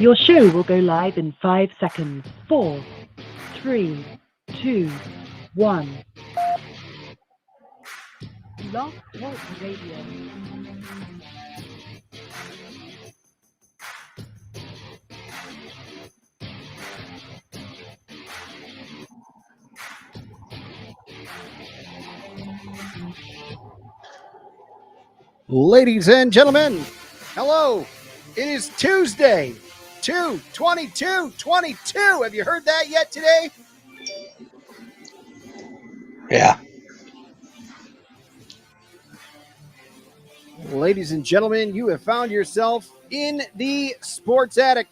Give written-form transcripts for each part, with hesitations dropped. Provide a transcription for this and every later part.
Your show will go live in 5 seconds. 4, 3, 2, 1. Blog Talk Radio. Ladies and gentlemen, hello. It is Tuesday, 2/22/22. Have you heard that yet today? Yeah. Ladies and gentlemen, you have found yourself in the Sports Attic.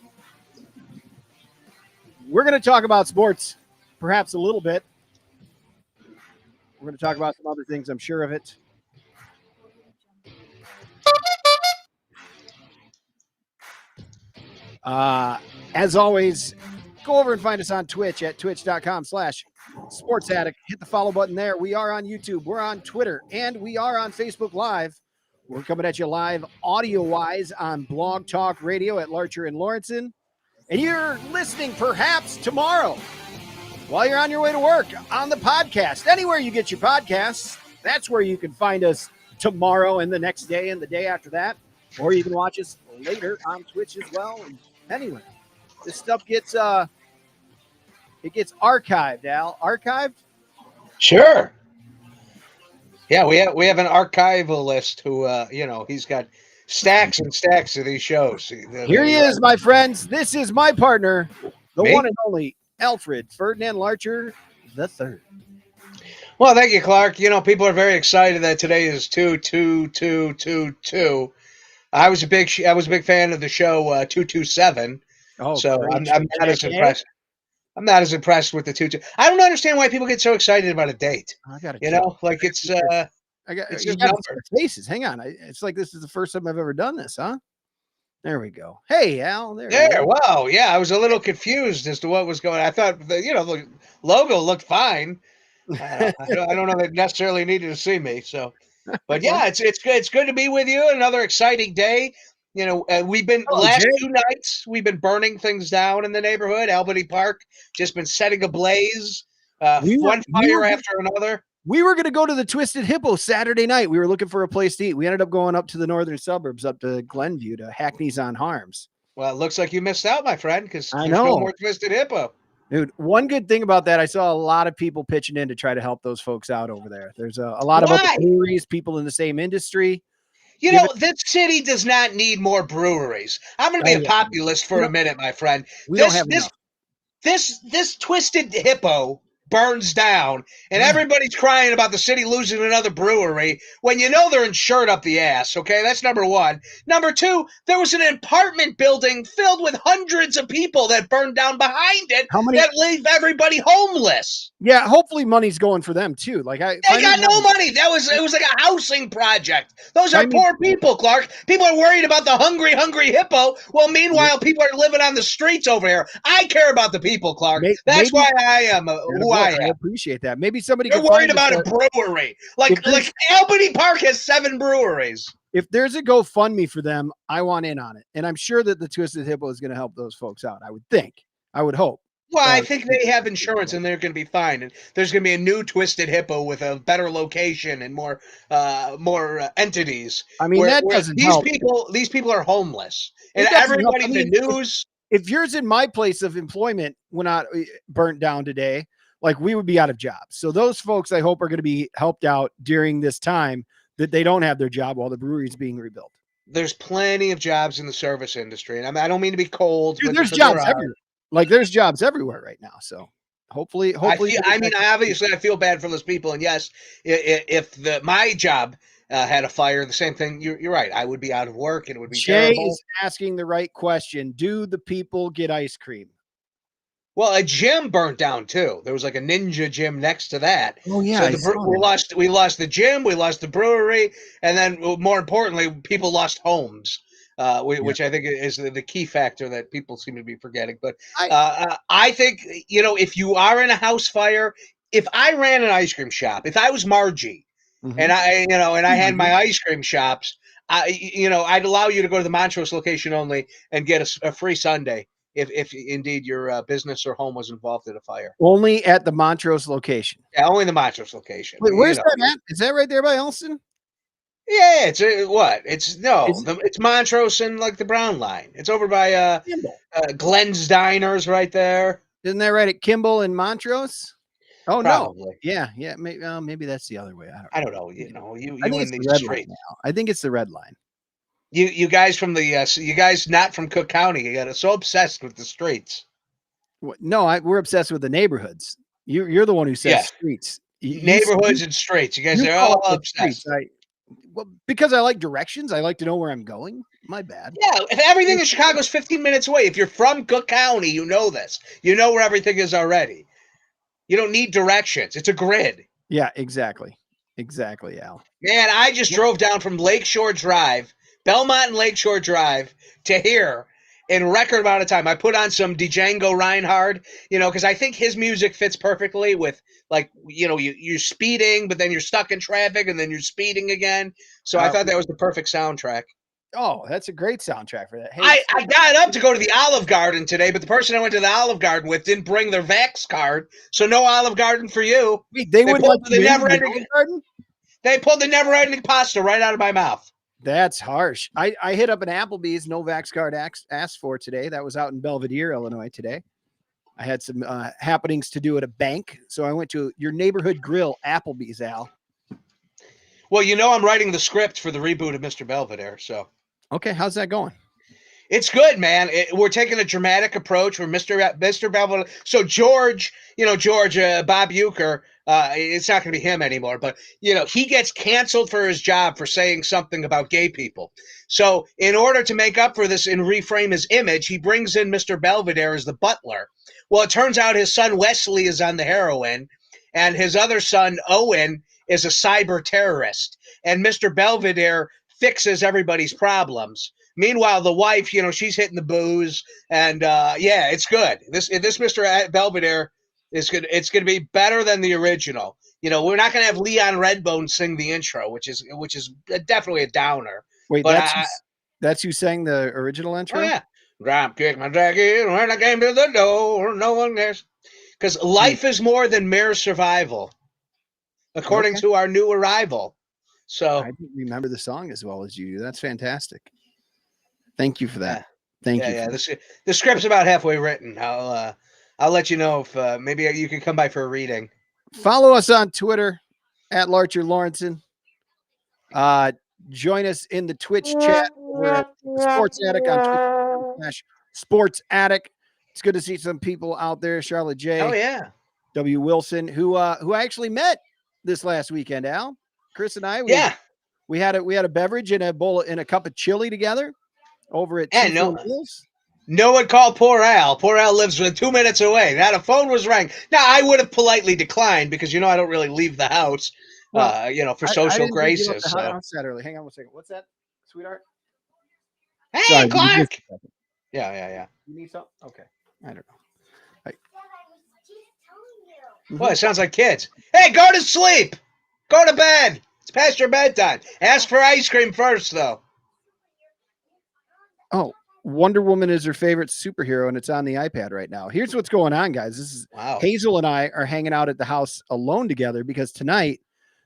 We're going to talk about sports, perhaps a little bit. We're going to talk about some other things, I'm sure of it. As always, go over and find us on Twitch at twitch.com/sportsaddict. Hit the follow button there. We are on YouTube, we're on Twitter, and we are on Facebook Live. We're coming at you live audio-wise on Blog Talk Radio at Larcher and Lawrenson. And you're listening perhaps tomorrow while you're on your way to work on the podcast. Anywhere you get your podcasts, that's where you can find us tomorrow and the next day and the day after that. Or you can watch us later on Twitch as well. And anyway, this stuff gets it gets archived, Al. Archived? Sure. Yeah, we have an archival list who he's got stacks and stacks of these shows. Here he is, my friends. This is my partner, the Me? one and only Alfred Ferdinand Larcher III. Well, thank you, Clark. You know, people are very excited that today is 2/2/2/2/2. I was a big fan of the show 227. Oh, so great. I'm not as impressed. I'm not as impressed with the 2/2. I don't understand why people get so excited about a date. I got it. You know, like it's I got it's you just got number. faces. Hang on. It's like this is the first time I've ever done this, huh? There we go. Hey, Al. There, wow, yeah, I was a little confused as to what was going on. I thought the logo looked fine. I don't know that it necessarily needed to see me. So, but yeah, it's good. It's good to be with you. Another exciting day. You know, we've been last Jay. 2 nights. We've been burning things down in the neighborhood. Albany Park just been setting ablaze. One fire after another. We were going to go to the Twisted Hippo Saturday night. We were looking for a place to eat. We ended up going up to the northern suburbs, up to Glenview, to Hackney's on Harms. Well, it looks like you missed out, my friend, because there's know. no more Twisted Hippo. Dude, one good thing about that, I saw a lot of people pitching in to try to help those folks out over there. There's a lot of other breweries, people in the same industry. You know, this city does not need more breweries. I'm going to be a populist for a minute, my friend. We don't have enough. This Twisted Hippo burns down, and everybody's crying about the city losing another brewery when you know they're insured up the ass, okay? That's number one. Number two, there was an apartment building filled with hundreds of people that burned down behind it that leave everybody homeless. Yeah, hopefully money's going for them, too. They got no money. It was like a housing project. Those are poor people, Clark. People are worried about the hungry hippo. Well, meanwhile, people are living on the streets over here. I care about the people, Clark. That's why I am who I am. I appreciate that. Maybe somebody They're worried about a brewery. Like Albany Park has 7 breweries. If there's a GoFundMe for them, I want in on it. And I'm sure that the Twisted Hippo is going to help those folks out. I would think. I would hope. Well, I think they have insurance and they're going to be fine. And there's going to be a new Twisted Hippo with a better location and more entities. I mean, that doesn't help. These people are homeless. And everybody in the news. If yours in my place of employment went out burnt down today, we would be out of jobs. So those folks, I hope, are going to be helped out during this time that they don't have their job while the brewery is being rebuilt. There's plenty of jobs in the service industry. And I don't mean to be cold. Dude, there's jobs everywhere. There's jobs everywhere right now. So hopefully. Obviously, I feel bad for those people. And yes, if my job had a fire, the same thing. You're right. I would be out of work and it would be terrible. Jay is asking the right question. Do the people get ice cream? Well, a gym burnt down too. There was like a ninja gym next to that. Oh yeah, so we lost the gym, we lost the brewery, and then more importantly, people lost homes, which I think is the key factor that people seem to be forgetting. But I think if you are in a house fire, if I ran an ice cream shop, if I was Margie, and I had my ice cream shops, I'd allow you to go to the Montrose location only and get a free sundae if indeed your business or home was involved in a fire. Only at the Montrose location. Yeah, only the Montrose location. Wait, where's that at? Is that right there by Elston? Yeah, it's what? It's Is it's Montrose and like the Brown Line. It's over by Kimball. Glenn's Diners right there. Isn't that right at Kimball and Montrose? Oh Probably. no. Yeah. Maybe that's the other way. I don't know. You I think in it's the the red street. line now. I think it's the red line. You guys from the you guys not from Cook County. You got so obsessed with the streets. No, we're obsessed with the neighborhoods. You're the one who says streets. Neighborhoods and streets. You guys are call all it obsessed. Well, because I like directions. I like to know where I'm going. My bad. Yeah, if everything in Chicago is 15 minutes away, if you're from Cook County, you know this. You know where everything is already. You don't need directions. It's a grid. Yeah, exactly. Exactly, Al. Man, I just drove down from Lakeshore Drive, Belmont and Lakeshore Drive, to here in record amount of time. I put on some Django Reinhardt, because I think his music fits perfectly with, like, you're speeding, but then you're stuck in traffic, and then you're speeding again. So I thought that was the perfect soundtrack. Oh, that's a great soundtrack for that. Hey, I got up to go to the Olive Garden today, but the person I went to the Olive Garden with didn't bring their Vax card, so no Olive Garden for you. They wouldn't let the never-ending garden. They pulled the never-ending pasta right out of my mouth. That's harsh. I hit up an Applebee's no Vax card asked for today. That was out in Belvedere, Illinois today. I had some happenings to do at a bank, so I went to your neighborhood grill, Applebee's, Al. Well, I'm writing the script for the reboot of Mr. Belvedere, so. Okay, how's that going? It's good, man. We're taking a dramatic approach for Mr. Belvedere. So George, Bob Euchre, it's not going to be him anymore, but, he gets canceled for his job for saying something about gay people. So in order to make up for this and reframe his image, he brings in Mr. Belvedere as the butler. Well, it turns out his son Wesley is on the heroin, and his other son Owen is a cyber terrorist. And Mr. Belvedere fixes everybody's problems. Meanwhile, the wife, she's hitting the booze, and it's good. This Mr. Belvedere is good. It's going to be better than the original. We're not going to have Leon Redbone sing the intro, which is definitely a downer. Wait, that's who sang the original intro? Oh yeah, drop kick my jacket when I came to the door. No one cares, because life is more than mere survival, according to our new arrival. So I didn't remember the song as well as you do. That's fantastic. Thank you for that. Thank you. Yeah. The script's about halfway written. I'll let you know if maybe you can come by for a reading. Follow us on Twitter at Larcher Lawrenson. Join us in the Twitch chat. We're at Sports Attic on Twitch /Sports Attic. It's good to see some people out there. Charlotte J. Oh yeah. W. Wilson, who I actually met this last weekend. Al, Chris, and I. We had a beverage and a bowl and a cup of chili together over at No one called poor Al. Poor Al lives 2 minutes away. Now the phone was rang. Now I would have politely declined because I don't really leave the house, for social graces. So. That early. Hang on 1 second. What's that, sweetheart? Hey, Sorry, Clark. Yeah. You need something? Okay. I don't know. Well, it sounds like kids. Hey, go to sleep. Go to bed. It's past your bedtime. Ask for ice cream first, though. Oh, Wonder Woman is her favorite superhero, and it's on the iPad right now. Here's what's going on, guys. This is Hazel and I are hanging out at the house alone together because tonight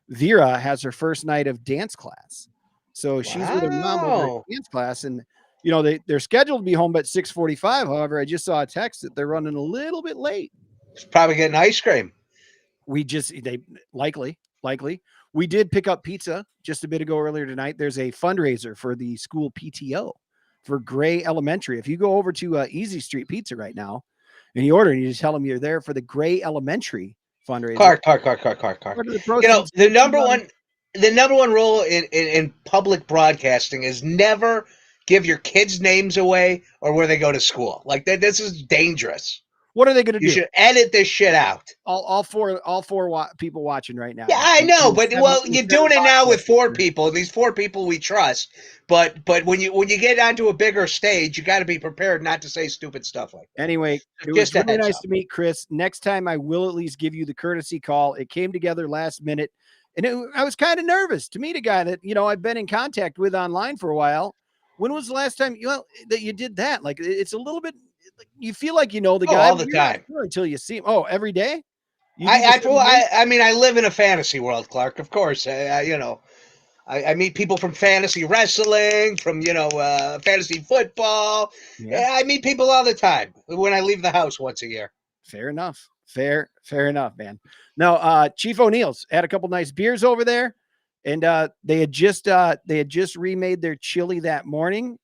Vera has her first night of dance class. So she's with her mom over at dance class, and they're scheduled to be home at 6:45. However, I just saw a text that they're running a little bit late. It's probably getting ice cream. They likely. We did pick up pizza just a bit ago earlier tonight. There's a fundraiser for the school PTO for Gray Elementary. If you go over to Easy Street Pizza right now and you order and you just tell them you're there for the Gray Elementary fundraiser. Clark. The number one rule in public broadcasting is never give your kids' names away or where they go to school. Like that, this is dangerous. What are they going to do? You should edit this shit out. All four people watching right now. Yeah, I know, but you're doing it now with 4 people. These 4 people we trust. But when you get onto a bigger stage, you got to be prepared not to say stupid stuff like that. Anyway, it was really nice to meet Chris. Next time, I will at least give you the courtesy call. It came together last minute. And I was kind of nervous to meet a guy that, I've been in contact with online for a while. When was the last time that you did that? Like, it's a little bit, you feel like you know the guy all but the you're not time. sure until you see him. Oh, every day? You do this every day? I mean, I live in a fantasy world, Clark. Of course, I meet people from fantasy wrestling, from fantasy football. Yeah. I meet people all the time when I leave the house once a year. Fair enough. Fair enough, man. Now, Chief O'Neill's had a couple nice beers over there, and they had just remade their chili that morning.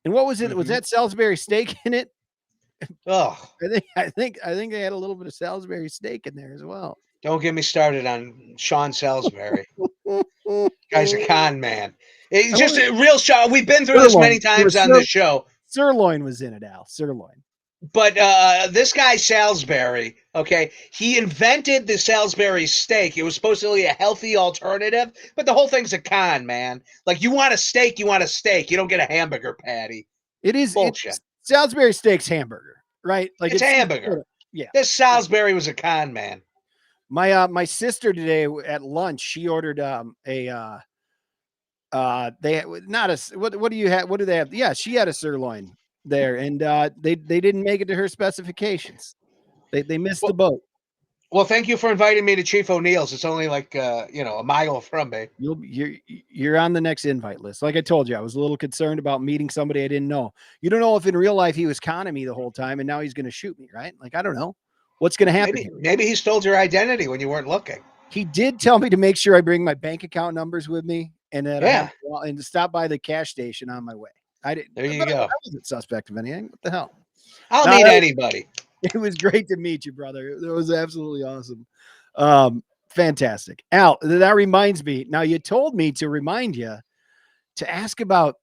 And what was it? Was that Salisbury steak in it? Oh, I think they had a little bit of Salisbury steak in there as well. don't get me started on Sean Salisbury. Guy's a con man. It's just a real show. We've been through this many times on this show. Sirloin was in it, Al. Sirloin. But this guy Salisbury, okay, he invented the Salisbury steak. It was supposed to be a healthy alternative, but the whole thing's a con, man. Like, you want a steak, you want a steak. You don't get a hamburger patty. It is bullshit. Salisbury steak's hamburger, right? Like it's a hamburger. Yeah. This Salisbury was a con man. My sister today at lunch, she ordered they not a what do you have? What do they have? Yeah, she had a sirloin there, and they didn't make it to her specifications. They missed the boat. Well, thank you for inviting me to Chief O'Neill's. It's only like a mile from me. You're on the next invite list. Like I told you, I was a little concerned about meeting somebody I didn't know. You don't know if in real life he was conning me the whole time, and now he's going to shoot me, right? Like, I don't know what's going to happen. Maybe he stole your identity when you weren't looking. He did tell me to make sure I bring my bank account numbers with me, and that and to stop by the cash station on my way. I didn't. There you go. I wasn't suspect of anything. What the hell? I'll meet anybody. It was great to meet you, brother. It was absolutely awesome. Fantastic. Al, that reminds me. Now, you told me to remind you to ask about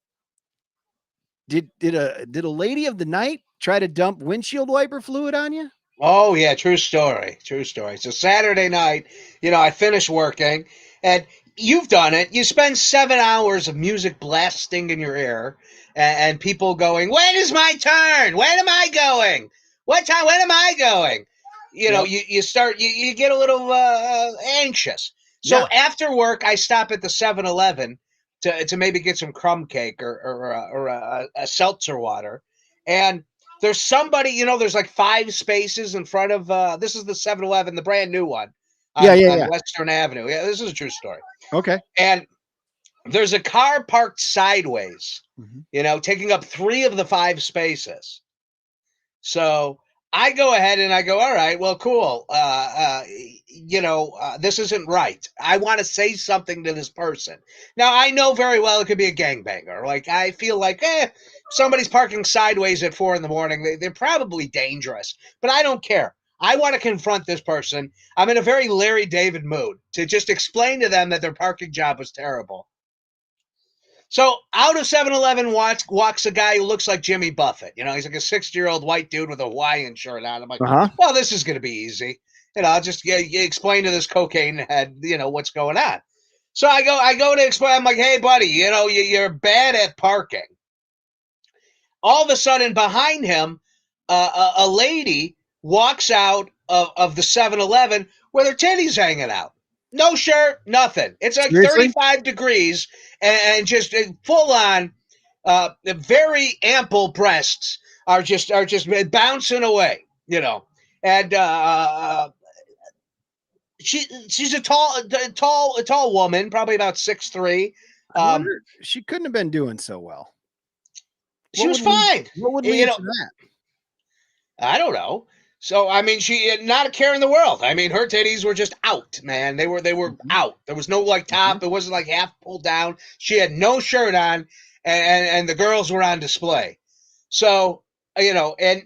did a lady of the night try to dump windshield wiper fluid on you? Oh, yeah, true story. True story. So Saturday night, I finished working, and you've done it. You spend 7 hours of music blasting in your ear, and people going, when is my turn? When am I going? What time? When am I going? You start, you get a little anxious. So after work, I stop at the 7-Eleven to maybe get some crumb cake or a seltzer water. And there's somebody, there's like 5 spaces in front of, this is the 7-Eleven, the brand new one. On Western Avenue. Yeah, this is a true story. Okay. And there's a car parked sideways, taking up 3 of the 5 spaces. So I go ahead and I go, all right, well, cool. This isn't right. I want to say something to this person. Now, I know very well it could be a gangbanger. Like, I feel like, somebody's parking sideways at 4 a.m. They're probably dangerous, but I don't care. I want to confront this person. I'm in a very Larry David mood to just explain to them that their parking job was terrible. So out of 7-Eleven walks a guy who looks like Jimmy Buffett. He's like a 60-year-old white dude with a Hawaiian shirt on. I'm like, well, this is going to be easy. I'll just explain to this cocaine head, what's going on. So I go to explain. I'm like, hey, buddy, you're bad at parking. All of a sudden, behind him, a lady walks out of the 7-Eleven with her titties hanging out. No shirt, nothing. It's like Seriously? 35 degrees and just full on very ample breasts are just bouncing away, And she's a tall woman, probably about 6'3". She couldn't have been doing so well. She was fine. What would lead to that? I don't know. So, I mean, she had not a care in the world. I mean, her titties were just out, man. They were out. There was no like top. It wasn't like half pulled down. She had no shirt on, and the girls were on display. So, and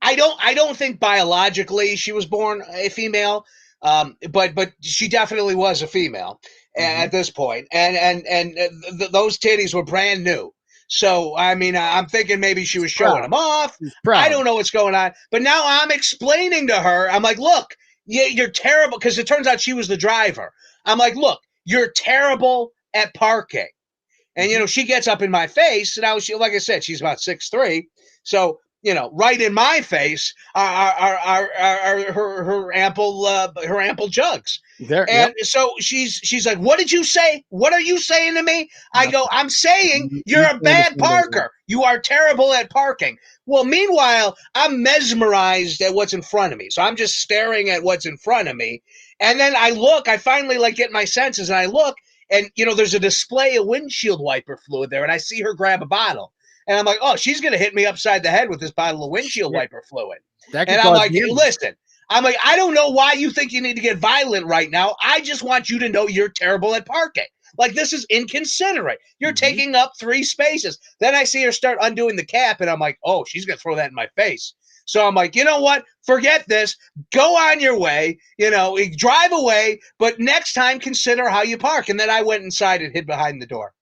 I don't think biologically she was born a female, but she definitely was a female at this point. And those titties were brand new. So, I mean, I'm thinking maybe she was showing them off. I don't know what's going on. But now I'm explaining to her, I'm like, look, you're terrible. Because it turns out she was the driver. I'm like, look, you're terrible at parking. And, she gets up in my face. And like I said, she's about 6'3". So, right in my face are her ample jugs. There, And so she's like, "What did you say? What are you saying to me?" I go, "I'm saying you're a bad parker. You are terrible at parking." Well, meanwhile, I'm mesmerized at what's in front of me. So I'm just staring at what's in front of me. And then I finally get my senses, and I look, and there's a display of windshield wiper fluid there, and I see her grab a bottle. And I'm like, oh, she's going to hit me upside the head with this bottle of windshield wiper fluid. And I'm like, listen, I don't know why you think you need to get violent right now. I just want you to know you're terrible at parking. Like, this is inconsiderate. You're taking up 3 spaces. Then I see her start undoing the cap, and I'm like, oh, she's going to throw that in my face. So I'm like, you know what? Forget this. Go on your way. Drive away. But next time, consider how you park. And then I went inside and hid behind the door.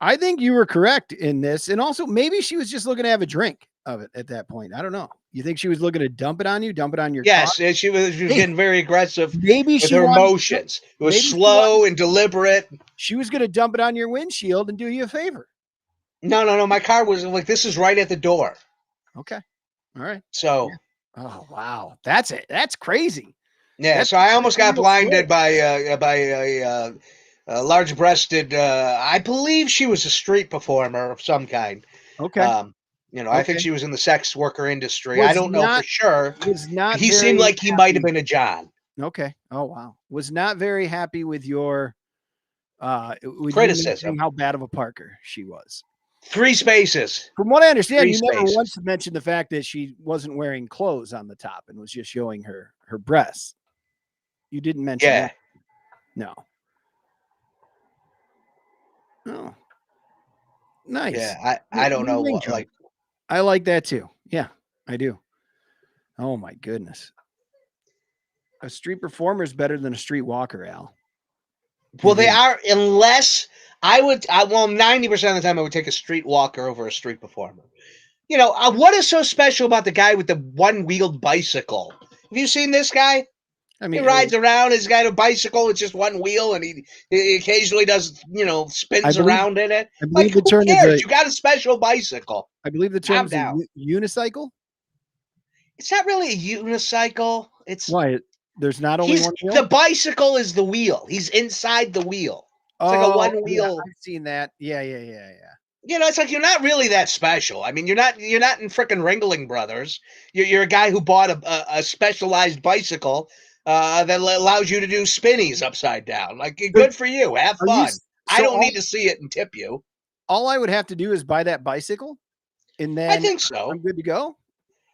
I think you were correct in this. And also, maybe she was just looking to have a drink of it at that point. I don't know. You think she was looking to dump it on you, dump it on your car? Yes, she was getting very aggressive maybe with her emotions. It was slow and deliberate. She was going to dump it on your windshield and do you a favor. No. My car was like, this is right at the door. Okay. All right. So. Yeah. Oh, wow. That's it. That's crazy. Yeah. So I almost got blinded by a large-breasted, I believe she was a street performer of some kind. Okay. I think she was in the sex worker industry. I don't know for sure. He seemed like he might have been a John. Okay. Oh, wow. Was not very happy with your criticism. How bad of a parker she was. 3 spaces. From what I understand, you never once mentioned the fact that she wasn't wearing clothes on the top and was just showing her breasts. You didn't mention that. No. Oh, nice. Yeah, I don't know what like. I like that too. Yeah, I do. Oh my goodness. A street performer is better than a street walker, Al. Well, they are, unless well, 90% of the time I would take a street walker over a street performer. What is so special about the guy with the one-wheeled bicycle? Have you seen this guy? I mean, he rides around. He's got a bicycle. It's just one wheel, and he occasionally does, spins around in it. Like, who cares? You got a special bicycle. I believe the term is a unicycle. It's not really a unicycle. It's why there's not only one wheel. The bicycle is the wheel. He's inside the wheel. It's like a one wheel. Yeah, I've seen that. Yeah. It's like you're not really that special. I mean, you're not in frickin' Ringling Brothers. You're a guy who bought a specialized bicycle. That allows you to do spinnies upside down. Like, good for you. Have fun. I don't need to see it and tip you. All I would have to do is buy that bicycle, and then I think so. I'm good to go.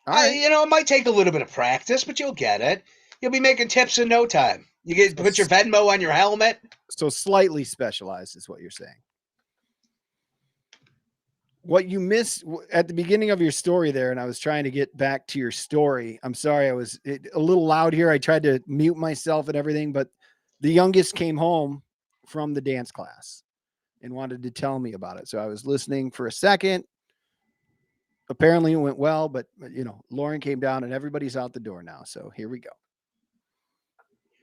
All right. It might take a little bit of practice, but you'll get it. You'll be making tips in no time. You put your Venmo on your helmet. So slightly specialized is what you're saying. What you missed at the beginning of your story there, and I was trying to get back to your story. I'm sorry, I was a little loud here. I tried to mute myself and everything, but the youngest came home from the dance class and wanted to tell me about it. So I was listening for a second. Apparently it went well, but Lauren came down and everybody's out the door now. So here we go.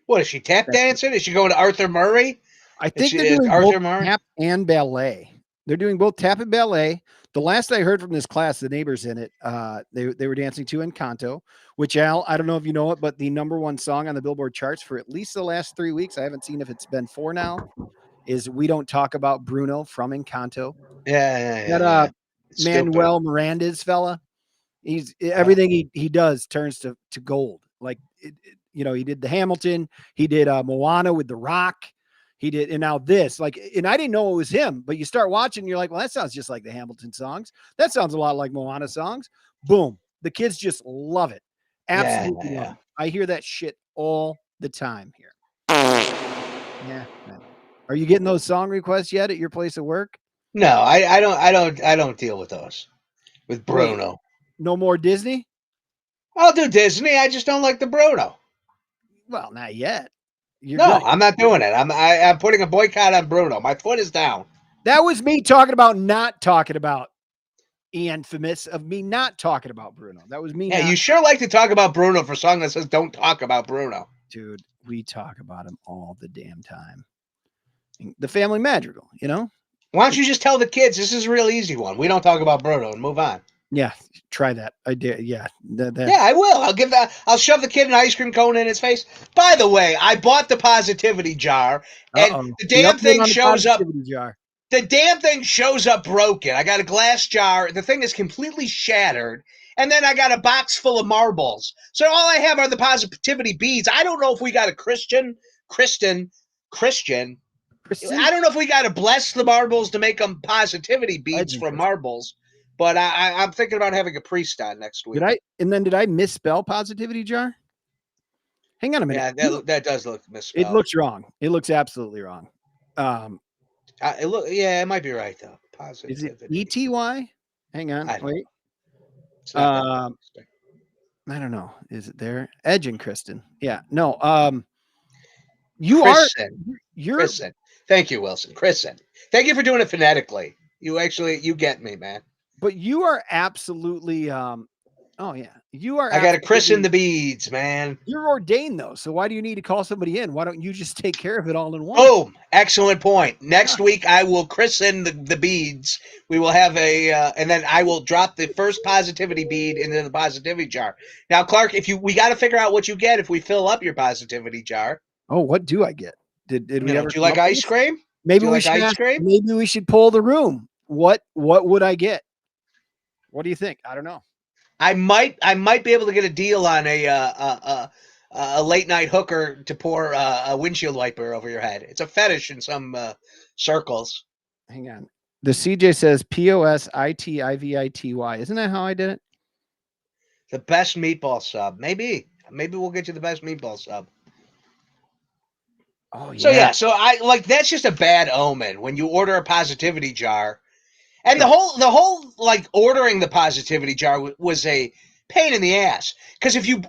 What is she tap dancing? Is she going to Arthur Murray? I think they're doing both tap and ballet. They're doing both tap and ballet. The last I heard from this class, the neighbors in it, they were dancing to Encanto, which, Al, I don't know if you know it, but the #1 song on the Billboard charts for at least the last 3 weeks, I haven't seen if it's been 4 now, is We Don't Talk About Bruno from Encanto. Yeah. Manuel Miranda's fella. He's everything he does turns to gold. Like, he did the Hamilton. He did Moana with The Rock. He did, and now this, and I didn't know it was him, but you start watching, and you're like, well, that sounds just like the Hamilton songs. That sounds a lot like Moana songs. Boom. The kids just love it. Absolutely love it. I hear that shit all the time here. Yeah. Man. Are you getting those song requests yet at your place of work? No, I don't deal with those. With Bruno. Wait, no more Disney? I'll do Disney. I just don't like the Bruno. Well, not yet. I'm not doing it. I'm putting a boycott on Bruno. My foot is down. That was me talking about not talking about infamous of me not talking about Bruno. That was me. Yeah, you sure like to talk about Bruno for a song that says don't talk about Bruno. Dude, we talk about him all the damn time. The Family Madrigal, Why don't you just tell the kids this is a real easy one? We don't talk about Bruno and move on. Yeah, try that. I did. Yeah, Yeah, I will. I'll shove the kid an ice cream cone in his face. By the way, I bought the positivity jar, and the The damn update thing on the shows up. positivity jar. The damn thing shows up broken. I got a glass jar. The thing is completely shattered. And then I got a box full of marbles. So all I have are the positivity beads. I don't know if we got a Christian. I don't know if we got to bless the marbles to make them positivity beads from marbles. But I'm thinking about having a priest on next week. Did I misspell positivity jar? Hang on a minute. Yeah, that does look misspelled. It looks wrong. It looks absolutely wrong. It might be right though. Positivity. Is it ETY? Hang on. Wait. It's not I don't know. Is it there? Edge and Kristen. Yeah. No. Kristen. Thank you, Wilson. Kristen. Thank you for doing it phonetically. You get me, man. But you are absolutely oh yeah. You are I gotta christen the beads, man. You're ordained though, so why do you need to call somebody in? Why don't you just take care of it all in one? Boom. Excellent point. Next week I will christen the beads. We will have and then I will drop the first positivity bead into the positivity jar. Now, Clark, we gotta figure out what you get if we fill up your positivity jar. Oh, what do I get? Did we ever? Do you like ice cream? Maybe we should pull the room. What would I get? What do you think? I don't know. I might be able to get a deal on a late night hooker to pour a windshield wiper over your head. It's a fetish in some circles. Hang on. The CJ says POSITIVITY. Isn't that how I did it? The best meatball sub. Maybe we'll get you the best meatball sub. Oh yeah. So that's just a bad omen when you order a positivity jar. And the whole like ordering the positivity jar was a pain in the ass. Because if you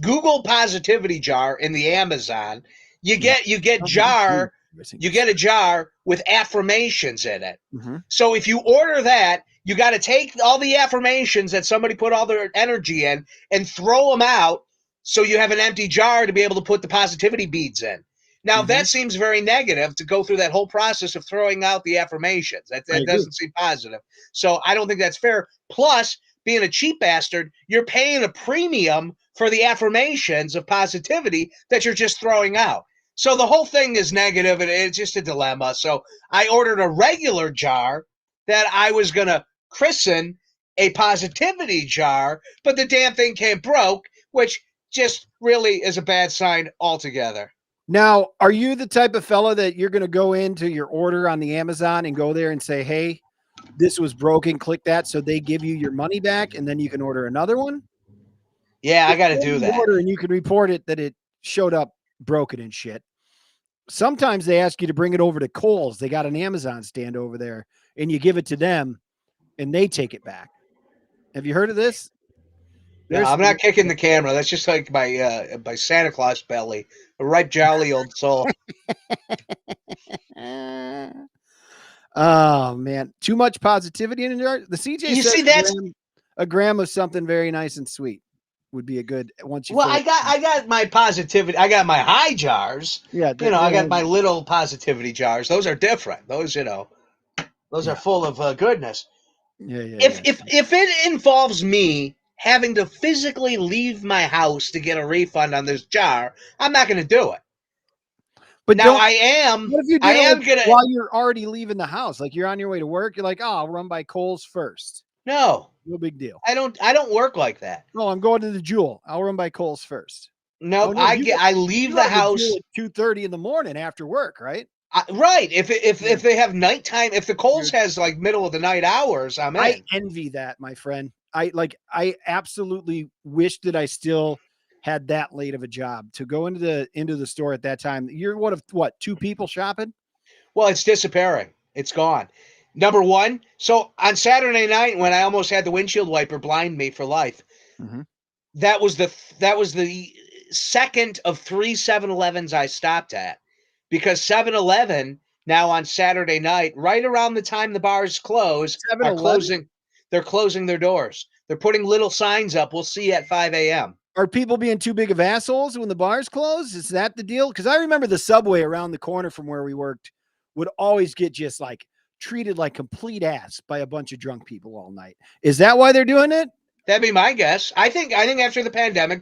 Google positivity jar in the Amazon, you get a jar with affirmations in it. Mm-hmm. So if you order that, you got to take all the affirmations that somebody put all their energy in and throw them out. So you have an empty jar to be able to put the positivity beads in. Now, that seems very negative to go through that whole process of throwing out the affirmations. That doesn't seem positive. So I don't think that's fair. Plus, being a cheap bastard, you're paying a premium for the affirmations of positivity that you're just throwing out. So the whole thing is negative, and it's just a dilemma. So I ordered a regular jar that I was going to christen a positivity jar, but the damn thing came broke, which just really is a bad sign altogether. Now, are you the type of fellow that you're going to go into your order on the Amazon and go there and say, hey, this was broken, click that, so they give you your money back, and then you can order another one? Yeah, I got to do that. And you can report it that it showed up broken and shit. Sometimes they ask you to bring it over to Kohl's. They got an Amazon stand over there, and you give it to them, and they take it back. Have you heard of this? No, I'm not kicking the camera. That's just like my Santa Claus belly. A ripe, jolly old soul. Oh man, too much positivity in there. The CJ. You see, that's a gram of something very nice and sweet would be a good once you. Well, I got my positivity. I got my high jars. Yeah, I got my little positivity jars. Those are different. Those are full of goodness. Yeah. If it involves me having to physically leave my house to get a refund on this jar, I'm not going to do it. But now I am. What if you do it while you're already leaving the house? Like you're on your way to work. You're like, oh, I'll run by Kohl's first. No big deal. I don't work like that. No, I'm going to the Jewel. I'll run by Kohl's first. No, I leave the house at 2:30 in the morning after work, right? Right. If they have nighttime, if the Kohl's has like middle of the night hours, I'm in. I envy that, my friend. I absolutely wish that I still had that late of a job to go into the store at that time. You're one of two people shopping? Well, it's disappearing. It's gone. Number one. So on Saturday night, when I almost had the windshield wiper blind me for life, that was the second of 3 7-Elevens I stopped at, because 7-Eleven now on Saturday night, right around the time the bars close, are closing. They're closing their doors. They're putting little signs up. We'll see you at 5 a.m. Are people being too big of assholes when the bars close? Is that the deal? Because I remember the Subway around the corner from where we worked would always get just like treated like complete ass by a bunch of drunk people all night. Is that why they're doing it? That'd be my guess. I think after the pandemic,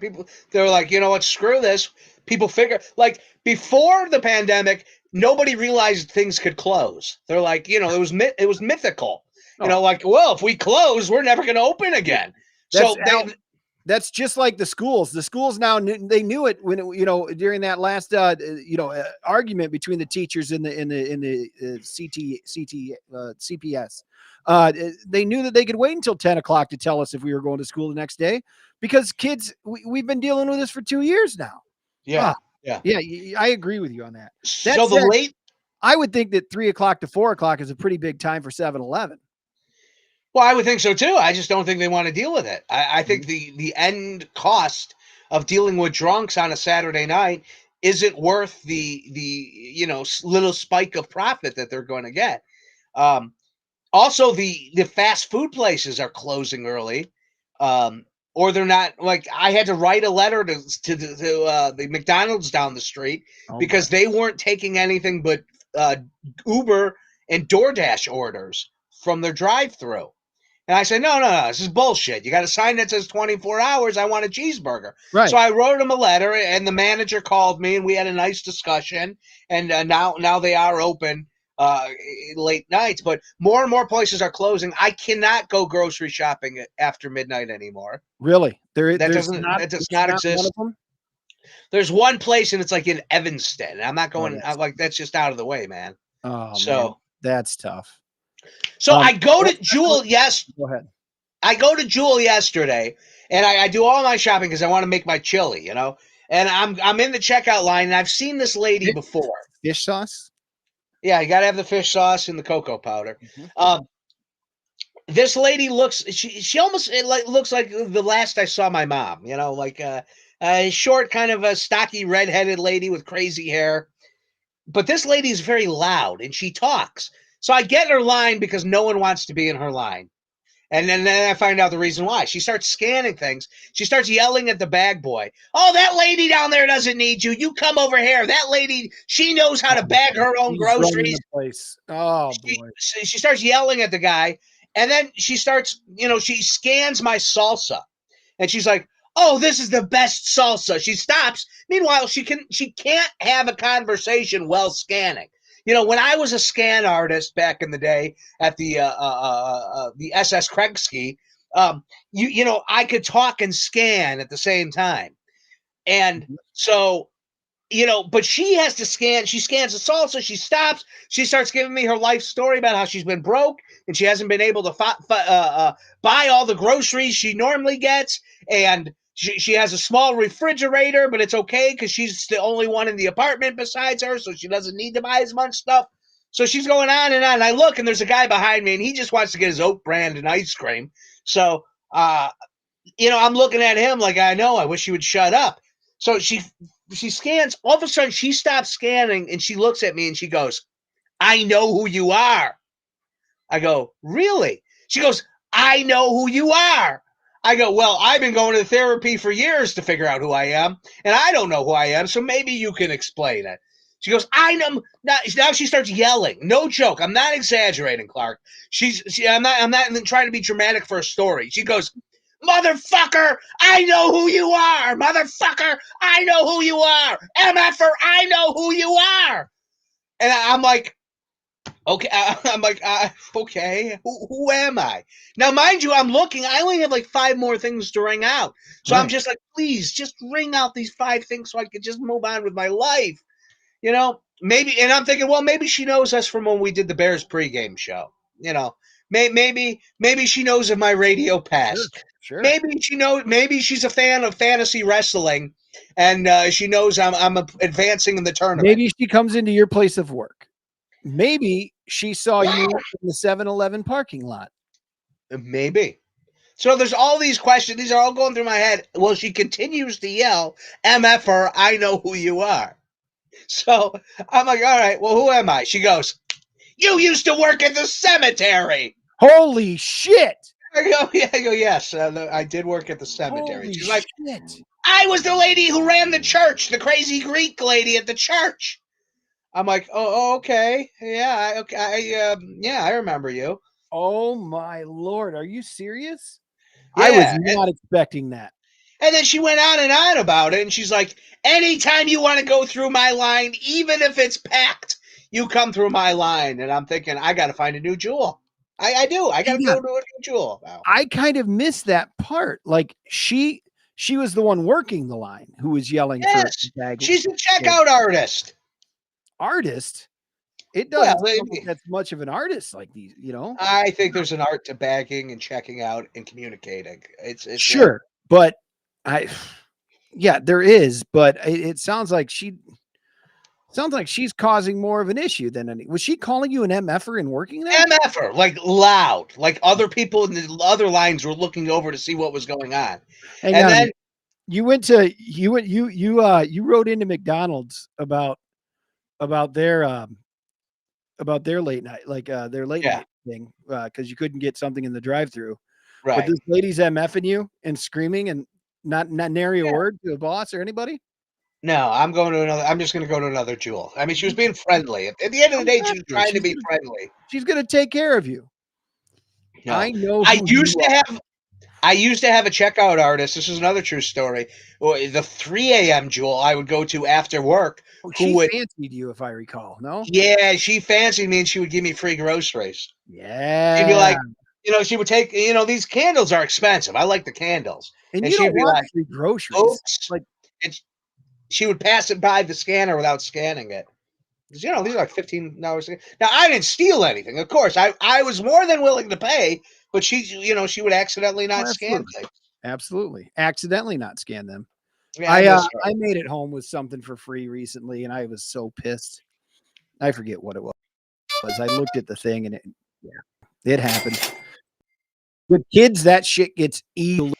they were like, you know what, screw this. People figure, like, before the pandemic, nobody realized things could close. They're like, you know, it was mythical. You know, like, well, if we close, we're never going to open again. That's just like the schools. The schools now they knew it when during that last argument between the teachers in the CPS. They knew that they could wait until 10 o'clock to tell us if we were going to school the next day, because kids, we've been dealing with this for 2 years now. Yeah. I agree with you on that. I would think that 3 o'clock to 4 o'clock is a pretty big time for 7-Eleven. Well, I would think so too. I just don't think they want to deal with it. I think the end cost of dealing with drunks on a Saturday night isn't worth the little spike of profit that they're going to get. Also, the fast food places are closing early, or they're not. Like, I had to write a letter to the McDonald's down the street because they weren't taking anything but Uber and DoorDash orders from their drive-through. And I said, no, this is bullshit. You got a sign that says 24 hours. I want a cheeseburger. Right. So I wrote him a letter, and the manager called me, and we had a nice discussion. And now they are open late nights, but more and more places are closing. I cannot go grocery shopping after midnight anymore. Really? That does not exist. There's one place, and it's like in Evanston. I'm not going. I'm like, that's just out of the way, man. Oh, man, that's tough. So I go to Jewel. Yes. Go ahead. I go to Jewel yesterday, and I do all my shopping because I want to make my chili, you know. And I'm in the checkout line, and I've seen this lady before. Fish sauce. Yeah, you got to have the fish sauce and the cocoa powder. Mm-hmm. This lady looks. She almost looks like the last I saw my mom. You know, like a short, kind of a stocky, redheaded lady with crazy hair. But this lady is very loud, and she talks. So I get in her line because no one wants to be in her line. And then I find out the reason why. She starts scanning things. She starts yelling at the bag boy. Oh, that lady down there doesn't need you. You come over here. That lady, she knows how to bag her own groceries. Oh, boy. She starts yelling at the guy. And then she starts, she scans my salsa. And she's like, oh, this is the best salsa. She stops. Meanwhile, she can't have a conversation while scanning. When I was a scan artist back in the day at the SS Kregsky, I could talk and scan at the same time. And so, but she has to scan. She scans the salsa. She stops. She starts giving me her life story about how she's been broke and she hasn't been able to buy all the groceries she normally gets. And she has a small refrigerator, but it's okay because she's the only one in the apartment besides her, so she doesn't need to buy as much stuff. So she's going on and on. And I look, and there's a guy behind me, and he just wants to get his Oak brand and ice cream. So, I'm looking at him like, I wish he would shut up. So she scans. All of a sudden, she stops scanning, and she looks at me, and she goes, I know who you are. I go, really? She goes, I know who you are. I go, well, I've been going to therapy for years to figure out who I am, and I don't know who I am, so maybe you can explain it. She goes, I know. Now she starts yelling. No joke. I'm not exaggerating, Clark. I'm not trying to be dramatic for a story. She goes, motherfucker, I know who you are. Motherfucker, I know who you are. MFer, I know who you are. And I'm like, okay, okay, who am I? Now, mind you, I'm looking. I only have like 5 more things to ring out. So right. I'm just like, please, just ring out these 5 things so I can just move on with my life. Maybe, and I'm thinking, well, maybe she knows us from when we did the Bears pregame show. Maybe she knows of my radio past. Sure. Maybe she's a fan of fantasy wrestling, and she knows I'm advancing in the tournament. Maybe she comes into your place of work. Maybe she saw you in the 7-Eleven parking lot. Maybe. So there's all these questions. These are all going through my head. Well, she continues to yell, MFer, I know who you are. So I'm like, all right, well, who am I? She goes, you used to work at the cemetery. Holy shit. I go, yes, I did work at the cemetery. Holy She's like, shit. I was the lady who ran the church, the crazy Greek lady at the church. I'm like, oh, okay, yeah, I remember you. Oh my Lord. Are you serious? I was Yeah, not expecting that. and then she went on and on about it, and she's like, anytime you want to go through my line, even if it's packed, you come through my line. And I'm thinking, I got to find a new jewel. I do. I got to Yeah. go to a new jewel now. I kind of missed that part. Like she was the one working the line who was yelling for Yes, bag she's a checkout artist. artist. It Well, doesn't sound like that's much of an artist like these, I think there's an art to bagging and checking out and communicating. It's Sure, but yeah, there is, but it sounds like she's causing more of an issue than any. Was she calling you an MFer and working there? MFer, like loud, like other people in the other lines were looking over to see what was going on. Hang And on. then You wrote into McDonald's about their late night, like their late Yeah. night thing, because you couldn't get something in the drive-through. But right. this lady's MFing you and screaming and not nary a word to the boss or anybody. No, I'm going to another. I'm just going to go to another jewel. I mean, she was being friendly. At the end of the day, she was Exactly. trying to be friendly. She's gonna take care of you. No. I know I who used you to are. have. I used to have a checkout artist. This is another true story. The 3 a.m. jewel I would go to after work. Oh, Who she would? fancied you, if I recall. No. Yeah, she fancied me, and she would give me free groceries. She'd be Yeah. like, she would take. These candles are expensive. I like the candles, And and you she'd don't be want like, free groceries. "Oops," Like, and she would pass it by the scanner without scanning it. 'Cause, these are like $15. Now, I didn't steal anything. Of course, I was more than willing to pay, but she would accidentally not scan absolutely. things. Absolutely. Accidentally not scan them. Yeah, I miss her. I made it home with something for free recently, and I was so pissed. I forget what it was. I looked at the thing, and it happened. With kids, that shit gets easy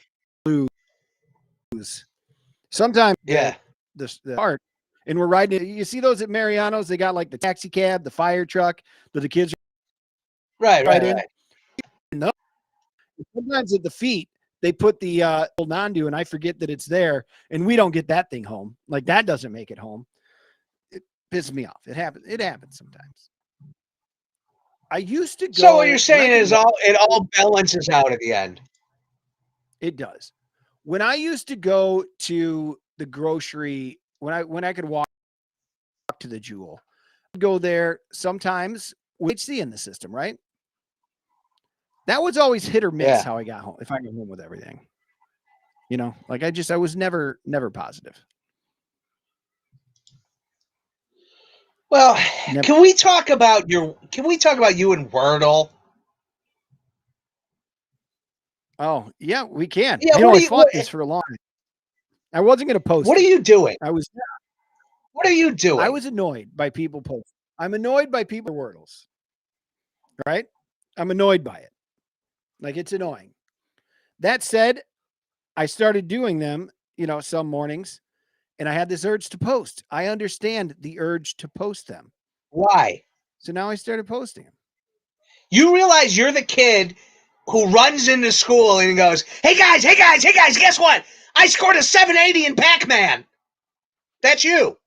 to lose. Sometimes Yeah. the part, and we're riding it. You see those at Mariano's? They got like the taxi cab, the fire truck that the kids Right, ride right, in. right. No. Sometimes at the feet, they put the hold on to, and I forget that it's there, and we don't get that thing home. Like that doesn't make it home. It pisses me off. It happens. It happens sometimes. I used to go. So what you're saying when I is could walk, it all balances out at the end. it does. When I used to go to the grocery, when I could walk to the Jewel, I'd go there sometimes with HC in the system, right? That was always hit or miss Yeah. how I got home. If I got home with everything, like I was never positive. Well, Never. can we talk about you and Wordle? Oh yeah, we can. Yeah, I fought this for a long time. I wasn't going to post. What are you doing? What are you doing? I was annoyed by people posting. I'm annoyed by people Wordles. Right? I'm annoyed by it. Like it's annoying. That said, I started doing them, some mornings, and I had this urge to post. I understand the urge to post them. Why? So now I started posting them. You realize you're the kid who runs into school and goes, hey guys, guess what? I scored a 780 in Pac-Man. That's you.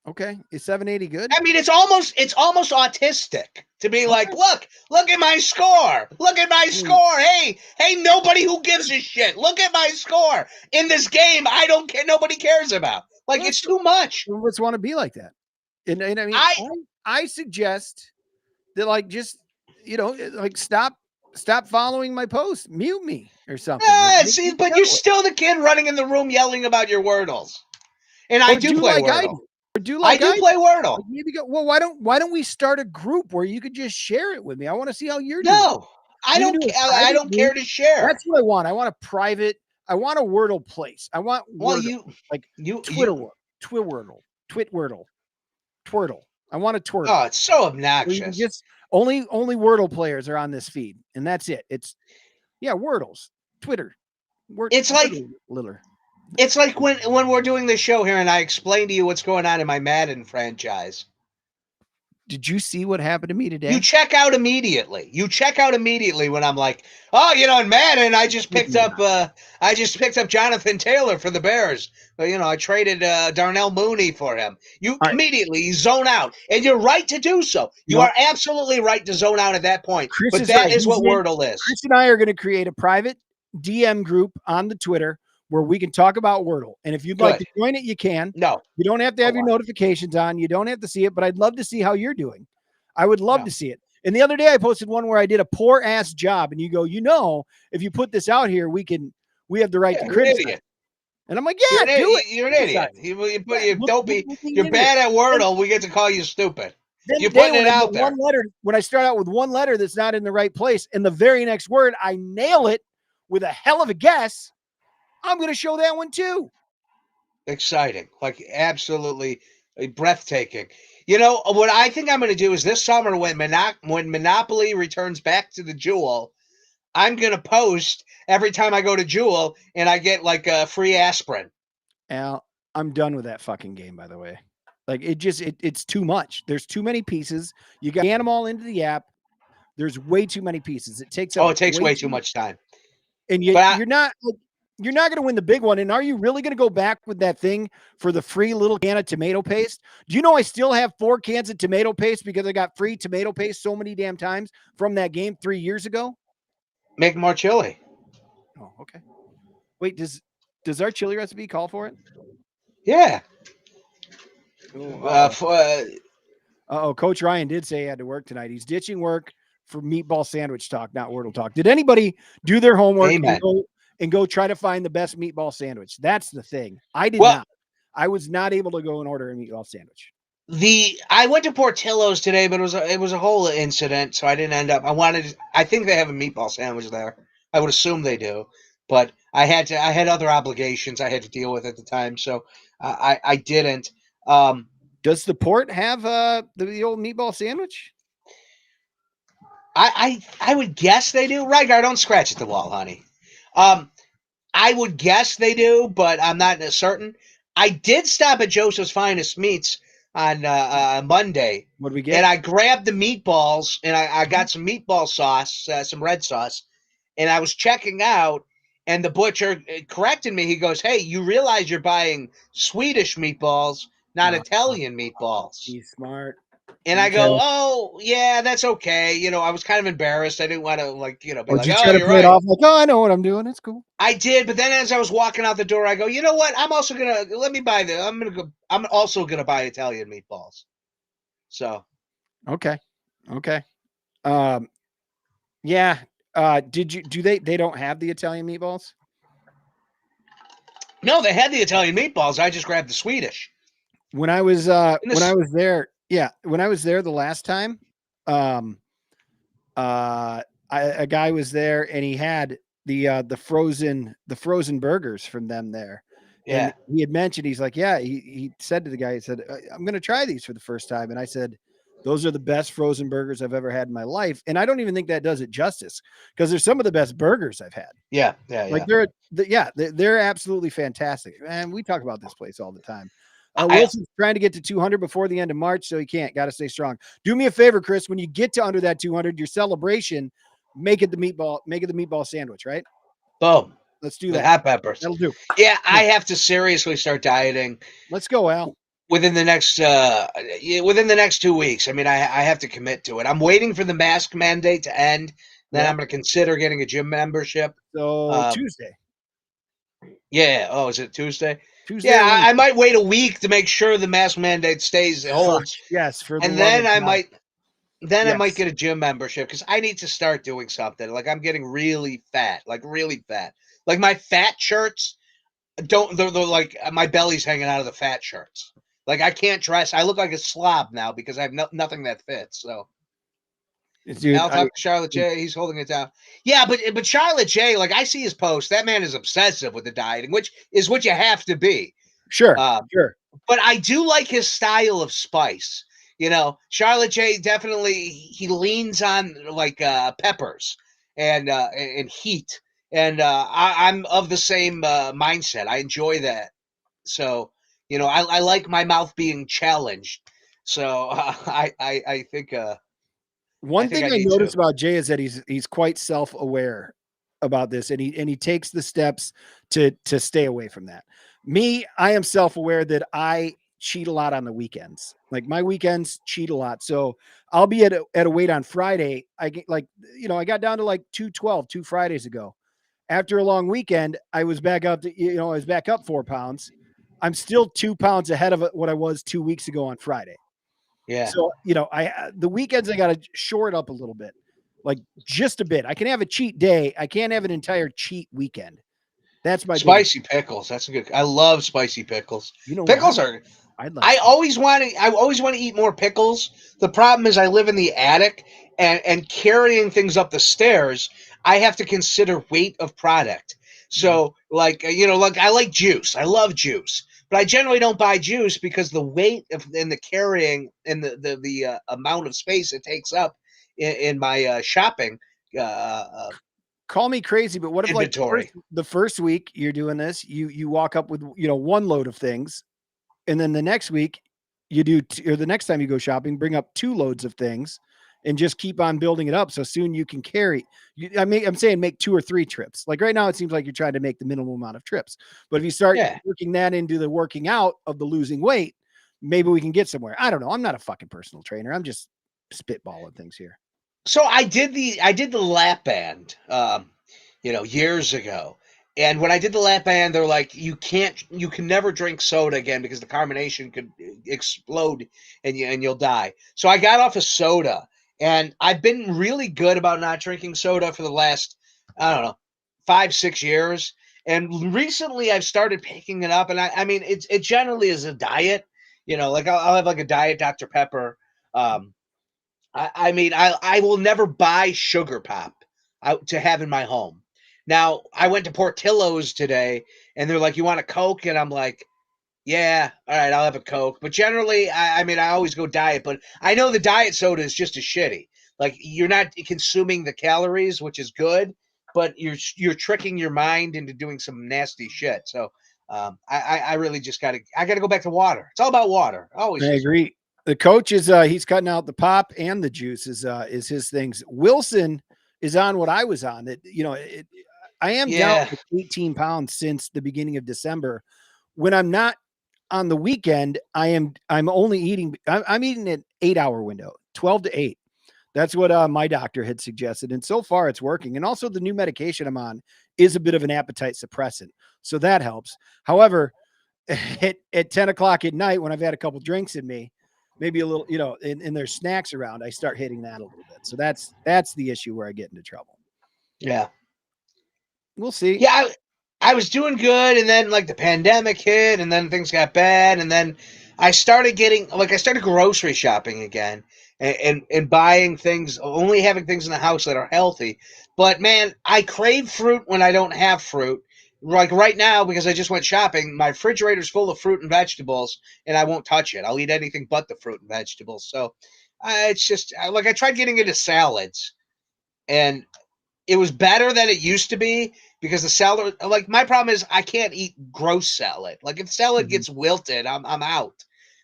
Okay. Is 780 good? I mean, it's almost autistic to be like, look at my score. Look at my score. Hey, nobody who gives a shit. Look at my score. In this game, I don't care. Nobody cares about. Like, it's too much. Who would want to be like that? And I mean, I suggest that, like, just, like stop following my posts, mute me or something. See, but you're still the kid running in the room yelling about your Wordles. And I do play Wordle. I do play Wordle. Like maybe go, well, why don't we start a group where you could just share it with me? I want to see how you're doing. No, I don't care to share. That's what I want. I want a private. I want a Wordle place. I want Wordle, Twitwordle. I want a Twirtle. Oh, it's so obnoxious. Just only Wordle players are on this feed, and that's it. It's Wordles, Twitter. It's like Littler. It's like when we're doing this show here and I explain to you what's going on in my Madden franchise. Did you see what happened to me today? You check out immediately. You check out immediately when I'm like, oh, in Madden, I just picked up Jonathan Taylor for the Bears. I traded Darnell Mooney for him. You immediately zone out, and you're right to do so. You are absolutely right to zone out at that point. Chris but is that right. is what Wordle is. Chris and I are going to create a private DM group on the Twitter where we can talk about Wordle. And if you'd like to join it, you can. No. You don't have to have your notifications on. You don't have to see it, but I'd love to see how you're doing. I would love to see it. And the other day I posted one where I did a poor ass job, and you go, if you put this out here, we have the right to criticize. And I'm like, do it. You're an idiot. You're bad at Wordle. We get to call you stupid. You're putting it out there. When I start out with one letter that's not in the right place, and the very next word I nail it with a hell of a guess, I'm going to show that one too. Exciting, like absolutely breathtaking. What I think I'm going to do is this summer when Monopoly returns back to the Jewel, I'm going to post every time I go to Jewel and I get like a free aspirin. Al, I'm done with that fucking game, by the way. Like it's too much. There's too many pieces. You got to scan them all into the app. There's way too many pieces. It takes way too much time. And you're not going to win the big one. And are you really going to go back with that thing for the free little can of tomato paste? Do you know I still have 4 cans of tomato paste because I got free tomato paste so many damn times from that game 3 years ago? Make more chili. Oh, okay. Wait, does our chili recipe call for it? Yeah. Coach Ryan did say he had to work tonight. He's ditching work for meatball sandwich talk, not Wordle talk. Did anybody do their homework and go try to find the best meatball sandwich? That's the thing. I did not. I was not able to go and order a meatball sandwich. I went to Portillo's today, but it was a whole incident, so I didn't end up. I think they have a meatball sandwich there. I would assume they do, but I had other obligations I had to deal with at the time, so I didn't. Does the Port have the old meatball sandwich? I would guess they do. Rygar, don't scratch at the wall, honey. I would guess they do, but I'm not certain. I did stop at Joseph's Finest Meats on Monday. What did we get? And I grabbed the meatballs, and I got some meatball sauce, some red sauce, and I was checking out, and the butcher corrected me. He goes, hey, you realize you're buying Swedish meatballs, not Italian meatballs. He's smart. And I go, oh, yeah, that's okay. I was kind of embarrassed. I didn't want to, be like, oh, you're right. It off like, I know what I'm doing. It's cool. I did, but then as I was walking out the door, I go, you know what? I'm also gonna I'm also gonna buy Italian meatballs. So, okay. Yeah. They don't have the Italian meatballs? No, they had the Italian meatballs. I just grabbed the Swedish. When I was there the last time, a guy was there and he had the frozen burgers from them there. Yeah. And he had mentioned, he's like, yeah, he said to the guy, he said, I'm going to try these for the first time. And I said, those are the best frozen burgers I've ever had in my life. And I don't even think that does it justice because they're some of the best burgers I've had. Yeah. Like they're absolutely fantastic. And we talk about this place all the time. Wilson's trying to get to 200 before the end of March, so he can't. Got to stay strong. Do me a favor, Chris. When you get to under that 200, your celebration, make it the meatball sandwich, right? Boom. Let's do that. Hot peppers. That'll do. Yeah, I have to seriously start dieting. Let's go, Al. Within the next 2 weeks. I mean, I have to commit to it. I'm waiting for the mask mandate to end. Then I'm going to consider getting a gym membership. So Tuesday. Yeah. Oh, is it Tuesday? Tuesday. Yeah, I might wait a week to make sure the mask mandate holds. Yes, I might get a gym membership because I need to start doing something. Like I'm getting really fat, like really fat. Like my fat shirts they're like my belly's hanging out of the fat shirts. Like I can't dress. I look like a slob now because I have nothing that fits. So. Dude, I'll talk to Charlotte J. He's holding it down. Yeah, but Charlotte J. Like I see his post. That man is obsessive with the dieting, which is what you have to be. Sure, sure. But I do like his style of spice. Charlotte J. definitely he leans on like peppers and heat, and I'm of the same mindset. I enjoy that. So I like my mouth being challenged. So I think One think thing I I need noticed to. about Jay is that he's quite self-aware about this, and he takes the steps to stay away from that. Me, I am self-aware that I cheat a lot on the weekends. Like my weekends cheat a lot. So I'll be at a weight on Friday. I get like, I got down to like 212 2 Fridays ago. After a long weekend, I was back up to, I was back up 4 pounds. I'm still 2 pounds ahead of what I was 2 weeks ago on Friday. Yeah. So, the weekends I got to shore it up a little bit, like just a bit. I can have a cheat day. I can't have an entire cheat weekend. That's my biggest. Spicy pickles. That's a good. I love spicy pickles. You know what? Pickles are. I'd like I some. always want to. I always want to eat more pickles. The problem is I live in the attic, and carrying things up the stairs, I have to consider weight of product. So, like like I like juice. I love juice, but I generally don't buy juice because the weight of and the carrying and the amount of space it takes up in my shopping uh, Call me crazy, but what if like inventory. the first week you're doing this, you walk up with one load of things, and then the next week you do, or the next time you go shopping, bring up 2 loads of things, and just keep on building it up. So soon you can carry. I'm saying make 2 or 3 trips. Like right now, it seems like you're trying to make the minimum amount of trips. But if you start Yeah. working that into the working out of the losing weight, maybe we can get somewhere. I don't know. I'm not a fucking personal trainer. I'm just spitballing things here. So I did the lap band, years ago. And when I did the lap band, they're like, you can never drink soda again because the carbonation could explode and you'll die. So I got off of soda, and I've been really good about not drinking soda for the last, I don't know, 5 6 years. And recently I've started picking it up, and I mean it generally is a diet, like I'll have like a diet Dr. Pepper. I mean, I will never buy sugar pop out to have in my home. Now, I went to Portillo's today, and they're like, "You want a Coke?" And I'm like, "Yeah, all right, I'll have a Coke." But generally, I mean, I always go diet, but I know the diet soda is just as shitty. Like you're not consuming the calories, which is good, but you're tricking your mind into doing some nasty shit. So I really just gotta go back to water. It's all about water. I Always is. agree. The coach is he's cutting out the pop and the juice is his things. Wilson is on what I was on. That I am down Yeah. like 18 pounds since the beginning of December. When I'm not on the weekend, I'm only eating. I'm eating an 8-hour window, 12 to 8. That's what my doctor had suggested, and so far it's working. And also the new medication I'm on is a bit of an appetite suppressant, so that helps. However, at 10 o'clock at night, when I've had a couple drinks in me, maybe a little, and there's snacks around, I start hitting that a little bit. So that's the issue where I get into trouble. Yeah. We'll see. Yeah, I was doing good, and then like the pandemic hit, and then things got bad, and then I started grocery shopping again, and buying things, only having things in the house that are healthy. But man, I crave fruit when I don't have fruit. Like right now, because I just went shopping, my refrigerator's full of fruit and vegetables, and I won't touch it. I'll eat anything but the fruit and vegetables. So it's just like I tried getting into salads, and it was better than it used to be because the salad, like my problem is I can't eat gross salad. Like if salad gets wilted, I'm out.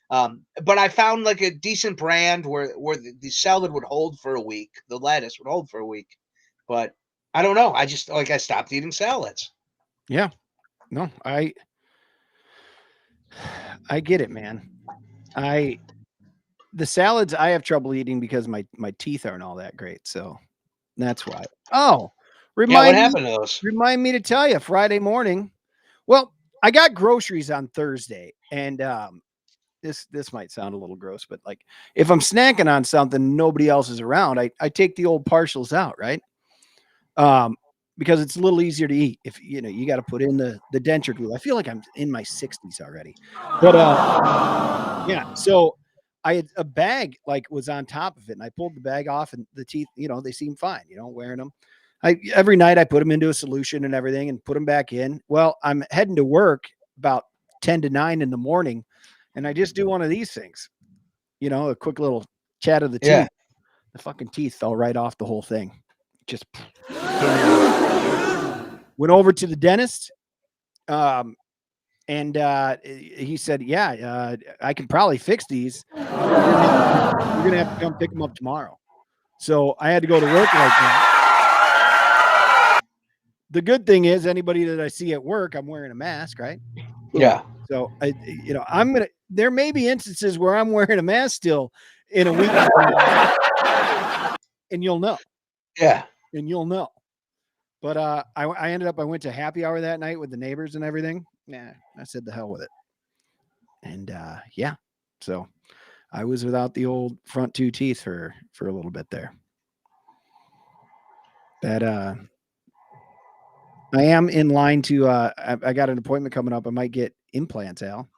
But I found like a decent brand where the salad would hold for a week, the lettuce would hold for a week. But I don't know. I just I stopped eating salads. Yeah. No, I get it, man. The salads I have trouble eating because my teeth aren't all that great. So that's why. Oh, Yeah, what remind me, happened to those? remind me to tell you Friday morning. Well, I got groceries on Thursday, and this might sound a little gross, but like if I'm snacking on something, nobody else is around, I take the old partials out, right? Because it's a little easier to eat if you got to put in the denture glue. I feel like I'm in my 60s already, but yeah. So I had a bag like was on top of it, and I pulled the bag off, and the teeth, they seem fine, wearing them. Every night I put them into a solution and everything, and put them back in. Well, I'm heading to work about 10 to 9 in the morning, and I just do one of these things, a quick little chat of the Yeah. teeth. The fucking teeth fell right off the whole thing. Just went over to the dentist. And he said, yeah, I can probably fix these. You're going to have to come pick them up tomorrow. So I had to go to work like that. The good thing is anybody that I see at work, I'm wearing a mask, right? Yeah. So there may be instances where I'm wearing a mask still in a week. And you'll know. Yeah. And you'll know. But I went to happy hour that night with the neighbors and everything. Yeah, I said the hell with it. And yeah, so I was without the old front 2 teeth for a little bit there. That I am in line to I got an appointment coming up. I might get implants, Al.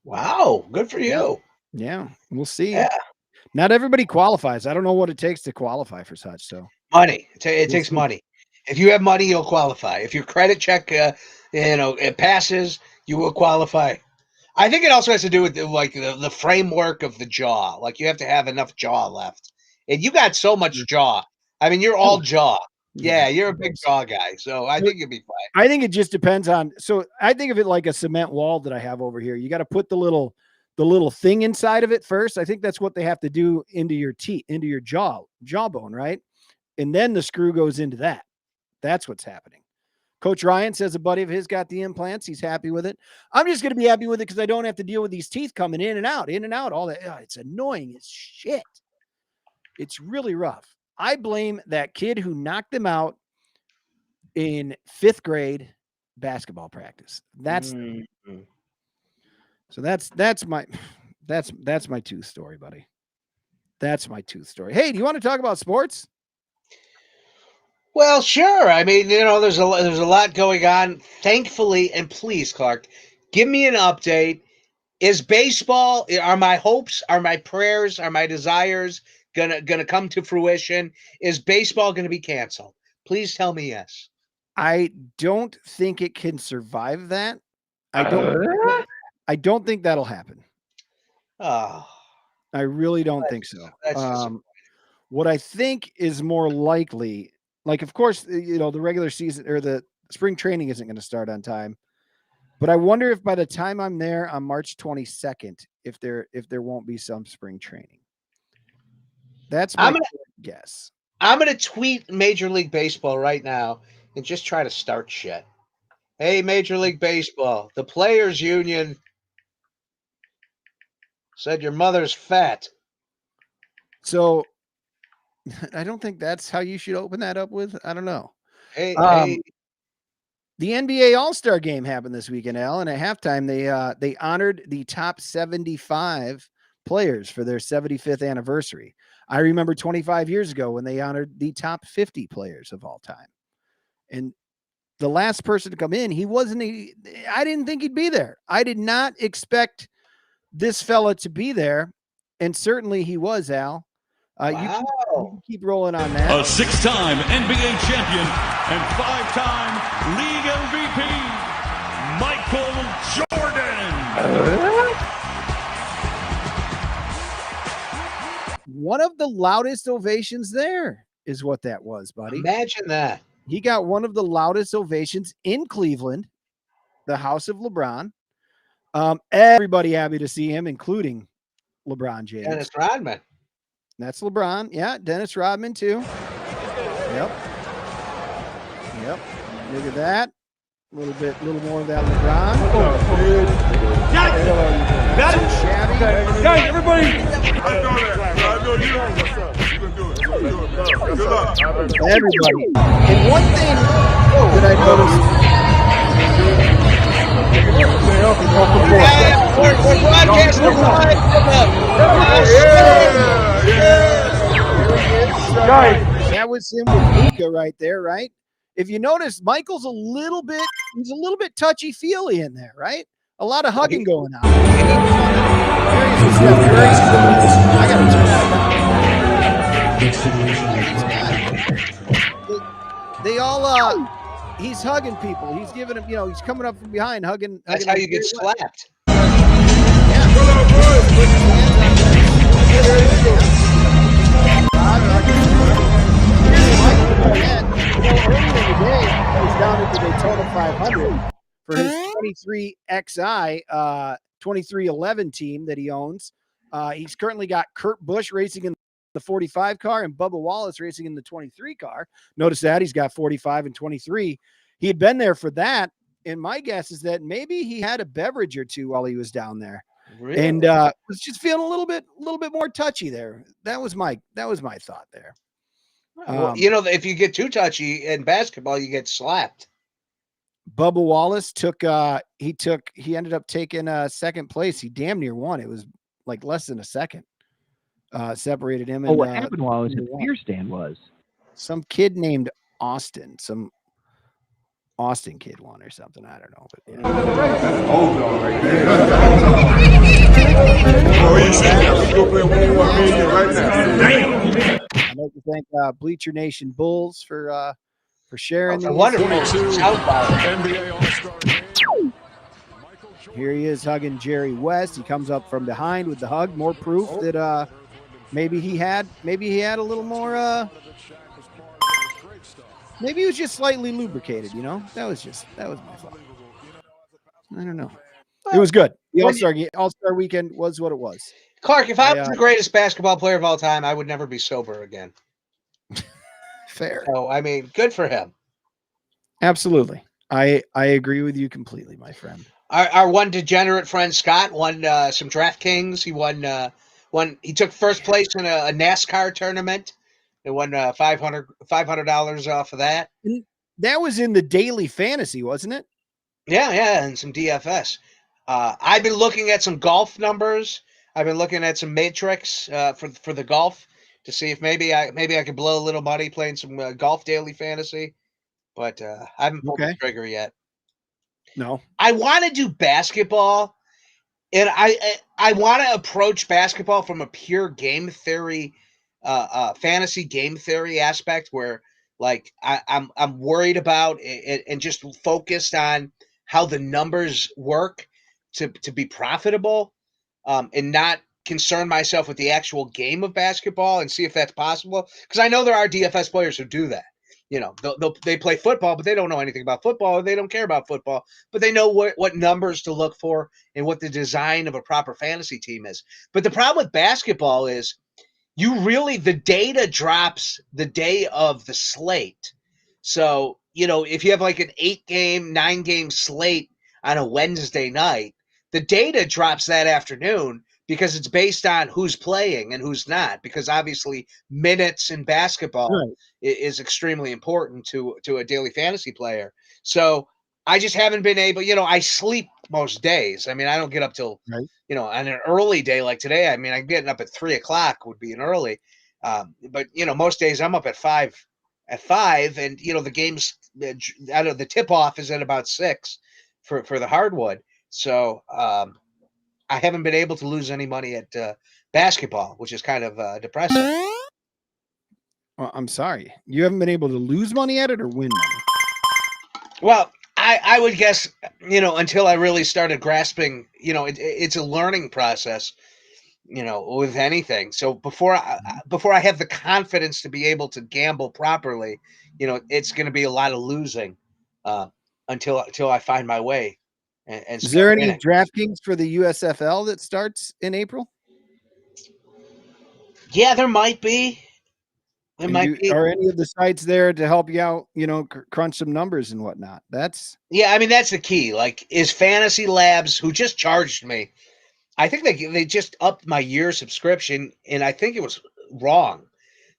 Wow, good for you. Yeah, we'll see. Yeah. Not everybody qualifies. I don't know what it takes to qualify for such. So money. It takes money. If you have money, you'll qualify. If your credit check, it passes, you will qualify. I think it also has to do with the framework of the jaw. Like you have to have enough jaw left, and you got so much jaw. I mean, you're all jaw. Yeah, you're a big jaw guy, so I think you'll be fine. I think it just depends on. So I think of it like a cement wall that I have over here. You got to put the little thing inside of it first. I think that's what they have to do into your teeth, into your jawbone, right? And then the screw goes into that. That's what's happening. Coach Ryan says a buddy of his got the implants. He's happy with it. I'm just going to be happy with it because I don't have to deal with these teeth coming in and out, all that. Oh, it's annoying as shit. It's really rough. I blame that kid who knocked them out in 5th grade basketball practice. So that's my tooth story, buddy. That's my tooth story. Hey, do you want to talk about sports? Well, sure. I mean, there's a lot going on. Thankfully, and please, Clark, give me an update. Is baseball? Are my hopes? Are my prayers? Are my desires gonna come to fruition? Is baseball gonna be canceled? Please tell me yes. I don't think it can survive that. I don't think that'll happen. Oh, I really don't think so. What I think is more likely, like, of course, the regular season or the spring training isn't going to start on time, but I wonder if by the time I'm there on March 22nd, if there won't be some spring training. That's my guess. I'm going to tweet Major League Baseball right now and just try to start shit. Hey, Major League Baseball, the Players Union said your mother's fat. So I don't think that's how you should open that up with. I don't know. Hey. The NBA All-Star Game happened this weekend, Al, and at halftime they honored the top 75 players for their 75th anniversary. I remember 25 years ago when they honored the top 50 players of all time. And the last person to come in, I didn't think he'd be there. I did not expect this fella to be there, and certainly he was, Al. Wow. You can keep rolling on that. A 6-time NBA champion and 5-time league MVP, Michael Jordan. One of the loudest ovations there is what that was, buddy. Imagine that. He got one of the loudest ovations in Cleveland, the house of LeBron. Everybody happy to see him, including LeBron James. Dennis Rodman. That's LeBron. Yeah, Dennis Rodman too. Yep. Look at that. A little more of that LeBron. Got it. Shabby. Guys, everybody. Everybody. And one thing that I noticed. We're broadcasting live from That was him with Luka right there, right? If you notice, Michael's a little bit touchy-feely in there, right? A lot of hugging going on. They all he's hugging people. He's giving them, he's coming up from behind, hugging. That's how you get slapped. Earlier in the day, he was down at the Daytona 500 for his 23XI 2311 team that he owns. He's currently got Kurt Busch racing in the 45 car and Bubba Wallace racing in the 23 car. Notice that he's got 45 and 23. He had been there for that. And my guess is that maybe he had a beverage or two while he was down there. Really? And was just feeling a little bit more touchy there. That was my thought there. Well, if you get too touchy in basketball, you get slapped. Bubba Wallace he ended up taking second place. He damn near won. It was like less than a second. Separated him. Oh, what happened while I was at the beer stand was some kid named Austin, some Austin kid won or something. I don't know. But yeah. I'd like to thank Bleacher Nation Bulls for sharing. A wonderful NBA All-Star game. Here he is hugging Jerry West. He comes up from behind with the hug. More proof that maybe he had a little more. Maybe he was just slightly lubricated. That was my thought. I don't know. It was good. The All-Star weekend was what it was. Clark, if I was the greatest basketball player of all time, I would never be sober again. Fair. So, I mean, good for him. Absolutely. I agree with you completely, my friend. Our one degenerate friend Scott won some DraftKings. He won. He took first place in a NASCAR tournament. He won $500 off of that. And that was in the daily fantasy, wasn't it? Yeah, and some DFS. I've been looking at some golf numbers. I've been looking at some matrix for the golf to see if maybe I could blow a little money playing some golf daily fantasy, but I haven't pulled the trigger yet. No, I want to do basketball, and I want to approach basketball from a pure game theory, fantasy game theory aspect, where like I'm worried about it and just focused on how the numbers work to be profitable, and not concern myself with the actual game of basketball and see if that's possible. Because I know there are DFS players who do that. They play football, but they don't know anything about football, or they don't care about football, but they know what numbers to look for and what the design of a proper fantasy team is. But the problem with basketball is the data drops the day of the slate. So, if you have like an 8-game, 9-game slate on a Wednesday night, the data drops that afternoon because it's based on who's playing and who's not, because obviously minutes in basketball is extremely important to a daily fantasy player. So I just haven't been able, I sleep most days. I mean, I don't get up till, on an early day like today. I mean, I'm getting up at 3:00 would be an early. But most days I'm up at 5 and, the game's out of the tip off is at about 6 for the hardwood. So, I haven't been able to lose any money at basketball, which is kind of depressing. Well, I'm sorry. You haven't been able to lose money at it or win money? Well, I would guess, until I really started grasping, it's a learning process, with anything. So before I have the confidence to be able to gamble properly, it's going to be a lot of losing until I find my way. And is there any winning. DraftKings for the USFL that starts in April? Yeah, there might be. Are any of the sites there to help you out, crunch some numbers and whatnot? That's the key. Like, is Fantasy Labs, who just charged me, I think they just upped my year subscription, and I think it was wrong.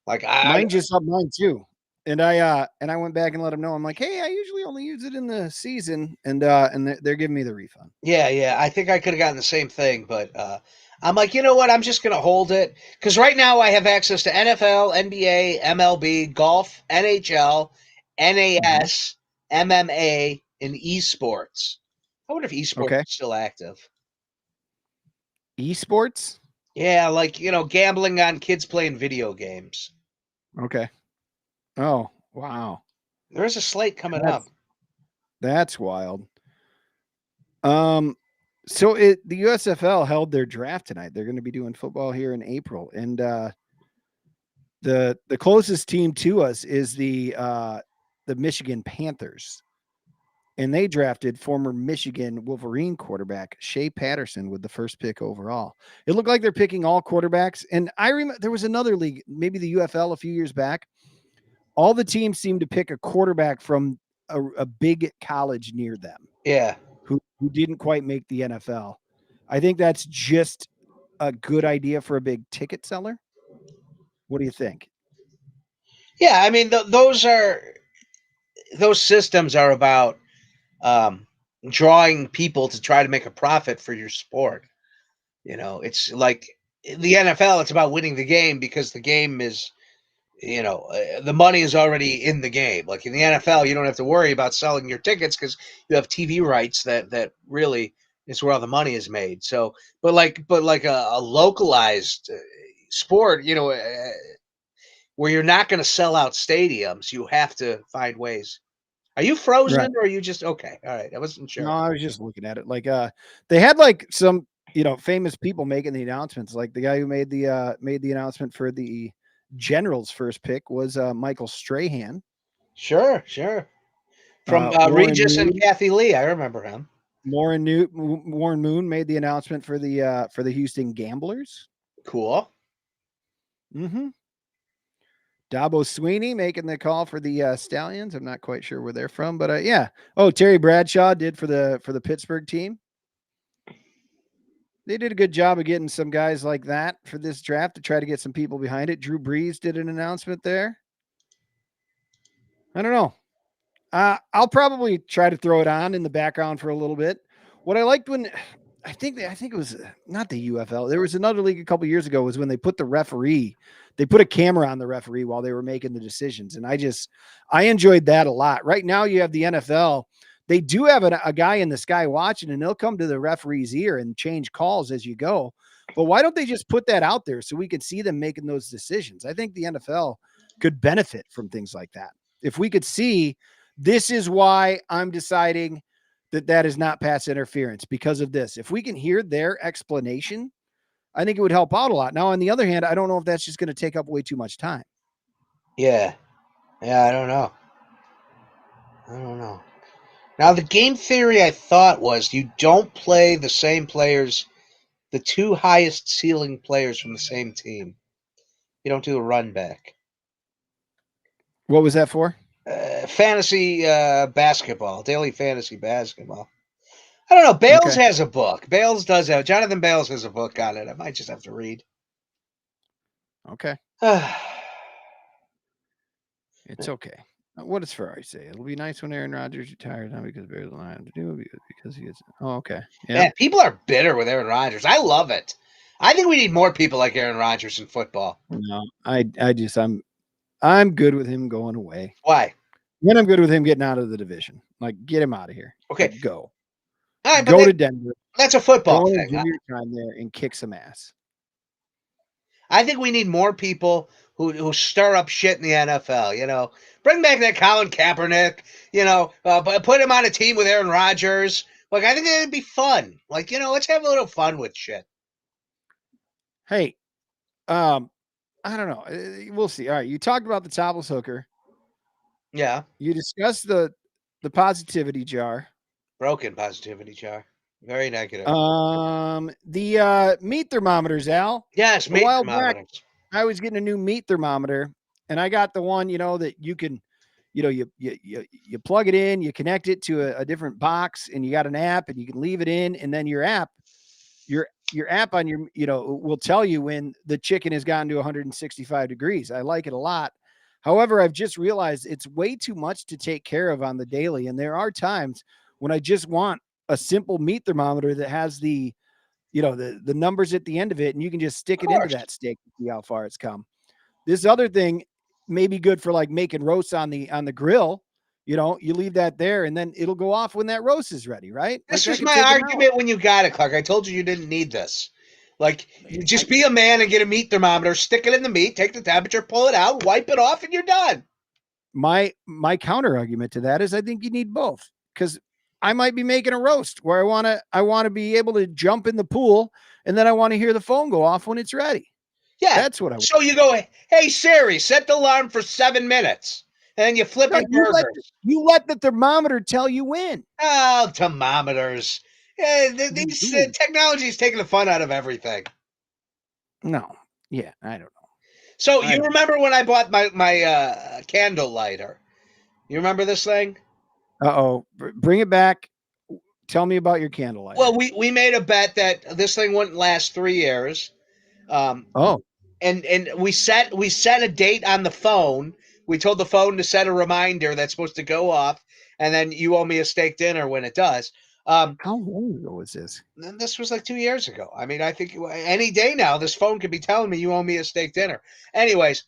Like mine just upped mine too. And I went back and let them know. I'm like, hey, I usually only use it in the season, and they're giving me the refund. Yeah. I think I could have gotten the same thing, but I'm like, you know what? I'm just gonna hold it because right now I have access to NFL, NBA, MLB, golf, NHL, NAS, MMA, and esports. I wonder if esports is still active. Esports? Yeah, like gambling on kids playing video games. Okay. Oh, wow. There's a slate coming up. That's wild. So the USFL held their draft tonight. They're going to be doing football here in April. And the closest team to us is the Michigan Panthers. and they drafted former Michigan Wolverine quarterback Shea Patterson with the first pick overall. It looked like they're picking all quarterbacks. And I remember there was another league, maybe the UFL a few years back. All the teams seemed to pick a quarterback from a big college near them. Yeah. Who didn't quite make the NFL. I think that's just a good idea for a big ticket seller. What do you think? Yeah, I mean, those systems are about drawing people to try to make a profit for your sport. It's like the NFL. It's about winning the game because the game is, the money is already in the game. Like in the NFL, you don't have to worry about selling your tickets because you have TV rights that really is where all the money is made. So, but like a localized sport, where you're not going to sell out stadiums, you have to find ways. Are you frozen Right. or are you just okay? All right, I wasn't sure. No, I was just looking at it. Like they had like some, famous people making the announcements. Like the guy who made the announcement for the Generals' first pick was Michael Strahan. Sure. From Warren Regis and Moon, Kathy Lee, I remember him. Warren Moon made the announcement for the Houston Gamblers. Cool. Mm-hmm. Dabo Sweeney making the call for the Stallions. I'm not quite sure where they're from, but yeah. Oh, Terry Bradshaw did for the Pittsburgh team. They did a good job of getting some guys like that for this draft to try to get some people behind it. Drew Brees did an announcement there. I don't know. I'll probably try to throw it on in the background for a little bit. What I liked when I think it was not the UFL. There was another league a couple years ago was when they put they put a camera on the referee while they were making the decisions. And I enjoyed that a lot. Right now you have the NFL. They do have a guy in the sky watching, and they'll come to the referee's ear and change calls as you go. But why don't they just put that out there so we could see them making those decisions? I think the NFL could benefit from things like that. If we could see, this is why I'm deciding that is not pass interference because of this. If we can hear their explanation, I think it would help out a lot. Now, on the other hand, I don't know if that's just going to take up way too much time. Yeah, I don't know. Now, the game theory I thought was you don't play the same players, the two highest ceiling players from the same team. You don't do a run back. What was that for? Fantasy basketball, daily fantasy basketball. I don't know. Bales has a book. Jonathan Bales has a book on it. I might just have to read. Okay. It's okay. What does Ferrari say? It'll be nice when Aaron Rodgers retires, not because Bears don't have to do it, because he is. Oh, okay. Yeah. Man, people are bitter with Aaron Rodgers. I love it. I think we need more people like Aaron Rodgers in football. No, I'm good with him going away. Why? Then I'm good with him getting out of the division. Like, get him out of here. Okay, like, go. All right, go to Denver. That's a football thing. Enjoy your time there and kick some ass. I think we need more people who stir up shit in the NFL. Bring back that Colin Kaepernick. Put him on a team with Aaron Rodgers. Like, I think it'd be fun. Like, let's have a little fun with shit. Hey, I don't know. We'll see. All right, you talked about the topless hooker. Yeah. You discussed the positivity jar. Broken positivity jar. Very negative. The meat thermometers, Al. Yes, meat thermometers. Back, I was getting a new meat thermometer, and I got the one, that you can, you plug it in, you connect it to a different box, and you got an app, and you can leave it in, and then your app on your, will tell you when the chicken has gotten to 165 degrees. I like it a lot. However, I've just realized it's way too much to take care of on the daily, and there are times when I just want a simple meat thermometer that has the numbers at the end of it, and you can just stick it into that steak to see how far it's come. This other thing may be good for like making roasts on the grill. You leave that there, and then it'll go off when that roast is ready, right? This was my argument when you got it, Clark. I told you didn't need this. Like, just be a man and get a meat thermometer, stick it in the meat, take the temperature, pull it out, wipe it off, and you're done. My counter argument to that is I think you need both, because I might be making a roast where I want to be able to jump in the pool, and then I want to hear the phone go off when it's ready. Yeah, that's what I want. So you go, hey Siri, set the alarm for 7 minutes, and you flip No, your burgers. you let the thermometer tell you when. Oh, thermometers. Yeah, these do. technology is taking the fun out of everything. No. Yeah, I don't know. So I you don't remember when I bought my candle lighter? You remember this thing? Uh-oh. Bring it back. Tell me about your candlelight. Well, we made a bet that this thing wouldn't last 3 years. Oh, And we set a date on the phone. We told the phone to set a reminder that's supposed to go off, and then you owe me a steak dinner when it does. how long ago was this? This was like 2 years ago. I mean, I think any day now, this phone could be telling me you owe me a steak dinner. Anyways,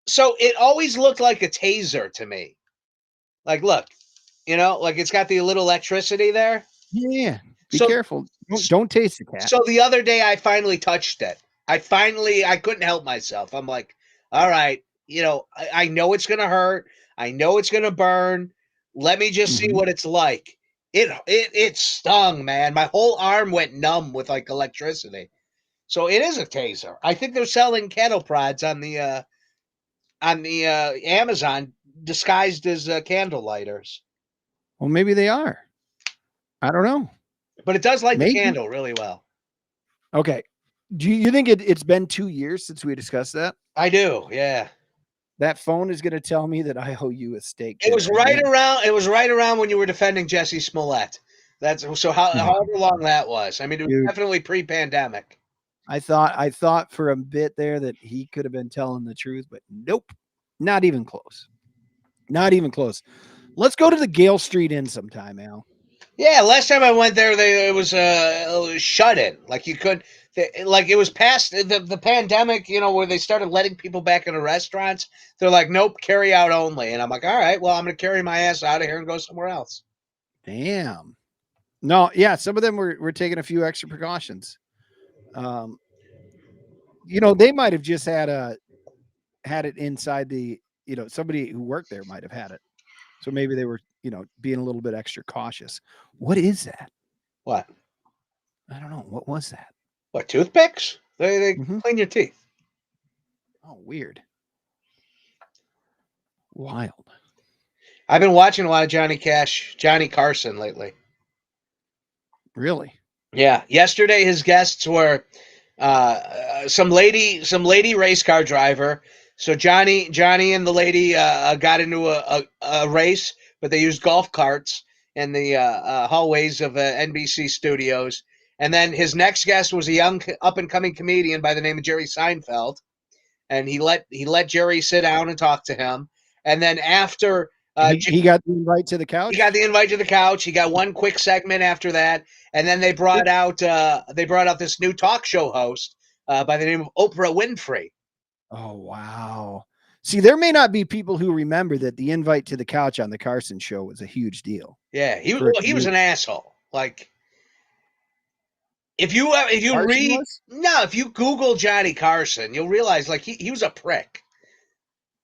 so it always looked like a taser to me. Like, look, like it's got the little electricity there. Yeah. Be So careful. Don't taste the cat. So the other day I finally touched it. I couldn't help myself. I'm like, all right, I know it's going to hurt. I know it's going to burn. Let me just see what it's like. It stung, man. My whole arm went numb with like electricity. So it is a taser. I think they're selling kettle prods on the Amazon disguised as candle lighters. Well, maybe they are. I don't know. But it does light the Maybe. candle really well. Okay. Do you think it's been 2 years since we discussed that? I do, yeah. That phone is going to tell me that I owe you a steak. It was right around. It was right around when you were defending Jesse Smollett. That's so. However long that was. I mean, it was definitely pre-pandemic. I thought for a bit there that he could have been telling the truth, but nope, not even close. Not even close. Let's go to the Gale Street Inn sometime, Al. Yeah, last time I went there, it was shut in. Like you could, like it was past the pandemic. Where they started letting people back into restaurants. They're like, nope, carry out only. And I'm like, all right, well, I'm going to carry my ass out of here and go somewhere else. Damn. No, yeah, some of them were taking a few extra precautions. They might have just had it inside the. Somebody who worked there might have had it. So maybe they were, being a little bit extra cautious. What is that? What? I don't know. What was that? What, toothpicks? They clean your teeth. Oh, weird. Wild. I've been watching a lot of Johnny Carson lately. Really? Yeah. Yesterday, his guests were some lady race car driver. So Johnny and the lady got into a race, but they used golf carts in the hallways of NBC studios. And then his next guest was a young up-and-coming comedian by the name of Jerry Seinfeld. And he let Jerry sit down and talk to him. And then after he got the invite to the couch. He got the invite to the couch. He got one quick segment after that, and then they brought out this new talk show host by the name of Oprah Winfrey. Oh wow! See, there may not be people who remember that the invite to the couch on the Carson show was a huge deal. Yeah, he was an asshole. Like if you Google Johnny Carson, you'll realize like he was a prick.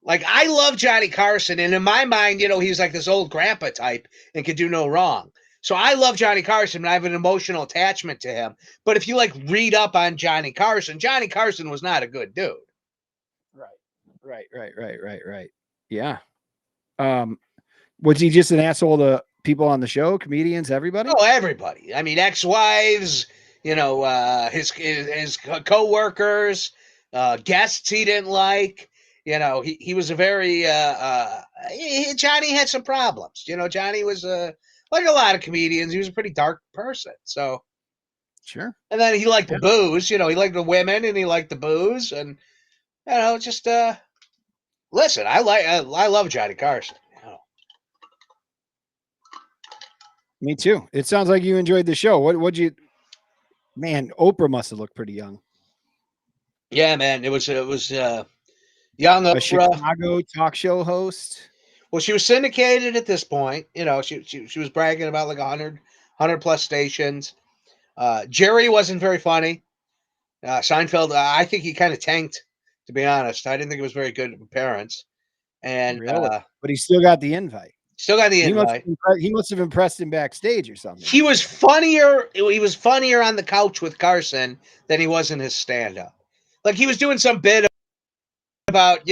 Like, I love Johnny Carson, and in my mind, he's like this old grandpa type and could do no wrong. So I love Johnny Carson, and I have an emotional attachment to him. But if you, read up on Johnny Carson was not a good dude. Right. Yeah. Was he just an asshole to people on the show, comedians, everybody? Oh, everybody. I mean, ex-wives, his co-workers, guests he didn't like. He was a very Johnny had some problems. Johnny was like a lot of comedians. He was a pretty dark person. So sure. And then he liked the booze. He liked the women and he liked the booze. And just listen. I love Johnny Carson. Me too. It sounds like you enjoyed the show. What'd you? Man, Oprah must have looked pretty young. Yeah, man. It was young Oprah, a Chicago talk show host. Well, she was syndicated at this point. She was bragging about like 100 plus stations. Jerry wasn't very funny. Seinfeld, I think he kind of tanked, to be honest. I didn't think it was very good appearance. And really? But he still got the invite. Still got the invite. He must have impressed him backstage or something. He was funnier. He was funnier on the couch with Carson than he was in his stand-up. Like he was doing some bit about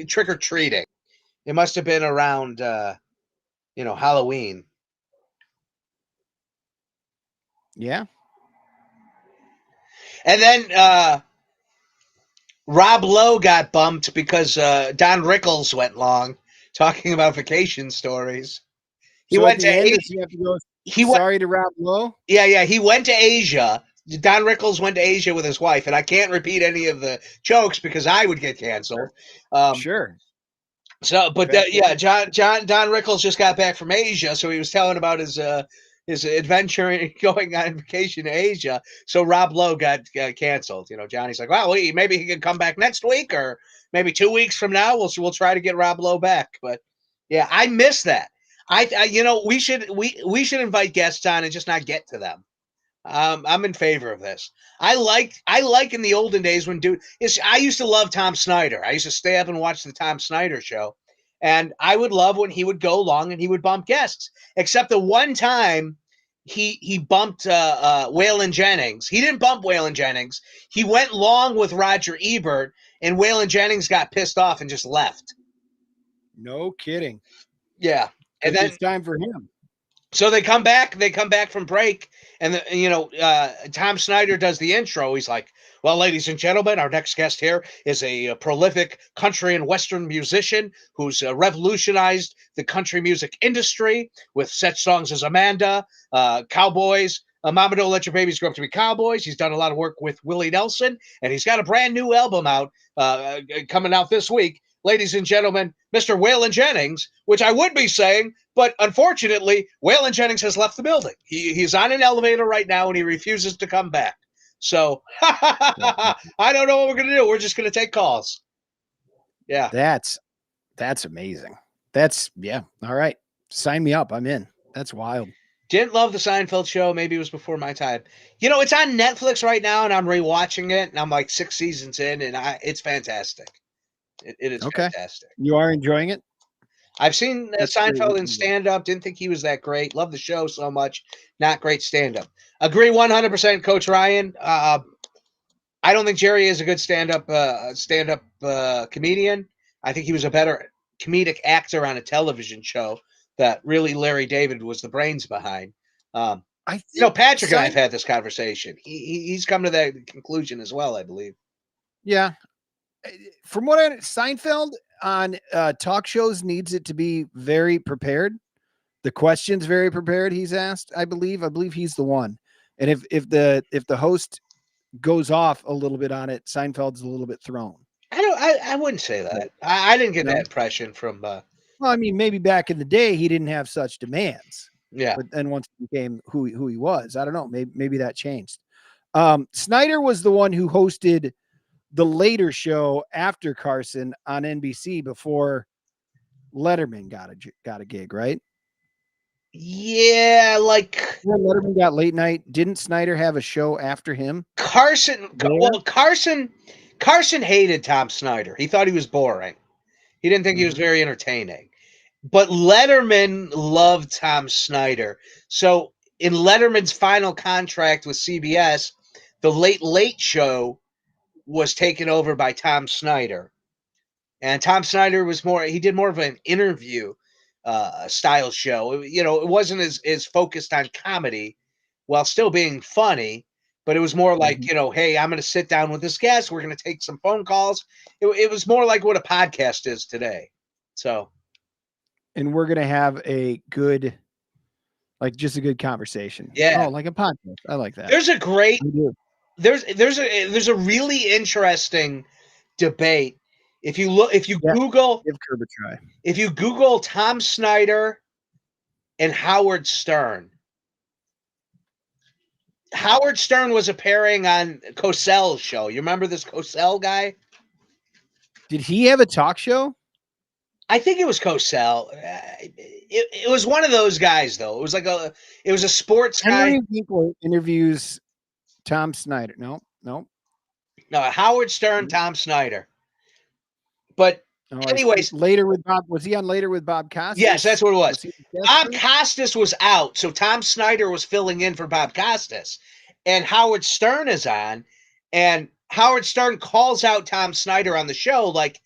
trick or treating, It must have been around, Halloween. Yeah. And then Rob Lowe got bumped because Don Rickles went long talking about vacation stories. He So went at to the end, Asia. does he have to go? He went. Sorry to Rob Lowe. Yeah. He went to Asia. Don Rickles went to Asia with his wife, and I can't repeat any of the jokes because I would get canceled. Sure. So, but Okay. Don Rickles just got back from Asia, so he was telling about his adventure going on vacation to Asia. So Rob Lowe got canceled. Johnny's like, well, maybe he can come back next week, or maybe 2 weeks from now. We'll try to get Rob Lowe back. But yeah, I miss that. We should invite guests on and just not get to them. I'm in favor of this. I like in the olden days when I used to love Tom Snyder. I used to stay up and watch the Tom Snyder show, and I would love when he would go along and he would bump guests. Except the one time he bumped Waylon Jennings. He didn't bump Waylon Jennings. He went long with Roger Ebert, and Waylon Jennings got pissed off and just left. No kidding. Yeah, and then it's time for him. So they come back. They come back from break, and Tom Snyder does the intro. He's like, "Well, ladies and gentlemen, our next guest here is a prolific country and western musician who's revolutionized the country music industry with such songs as Amanda, Cowboys, Mama Don't Let Your Babies Grow Up to Be Cowboys. He's done a lot of work with Willie Nelson, and he's got a brand new album out coming out this week. Ladies and gentlemen, Mr. Waylon Jennings," which I would be saying, but unfortunately, Waylon Jennings has left the building. He's on an elevator right now, and he refuses to come back. So I don't know what we're going to do. We're just going to take calls. Yeah. That's amazing. Yeah. All right. Sign me up. I'm in. That's wild. Didn't love the Seinfeld show. Maybe it was before my time. It's on Netflix right now, and I'm rewatching it, and I'm like 6 seasons in, and it's fantastic. It is fantastic. You are enjoying it? I've seen Seinfeld in stand-up. Didn't think he was that great. Love the show so much. Not great stand-up. Agree 100%, Coach Ryan. I don't think Jerry is a good stand-up comedian. I think he was a better comedic actor on a television show that really Larry David was the brains behind. Patrick and I have had this conversation. He's come to that conclusion as well, I believe. Yeah. From what I Seinfeld on talk shows needs it to be very prepared. The questions very prepared. He's asked, I believe he's the one. And if the host goes off a little bit on it, Seinfeld's a little bit thrown. I wouldn't say that. I didn't get that impression from. Well, I mean, maybe back in the day he didn't have such demands. Yeah. But then once he became who he was, I don't know. Maybe that changed. Snyder was the one who hosted the later show after Carson on NBC before Letterman got a gig, right? Yeah, like when Letterman got late night, didn't Snyder have a show after him? Carson hated Tom Snyder. He thought he was boring. He didn't think he was very entertaining. But Letterman loved Tom Snyder. So in Letterman's final contract with CBS, the Late Late Show was taken over by Tom Snyder. And Tom Snyder he did more of an interview style show. It wasn't as focused on comedy while still being funny, but it was more like, hey, I'm going to sit down with this guest. We're going to take some phone calls. It was more like what a podcast is today. So. And we're going to have a good, just a good conversation. Yeah. Oh, like a podcast. I like that. There's a great, there's a really interesting debate. If you Google, give Curb a try. If you Google Tom Snyder and Howard Stern was appearing on Cosell's show. You remember this Cosell guy? Did he have a talk show? I think it was Cosell. It was one of those guys, though. It was a sports Henry guy. Winkler interviews Tom Snyder. No. Howard Stern, Tom Snyder. But anyways, later with Bob. Was he on later with Bob Costas? Yes, that's what it was. Bob Costas was out, so Tom Snyder was filling in for Bob Costas, and Howard Stern is on, and Howard Stern calls out Tom Snyder on the show like,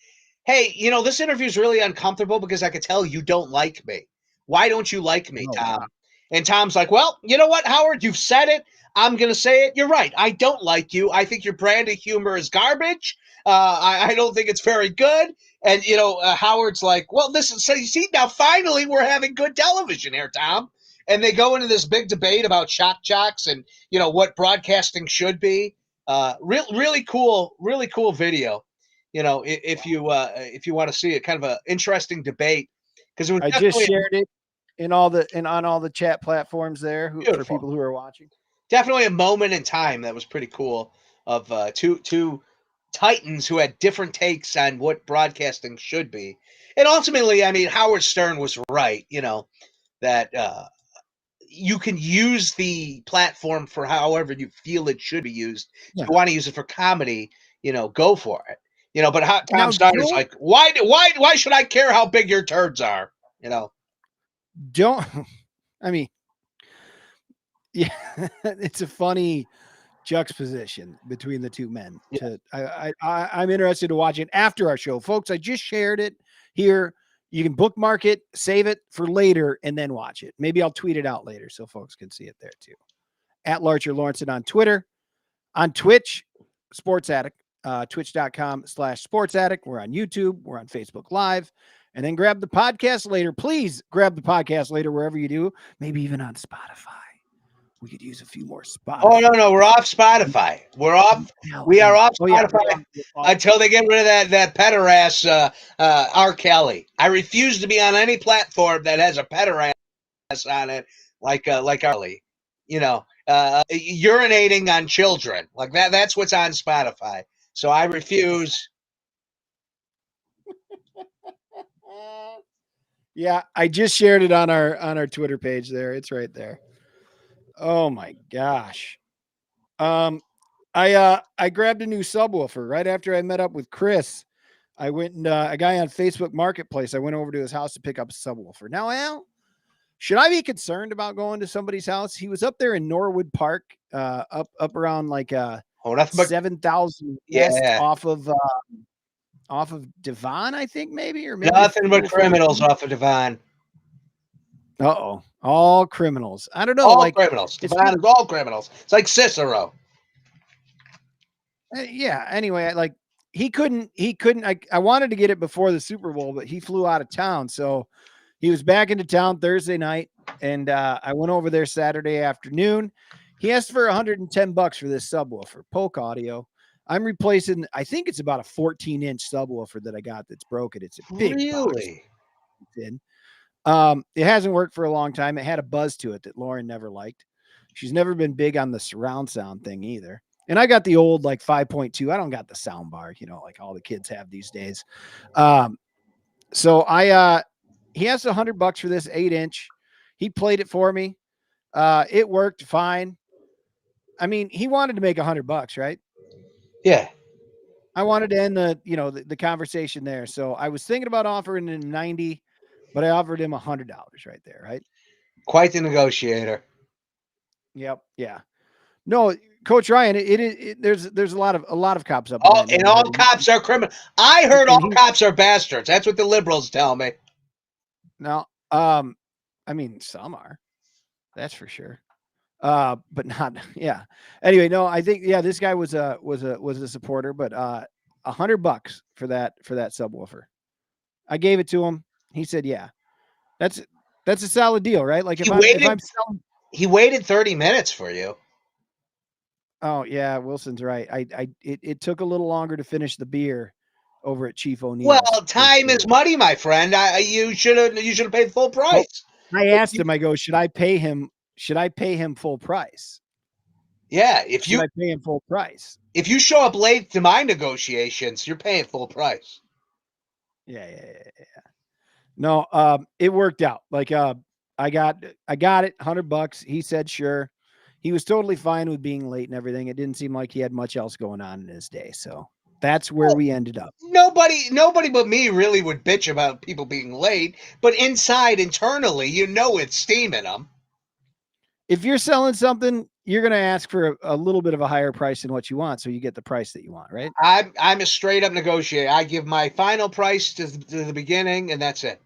hey, this interview is really uncomfortable because I could tell you don't like me. Why don't you like me, Oh, Tom? wow. And Tom's like, well, you know what, Howard? You've said it. I'm going to say it. You're right. I don't like you. I think your brand of humor is garbage. I don't think it's very good. And, Howard's like, well, listen, so you see, now finally we're having good television here, Tom. And they go into this big debate about shock jocks and, what broadcasting should be. Really cool video. If you want to see it, kind of an interesting debate, because it was I just definitely shared it on all the chat platforms there for Beautiful. people who are watching. definitely a moment in time that was pretty cool of two titans who had different takes on what broadcasting should be. And ultimately, I mean, Howard Stern was right, that you can use the platform for however you feel it should be used. Yeah. If you want to use it for comedy, go for it. But Now, Tom Snyder's like, why should I care how big your turds are? Don't I mean, yeah, it's a funny juxtaposition between the two men. Yeah. I'm interested to watch it after our show, folks. I just shared it here. You can bookmark it, save it for later, and then watch it. Maybe I'll tweet it out later so folks can see it there too. At Larcher Lawrenson on Twitter, on Twitch, Sports Addict, twitch.com/Sports Addict. We're on YouTube. We're on Facebook Live. And then grab the podcast later. Please grab the podcast later wherever you do. Maybe even on Spotify. We could use a few more Spotify. Oh, no, we're off Spotify. We're off. We are off Spotify until they get rid of that pederast R. Kelly. I refuse to be on any platform that has a pederast on it, like R. Kelly. Urinating on children like that. That's what's on Spotify. So I refuse. Yeah, I just shared it on our Twitter page there. It's right there. Oh my gosh. I grabbed a new subwoofer right after I met up with Chris. I went and a guy on Facebook Marketplace. I went over to his house to pick up a subwoofer. Now, Al, should I be concerned about going to somebody's house? He was up there in Norwood Park, up around like 7,000 west off of Devon, I think maybe, or maybe nothing but criminals off of Devon. Uh-oh. All criminals. I don't know. All criminals. Devon is all criminals. It's like Cicero. Yeah. Anyway, he couldn't, I wanted to get it before the Super Bowl, but he flew out of town. So he was back into town Thursday night. And I went over there Saturday afternoon. He asked for $110 for this subwoofer, Polk Audio. I'm replacing, I think it's about a 14-inch subwoofer that I got that's broken. It's a big box. It hasn't worked for a long time. It had a buzz to it that Lauren never liked. She's never been big on the surround sound thing either. And I got the old 5.2. I don't got the sound bar, like all the kids have these days. So he asked $100 for this 8-inch. He played it for me. It worked fine. I mean, he wanted to make $100, right? Yeah. I wanted to end the conversation there. So I was thinking about offering him 90, but I offered him $100 right there, right? Quite the negotiator. Yep. Yeah. No, Coach Ryan, there's a lot of cops up. And all cops are criminals. I heard all cops are bastards. That's what the liberals tell me. No, I mean some are. That's for sure. But not. Yeah. Anyway, no, I think this guy was a supporter, but $100 for that subwoofer. I gave it to him. He said, "Yeah, that's a solid deal, right?" Like if I'm selling, he waited 30 minutes for you. Oh yeah, Wilson's right. It took a little longer to finish the beer over at Chief O'Neill's. Well, time is money, my friend. You should have paid full price. I asked him. I go, should I pay him full price? Yeah, should I pay him full price? If you show up late to my negotiations, you're paying full price. Yeah. No, it worked out. I got it, $100. He said sure. He was totally fine with being late and everything. It didn't seem like he had much else going on in his day. So that's where we ended up. Nobody but me really would bitch about people being late, but internally, it's steaming them. If you're selling something you're going to ask for a little bit of a higher price than what you want, so you get the price that you want, right? I'm a straight up negotiator. I give my final price to the beginning, and that's it.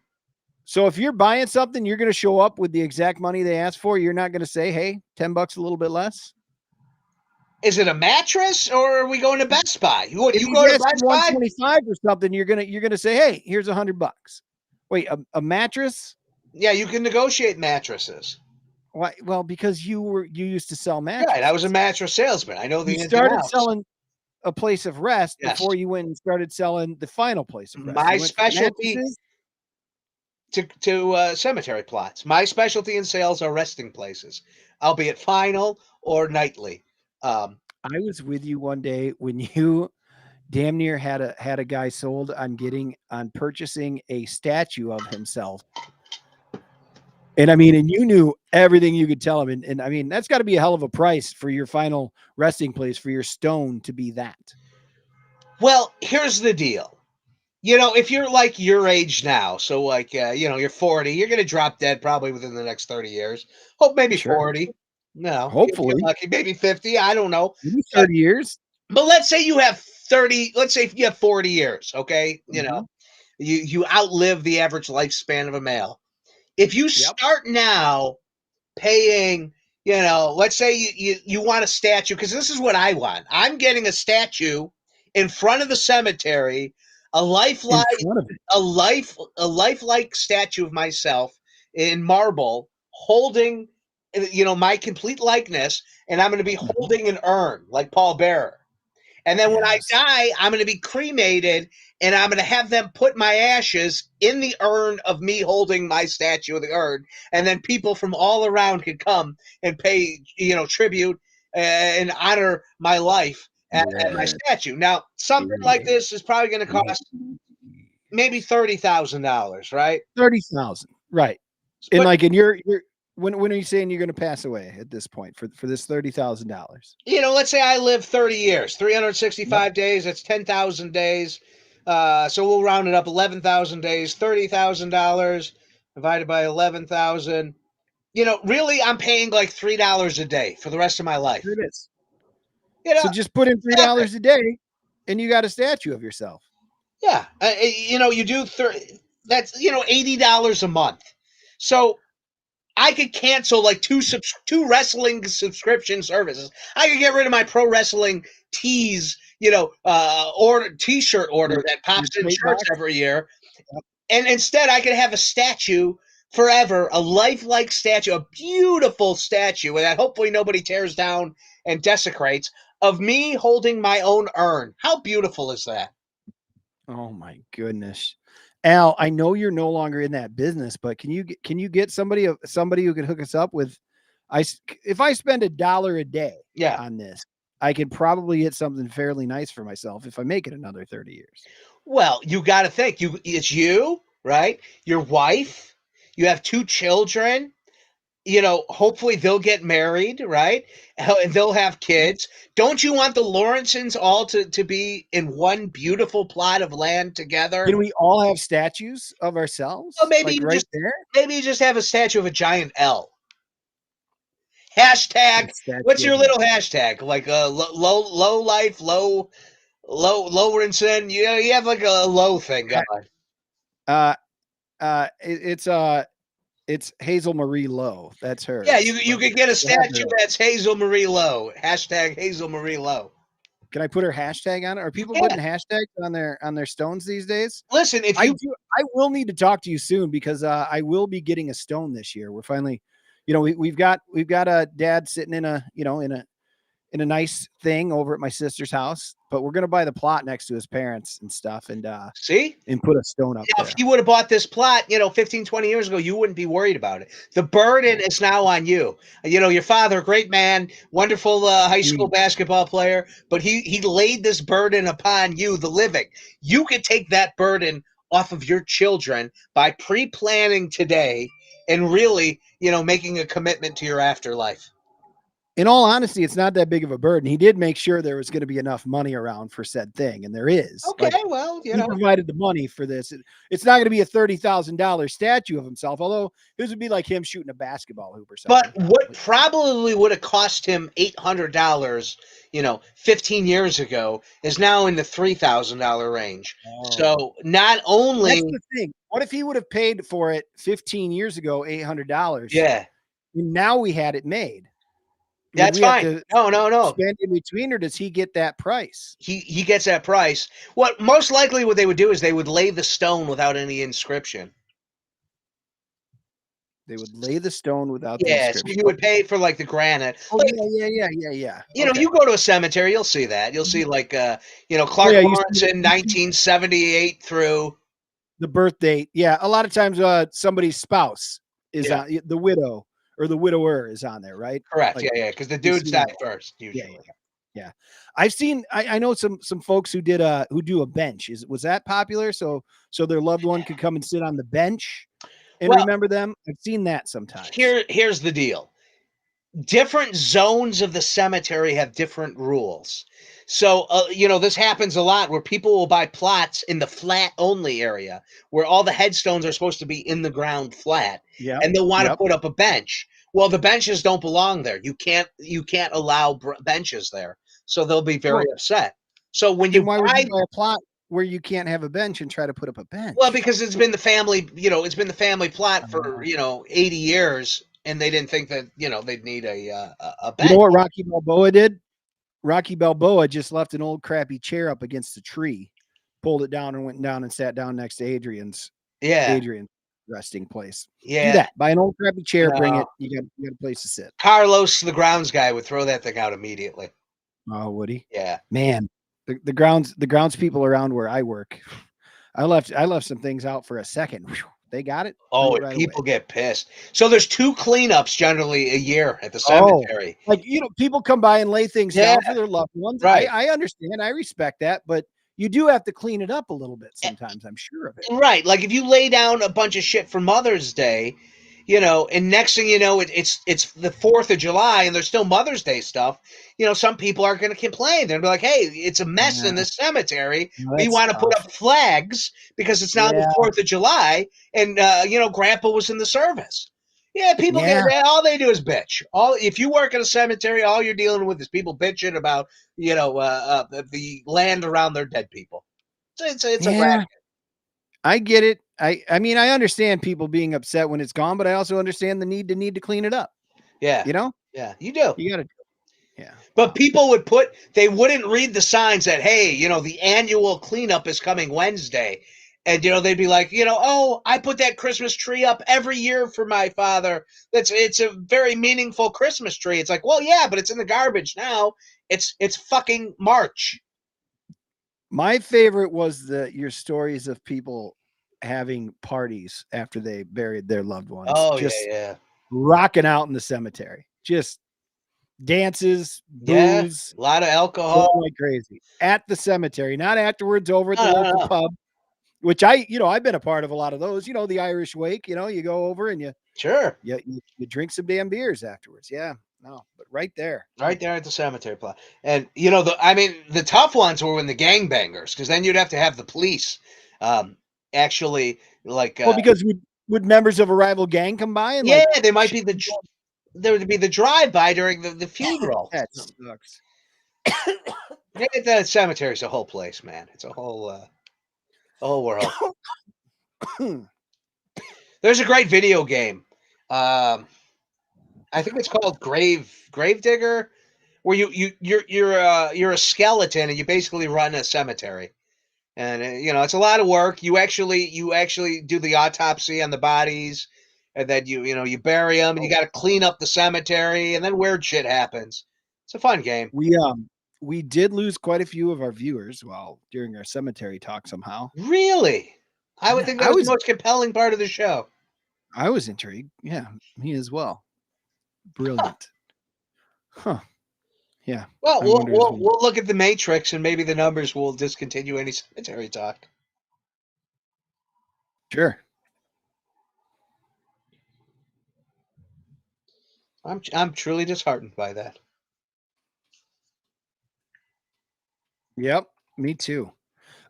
So if you're buying something, you're going to show up with the exact money they asked for. You're not going to say, "Hey, $10 a little bit less." Is it a mattress, or are we going to Best Buy? You If go he's to asking Best Buy? 125 or something, you're gonna say, "Hey, here's $100." Wait, a mattress? Yeah, you can negotiate mattresses. Why? Well, because you used to sell Right, I was a mattresses. mattress salesman. I know the You ins and started outs. selling a place of rest Yes. before you went and started selling the final place of rest. My You went from specialty mattresses. to cemetery plots. My specialty in sales are resting places, albeit final or nightly. I was with you one day when you damn near had a guy sold on purchasing a statue of himself. And I mean, and you knew everything you could tell him. And I mean, that's got to be a hell of a price for your final resting place for your stone to be that. Well, here's the deal. You know, if you're like your age now, so like you're 40, you're going to drop dead probably within the next 30 years. Hope maybe Sure. 40. No, if you're Hopefully. lucky, maybe 50. I don't know. Maybe 30 years. But let's say you have 30. Let's say you have 40 years. Okay, Mhm. you outlive the average lifespan of a male. If you Yep. start now paying, let's say you want a statue, because this is what I want. I'm getting a statue in front of the cemetery, a In lifelike, front of it. a lifelike statue of myself in marble, holding, my complete likeness, and I'm going to be Mhm. holding an urn like Paul Bearer. And then when I Yes. die, I'm going to be cremated, and I'm going to have them put my ashes in the urn of me holding my statue of the urn. And then people from all around can come and pay, tribute and honor my life at my Yeah. statue. Now, something like this is probably going to cost maybe $30,000, right? 30,000. Right. And But like, and you're when are you saying you're going to pass away at this point for this $30,000? let's say I live 30 years, 365 Yep. days, that's 10,000 days. So we'll round it up 11,000 days, $30,000 divided by 11,000. Really, I'm paying like $3 a day for the rest of my life. Here it is. You know, So just put in $3 a day and you got a statue of yourself. yeah. You do that's $80 a month. So I could cancel like two wrestling subscription services. I could get rid of my pro wrestling tees, order T-shirt order that Your pops in crate shirts box. every year, and instead I could have a statue forever, a lifelike statue, a beautiful statue that hopefully nobody tears down and desecrates, of me holding my own urn. How beautiful is that? Oh my goodness. Al, I know you're no longer in that business, but can you get somebody who can hook us up with if I spend $1 a day Yeah. on this, I could probably get something fairly nice for myself if I make it another 30 years. Well, you got to think. It's you, right? Your wife. You have 2 children. Hopefully they'll get married, right? And they'll have kids. Don't you want the Lawrences all to be in one beautiful plot of land together? Can we all have statues of ourselves? Well, Like right there? maybe you just have a statue of a giant L. Hashtag. A statue What's your of little an hashtag? Like low life, Lowrenson. You have like a low thing going. It's Hazel Marie Lowe. That's her. Yeah, you could get a statue that's Hazel Marie Lowe. Hashtag Hazel Marie Lowe. Can I put her hashtag on it? Are people Yeah. putting hashtags on their stones these days? Listen, if I will need to talk to you soon because I will be getting a stone this year. We're finally, we've got a dad sitting in a nice thing over at my sister's house, but we're gonna buy the plot next to his parents and stuff, and see, and put a stone up there. if you would have bought this plot, 15, 20 years ago, you wouldn't be worried about it. The burden is now on you. Your father, great man, wonderful high school basketball player, but he laid this burden upon you, the living. You could take that burden off of your children by pre-planning today and really, making a commitment to your afterlife. in all honesty, it's not that big of a burden. He did make sure there was going to be enough money around for said thing, and there is. Okay, Like, well, you he know. provided the money for this. It's not going to be a $30,000 statue of himself, although his would be like him shooting a basketball hoop or something. But what probably would have cost him $800, 15 years ago, is now in the $3,000 range. So not only, That's the thing. What if he would have paid for it 15 years ago, $800? yeah, And now we had it made. Would that's we have fine. to No. spend in between, or does he get that price? He gets that price. What most likely what they would do is they would lay the stone without any inscription. They would lay the stone without the Yeah, so inscription. you would pay for like the granite. Oh, Like, yeah. You go to a cemetery, you'll see that. You'll see like Clark yeah, you see Lawrenson, 1978 through. the birth date. Yeah, a lot of times somebody's spouse is Yeah. on, the widow or the widower is on there, right? Correct. Like, Yeah, because the you dudes see die that. first usually. Yeah. I've seen. I know some folks who do a bench. Was that popular? So their loved one could come and sit on the bench and Well, remember them. I've seen that sometimes. Here's the deal. Different zones of the cemetery have different rules. So, this happens a lot where people will buy plots in the flat only area where all the headstones are supposed to be in the ground flat, Yeah. and they'll want to put up a bench. Well, the benches don't belong there. You can't allow benches there. So they'll be very upset. So when you why would buy you buy a plot where you can't have a bench and try to put up a bench? well, because it's been the family plot for 80 years, and they didn't think that they'd need a bench. You know what Rocky Balboa did? Rocky Balboa just left an old crappy chair up against a tree, pulled it down, and went down and sat down next to Adrian's resting place. Yeah. Do that. Buy an old crappy chair, bring No. it. You got a place to sit. Carlos, the grounds guy, would throw that thing out immediately. Oh, would he? Yeah. Man, the grounds people around where I work, I left some things out for a second. Whew, they got it. Oh, Threw it right people away. get pissed. So there's 2 cleanups generally a year at the cemetery. Like, people come by and lay things down for their loved ones. Right. I understand. I respect that, but you do have to clean it up a little bit sometimes. I'm sure of it. Right. Like if you lay down a bunch of shit for Mother's Day, and next thing you know, it's the 4th of July and there's still Mother's Day stuff. Some people are going to complain. They'll be like, hey, it's a mess in the cemetery. We want to put up flags because it's now the 4th of July and, Grandpa was in the service. Yeah, people all they do is bitch. If you work in a cemetery, all you're dealing with is people bitching about, the land around their dead people. It's a racket. I get it. I mean, I understand people being upset when it's gone, but I also understand the need to clean it up. Yeah. Yeah, you do. You got to. Yeah. But people they wouldn't read the signs that, hey, the annual cleanup is coming Wednesday. And, they'd be like, oh, I put that Christmas tree up every year for my father. It's a very meaningful Christmas tree. It's like, well, yeah, but it's in the garbage now. It's fucking March. My favorite was your stories of people having parties after they buried their loved ones. Oh, just yeah. rocking out in the cemetery. Just dances, booze, a lot of alcohol. Like crazy at the cemetery, not afterwards over at the local pub, which I've been a part of a lot of those, the Irish wake, you go over and you drink some damn beers afterwards. Yeah. No, but right there at the cemetery plot. And the tough ones were when the gangbangers, because then you'd have to have the police actually because would members of a rival gang come by and they might be there would be the drive-by during the funeral. That sucks. The cemetery's a whole place, man. It's a whole world. There's a great video game. I think it's called Gravedigger, where you're a skeleton and you basically run a cemetery, and it's a lot of work. You actually do the autopsy on the bodies, and then you bury them, and you got to clean up the cemetery, and then weird shit happens. It's a fun game. We did lose quite a few of our viewers during our cemetery talk somehow. Really? I would think that was the most compelling part of the show. I was intrigued. Yeah, me as well. Brilliant. Huh. Yeah. Well, we'll look at the Matrix and maybe the numbers will discontinue any cemetery talk. Sure. I'm truly disheartened by that. Yep, me too.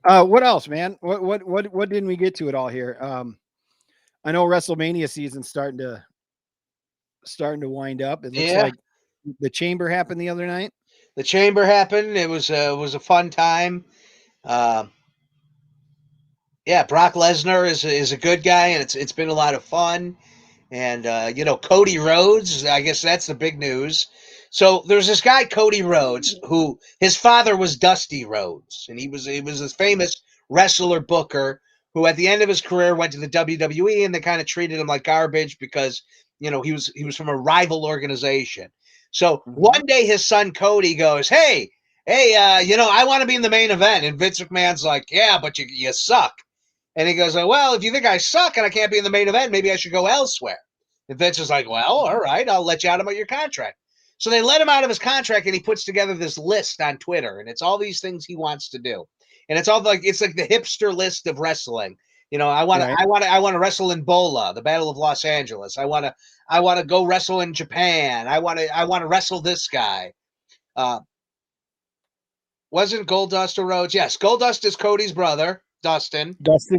What else, man? What didn't we get to it all here? I know WrestleMania season's starting to wind up. It looks Yeah. like the Chamber happened the other night. The Chamber happened. It was a fun time. Um, yeah, Brock Lesnar is a good guy, and it's been a lot of fun. And Cody Rhodes, I guess that's the big news. So there's this guy Cody Rhodes who his father was Dusty Rhodes, and he was this famous wrestler booker who at the end of his career went to the WWE, and they kind of treated him like garbage because he was from a rival organization. So one day his son Cody goes, hey, I want to be in the main event, and Vince McMahon's like, yeah, but you suck. And he goes, well, if you think I suck and I can't be in the main event, maybe I should go elsewhere. And Vince is like, well, all right, I'll let you out of your contract. So they let him out of his contract, and he puts together this list on Twitter, and it's all these things he wants to do, and it's like the hipster list of wrestling. I want to wrestle in Bola, the Battle of Los Angeles. I want to go wrestle in Japan. I want to wrestle this guy. Wasn't Goldust a Rhodes? Yes, Goldust is Cody's brother. Dustin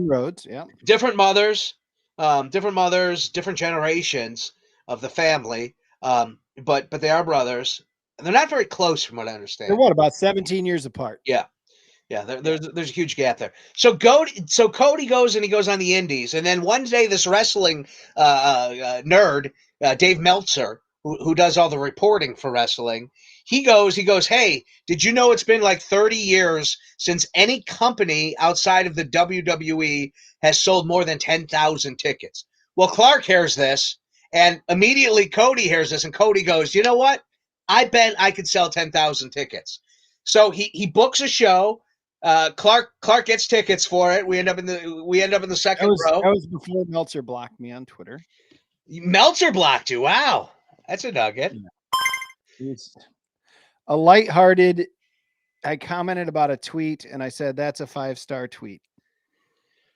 Rhodes, yeah. Different mothers, different generations of the family, but they are brothers. They're not very close, from what I understand. They're about 17 years apart. Yeah. There's a huge gap there. So Cody goes and he goes on the Indies, and then one day this wrestling nerd, Dave Meltzer, who does all the reporting for wrestling, he goes, hey, did you know it's been like 30 years since any company outside of the WWE has sold more than 10,000 tickets? Well, Clark hears this, and immediately Cody hears this, and Cody goes, you know what? I bet I could sell 10,000 tickets. So he books a show. Clark gets tickets for it. We end up in the second row. That was before Meltzer blocked me on Twitter. Meltzer blocked you. Wow, that's a nugget. Yeah. A lighthearted. I commented about a tweet, and I said that's a 5-star tweet.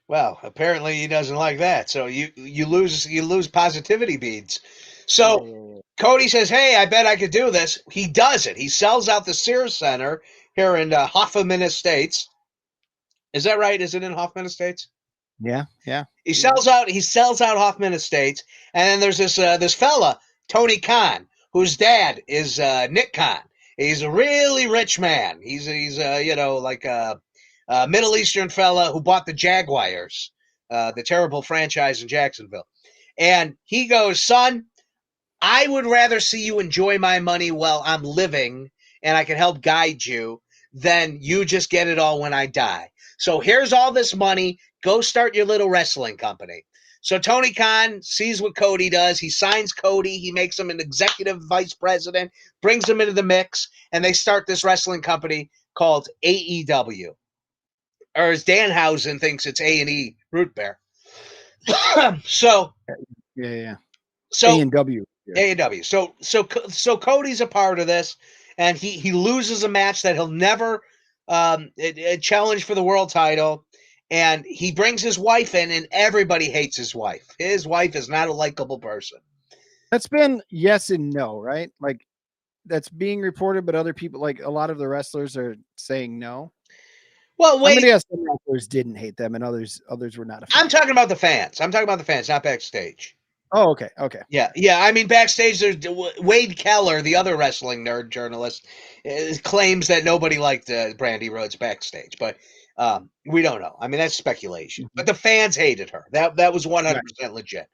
Well, apparently he doesn't like that. So you lose positivity beads. So Cody says, "Hey, I bet I could do this." He does it. He sells out the Sears Center here in Hoffman Estates. Is that right? Is it in Hoffman Estates? Yeah. He sells out Hoffman Estates, and then there's this fella, Tony Khan, whose dad is Nick Khan. He's a really rich man. He's like a Middle Eastern fella who bought the Jaguars, the terrible franchise in Jacksonville. And he goes, son, I would rather see you enjoy my money while I'm living and I can help guide you than you just get it all when I die. So here's all this money. Go start your little wrestling company. So Tony Khan sees what Cody does. He signs Cody. He makes him an executive vice president, brings him into the mix, and they start this wrestling company called AEW. Or as Danhausen thinks, it's A&E Root Bear. So yeah. So A&W. AEW. So Cody's a part of this, and he loses a match that he'll never challenge for the world title. And he brings his wife in, and everybody hates his wife. His wife is not a likable person. That's been yes and no, right? Like that's being reported, but other people, like a lot of the wrestlers, are saying no. Well, wait. I'm gonna guess some wrestlers didn't hate them, and others were not a fan. I'm talking about the fans. Not backstage. Oh, okay. Yeah. I mean, backstage, there's Wade Keller, the other wrestling nerd journalist, claims that nobody liked Brandy Rhodes backstage, but we don't know. I mean, that's speculation. But the fans hated her. That was 100% legit.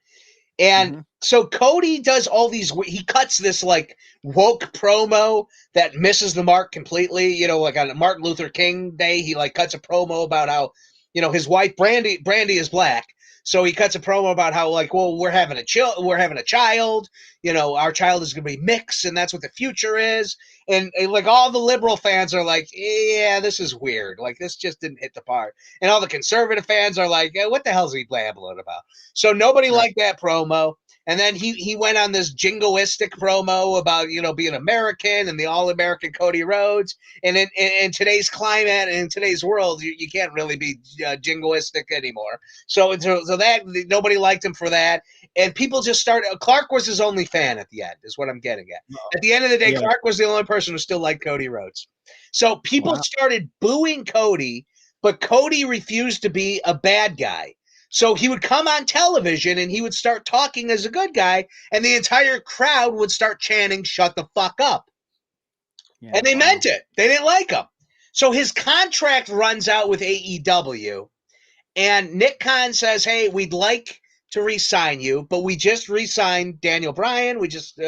And so Cody does all these. He cuts this like woke promo that misses the mark completely. Like on Martin Luther King Day, he like cuts a promo about how his wife Brandy is black. So he cuts a promo about how, like, well, we're having a child, our child is going to be mixed, and that's what the future is. And like all the liberal fans are like, yeah, this is weird. Like, this just didn't hit the part. And all the conservative fans are like, what the hell is he blabbling about? So nobody liked that promo. And then he went on this jingoistic promo about, being American and the all-American Cody Rhodes. And in today's climate and in today's world, you can't really be jingoistic anymore. So that nobody liked him for that. And people just started. Clark was his only fan at the end, is what I'm getting at. At the end of the day, Clark was the only person who still liked Cody Rhodes. So people started booing Cody, but Cody refused to be a bad guy. So he would come on television and he would start talking as a good guy, and the entire crowd would start chanting, "Shut the fuck up." Yeah, and they meant it. They didn't like him. So his contract runs out with AEW, and Nick Khan says, "Hey, we'd like to re-sign you, but we just re-signed Daniel Bryan. We just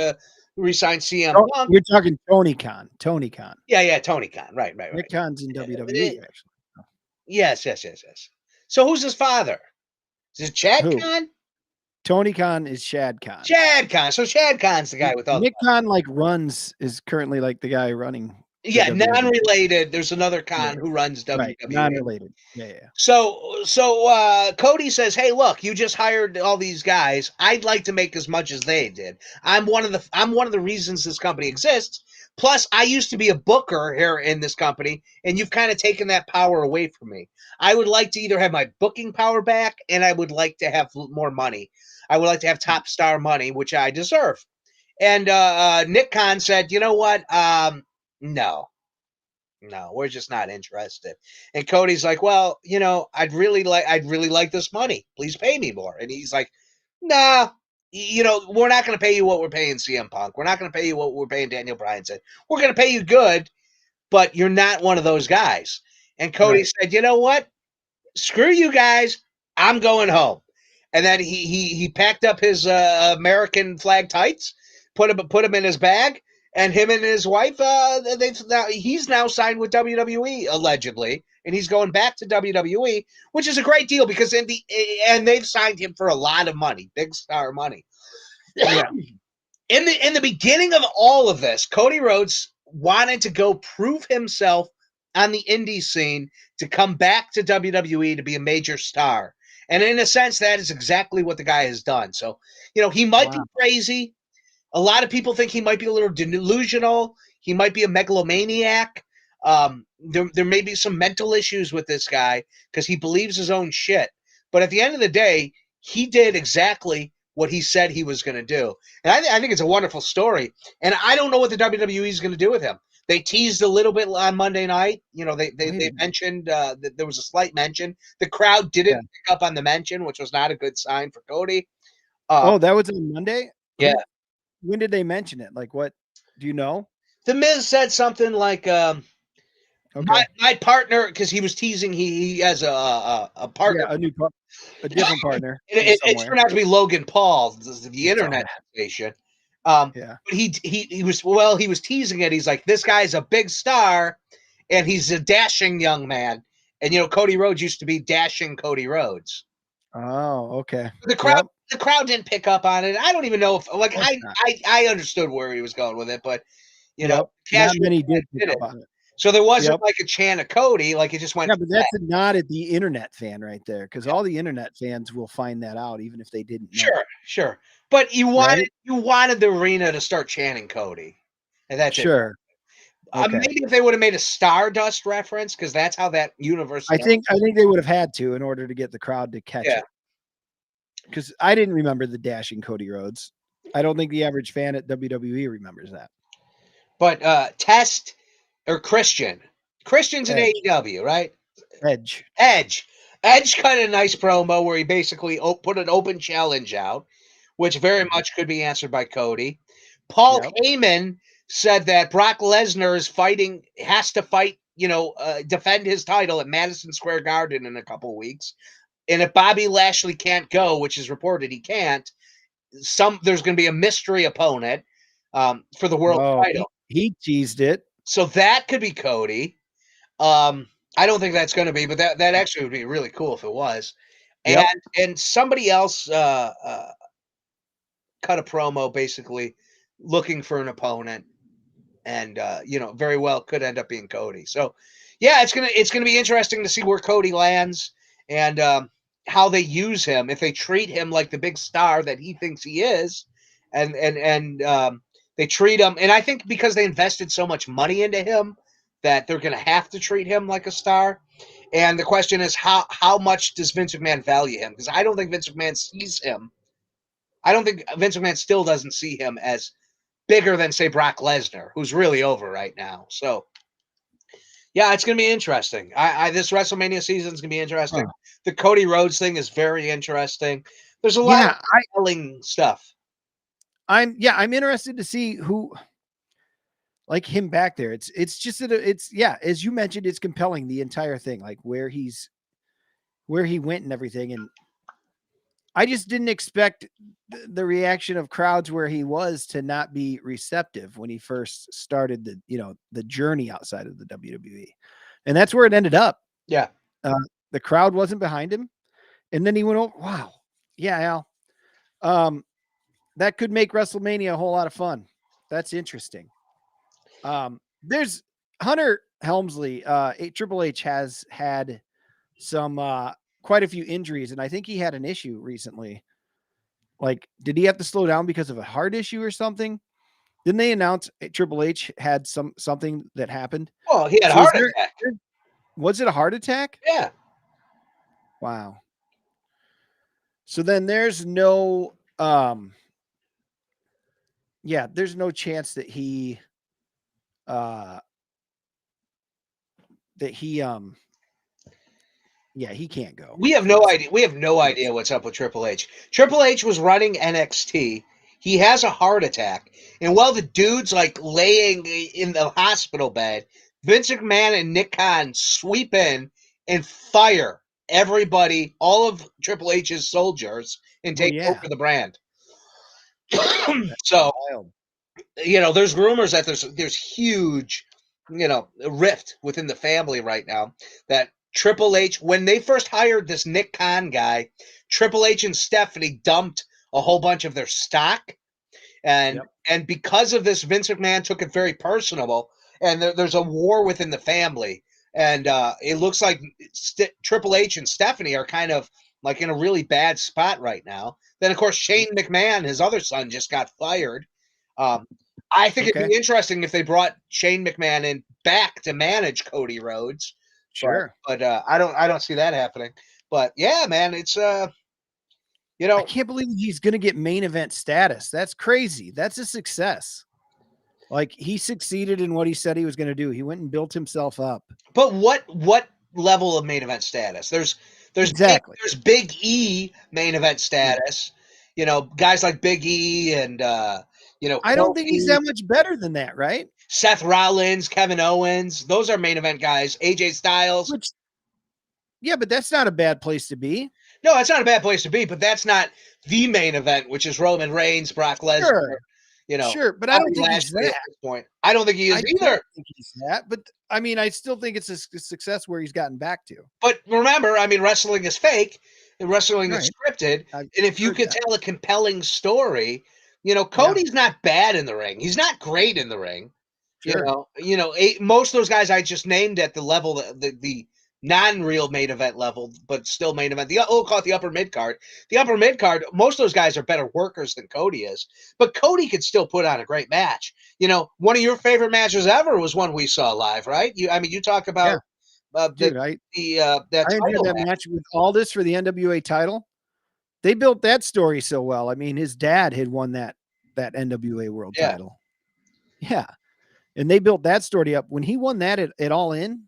re-signed CM Punk." You're talking Tony Khan. Tony Khan. Yeah, Tony Khan. Right. Nick Khan's in WWE, actually. Yes. So who's his father? Is it Chad Khan? Tony Khan is Shad Khan. Chad Khan. So Chad Khan's the guy with all Nick Khan is currently like the guy running. Yeah, non-related. There's another Khan who runs WWE. Right, non-related. Yeah. So Cody says, "Hey, look, you just hired all these guys. I'd like to make as much as they did. I'm one of the reasons this company exists. Plus, I used to be a booker here in this company, and you've kind of taken that power away from me. I would like to either have my booking power back, and I would like to have more money. I would like to have top star money, which I deserve." And Nick Khan said, "You know what? No, we're just not interested." And Cody's like, "Well, I'd really like this money. Please pay me more." And he's like, "Nah, we're not going to pay you what we're paying CM Punk. We're not going to pay you what we're paying Daniel Bryan said. We're going to pay you good, but you're not one of those guys." And Cody said, "You know what? Screw you guys. I'm going home." And then he packed up his American flag tights, put him in his bag. And him and his wife, he's now signed with WWE allegedly, and he's going back to WWE, which is a great deal because and they've signed him for a lot of money, big star money. Yeah. In the beginning of all of this, Cody Rhodes wanted to go prove himself on the indie scene to come back to WWE to be a major star, and in a sense, that is exactly what the guy has done. So, he might be crazy. A lot of people think he might be a little delusional. He might be a megalomaniac. There may be some mental issues with this guy because he believes his own shit. But at the end of the day, he did exactly what he said he was going to do. And I think it's a wonderful story. And I don't know what the WWE is going to do with him. They teased a little bit on Monday night. They mentioned that there was a slight mention. The crowd didn't pick up on the mention, which was not a good sign for Cody. That was on Monday? Yeah. When did they mention it? Like, what do you know? The Miz said something like, my partner, because he was teasing, he has a partner, a different partner. It turned out to be Logan Paul, the internet station. But he was teasing it. He's like, this guy's a big star, and he's a dashing young man. And Cody Rhodes used to be dashing Cody Rhodes. Oh, okay. The crowd didn't pick up on it. I don't even know if I understood where he was going with it, but not many did pick up on it. So there wasn't like a chant of Cody, like it just went. Yeah, but that's not at the internet fan right there, because all the internet fans will find that out, even if they didn't know. Sure. But you wanted the arena to start chanting Cody, and that's sure. Okay. Maybe if they would have made a Stardust reference, because that's how that universe. I think they would have had to in order to get the crowd to catch it. Because I didn't remember the dashing Cody Rhodes. I don't think the average fan at WWE remembers that. But Test or Christian's in AEW, right? Edge cut a nice promo where he basically put an open challenge out, which very much could be answered by Cody. Paul Heyman said that Brock Lesnar has to fight, defend his title at Madison Square Garden in a couple weeks. And if Bobby Lashley can't go, which is reported he can't, there's going to be a mystery opponent for the world title. He teased it. So that could be Cody. I don't think that's going to be, but that actually would be really cool if it was. And somebody else cut a promo basically looking for an opponent, and very well could end up being Cody. So yeah, it's gonna be interesting to see where Cody lands, and how they use him, if they treat him like the big star that he thinks he is, and they treat him, and I think because they invested so much money into him that they're going to have to treat him like a star. And the question is, how much does Vince McMahon value him? Because I don't think Vince McMahon sees him. I don't think Vince McMahon still doesn't see him as bigger than, say, Brock Lesnar, who's really over right now. So, yeah, it's going to be interesting. This WrestleMania season is going to be interesting. Huh. The Cody Rhodes thing is very interesting. There's a lot of compelling stuff. I'm interested to see who like him back there. It's just that it's as you mentioned, it's compelling, the entire thing, like where he went and everything. And I just didn't expect the reaction of crowds where he was to not be receptive when he first started the journey outside of the WWE. And that's where it ended up. Yeah. The crowd wasn't behind him. And then he went over. Wow. Yeah, Al. That could make WrestleMania a whole lot of fun. That's interesting. There's Hunter Helmsley. Triple H has had some quite a few injuries, and I think he had an issue recently. Like, did he have to slow down because of a heart issue or something? Didn't they announce Triple H had something that happened? Well, he had a heart attack. Was it a heart attack? Yeah. Wow. So then there's no there's no chance that he he can't go. We have no idea. We have no idea what's up with Triple H. Triple H was running NXT. He has a heart attack. And while the dude's like laying in the hospital bed, Vince McMahon and Nick Khan sweep in and fire everybody, all of Triple H's soldiers, and take over the brand. So, there's rumors that there's huge, rift within the family right now, that Triple H, when they first hired this Nick Khan guy, Triple H and Stephanie dumped a whole bunch of their stock. And because of this, Vince McMahon took it very personal. And there's a war within the family. And it looks like Triple H and Stephanie are kind of like in a really bad spot right now. Then, of course, Shane McMahon, his other son, just got fired. I think it'd be interesting if they brought Shane McMahon in back to manage Cody Rhodes. Sure. But I don't see that happening. But yeah, man, it's I can't believe he's going to get main event status. That's crazy. That's a success. Like, he succeeded in what he said he was going to do. He went and built himself up. But what level of main event status? There's Big E main event status. Guys like Big E and I don't think he's that much better than that, right? Seth Rollins, Kevin Owens, those are main event guys. AJ Styles. But that's not a bad place to be. No, that's not a bad place to be, but that's not the main event, which is Roman Reigns, Brock Lesnar. Sure, but I don't think he's that. At this point. I don't think he is either. I don't think he's that, but I mean, I still think it's a success where he's gotten back to. But remember, I mean, wrestling is fake, and wrestling is scripted. And if you could tell a compelling story, Cody's not bad in the ring. He's not great in the ring. Sure. Most of those guys I just named at the level, the non-real main event level, but still main event. We'll call it the upper mid card. The upper mid card, most of those guys are better workers than Cody is. But Cody could still put on a great match. One of your favorite matches ever was one we saw live, right? You talk about that match with Aldis for the NWA title. They built that story so well. I mean, his dad had won that NWA World title. Yeah. And they built that story up. When he won that at All In,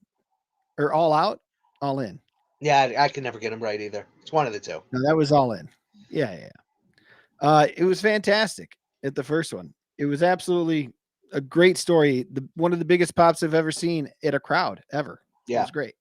or All Out? All In. Yeah, I can never get him right either. It's one of the two. No, that was All In. Yeah. It was fantastic at the first one. It was absolutely a great story. One of the biggest pops I've ever seen at a crowd ever. Yeah. It was great.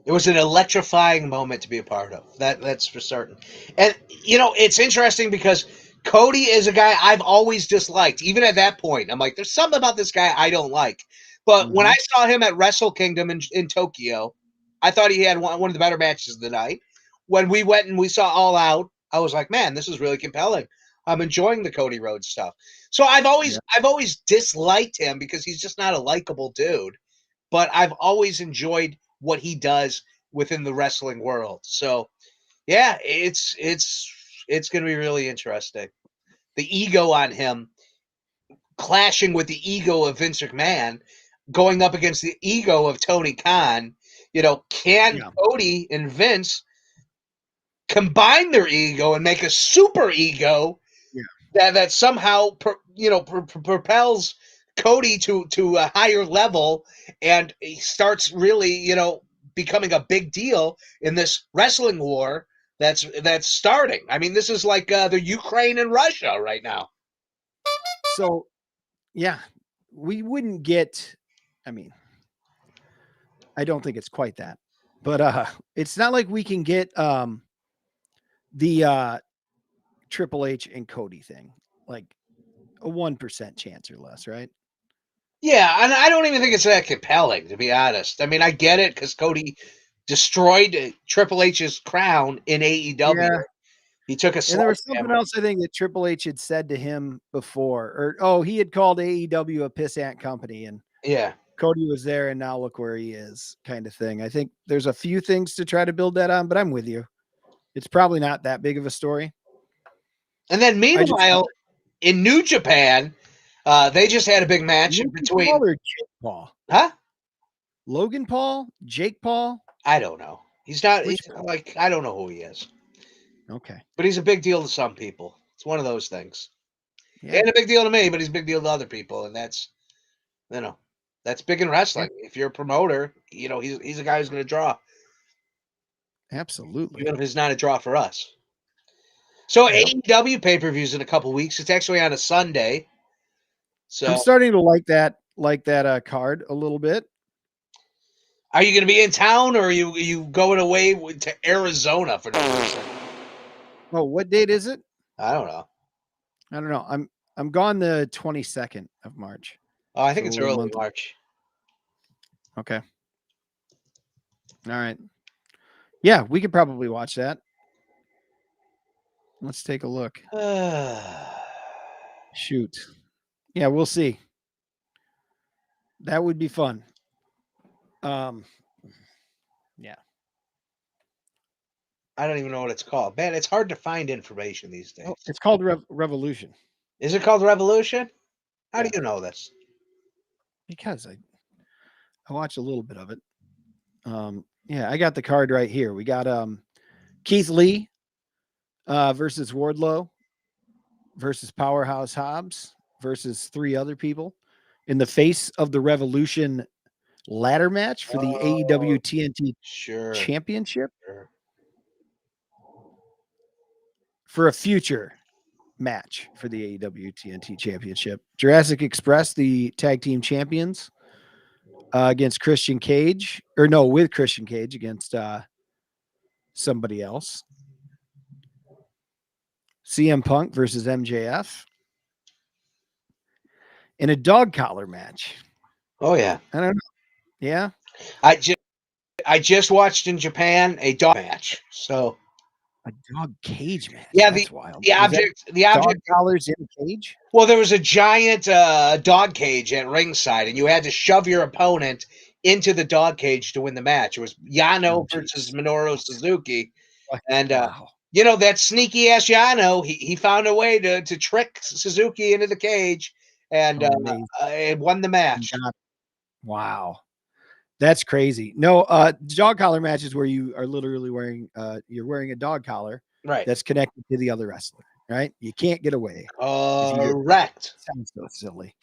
It was an electrifying moment to be a part of. That's for certain. And, it's interesting because Cody is a guy I've always disliked. Even at that point, I'm like, there's something about this guy I don't like. But when I saw him at Wrestle Kingdom in Tokyo, I thought he had one of the better matches of the night. When we went and we saw All Out, I was like, man, this is really compelling. I'm enjoying the Cody Rhodes stuff. So I've always disliked him because he's just not a likable dude. But I've always enjoyed what he does within the wrestling world. So, Yeah, it's going to be really interesting. The ego on him clashing with the ego of Vince McMahon, going up against the ego of Tony Khan. Can Yeah. Cody and Vince combine their ego and make a super ego that somehow propels Cody to a higher level, and he starts really becoming a big deal in this wrestling war that's starting. I mean, this is like the Ukraine and Russia right now. So, yeah, we wouldn't get. I mean, I don't think it's quite that, but it's not like we can get the Triple H and Cody thing, like a 1% chance or less, right? Yeah, and I don't even think it's that compelling, to be honest. I mean, I get it because Cody destroyed Triple H's crown in AEW. Yeah. He took a And there was something sledgehammer. else I think that Triple H had said to him before, or he had called AEW a pissant company, and Yeah. Cody was there, and now look where he is, kind of thing. I think there's a few things to try to build that on, but I'm with you. It's probably not that big of a story. And then meanwhile, in New Japan, they just had a big match Logan between. Paul or Jake Paul? Huh? Logan Paul? Jake Paul? I don't know. He's not. Which He's like, I don't know who he is, Okay. but he's a big deal to some people. It's one of those things. Yeah. And a big deal to me, but he's a big deal to other people, and that's big in wrestling. If you're a promoter, he's a guy who's going to draw, Absolutely. even if it's not a draw for us. So Yep. AEW pay-per-views in a couple weeks. It's actually on a Sunday. So I'm starting to like that card a little bit. are you going to be in town, or are you going away to Arizona for no reason? Oh, what date is it? I don't know. I don't know. I'm gone the 22nd of March. Oh, I think So it's we're a early month. March. Okay. All right. Yeah, we could probably watch that. Let's take a look. Shoot. Yeah, we'll see. That would be fun. Yeah. I don't even know what it's called. Man, it's hard to find information these days. Oh, it's called Revolution. Is it called Revolution? How do Yeah. you know this? Because I watched a little bit of it. Yeah, I got the card right here. We got Keith Lee versus Wardlow versus Powerhouse Hobbs versus 3 other people in the Face of the Revolution ladder match for the AEW TNT Championship for a future match for the AEW TNT Championship. Jurassic Express, the tag team champions, against Christian Cage, with Christian Cage against somebody else. CM Punk versus MJF in a dog collar match. Oh yeah, I don't know. Yeah, I just watched in Japan a dog match. So a dog cage match. Yeah, That's wild. the object Dog collars in a cage. Well, there was a giant dog cage at ringside, and you had to shove your opponent into the dog cage to win the match. It was Yano versus Minoru Suzuki, and Wow. That sneaky ass Yano, he found a way to trick Suzuki into the cage and won the match. Wow. That's crazy. No, dog collar matches where you are literally wearing a dog collar Right. that's connected to the other wrestler, right? You can't get away. Correct. Sounds so silly.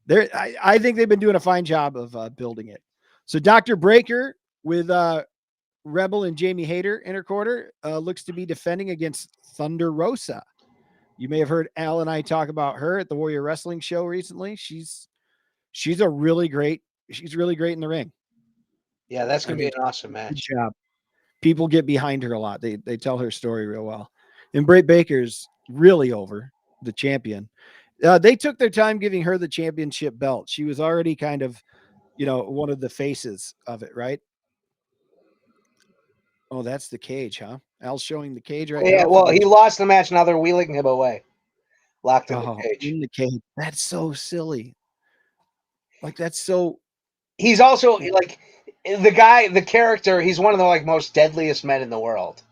I think they've been doing a fine job of building it. So Dr. Breaker with Rebel and Jamie Hayter in her quarter looks to be defending against Thunder Rosa. You may have heard Al and I talk about her at the Warrior Wrestling show recently. She's really great in the ring. Yeah, that's going to be an awesome match. Good job. People get behind her a lot. They tell her story real well. And Britt Baker's really over, the champion. They took their time giving her the championship belt. She was already kind of, one of the faces of it, right? Oh, that's the cage, huh? Al's showing the cage right now. Yeah, well, he lost the match. Now they're wheeling him away. Locked in the cage. In the cage. That's so silly. Like, that's so... He's also, like, the character, he's one of the, most deadliest men in the world.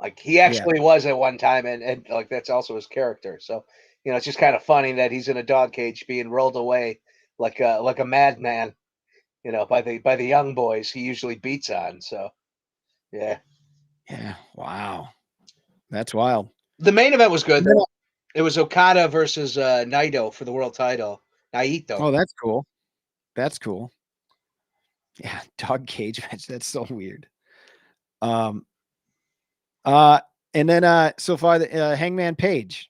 Like he actually was at one time, and like that's also his character. So it's just kind of funny that he's in a dog cage being rolled away like a madman. By the young boys he usually beats on. So yeah. Yeah. Wow. That's wild. The main event was good though. It was Okada versus Naito for the world title. Naito. Oh, that's cool. That's cool. Yeah, dog cage match. That's so weird. And then so far the Hangman Page,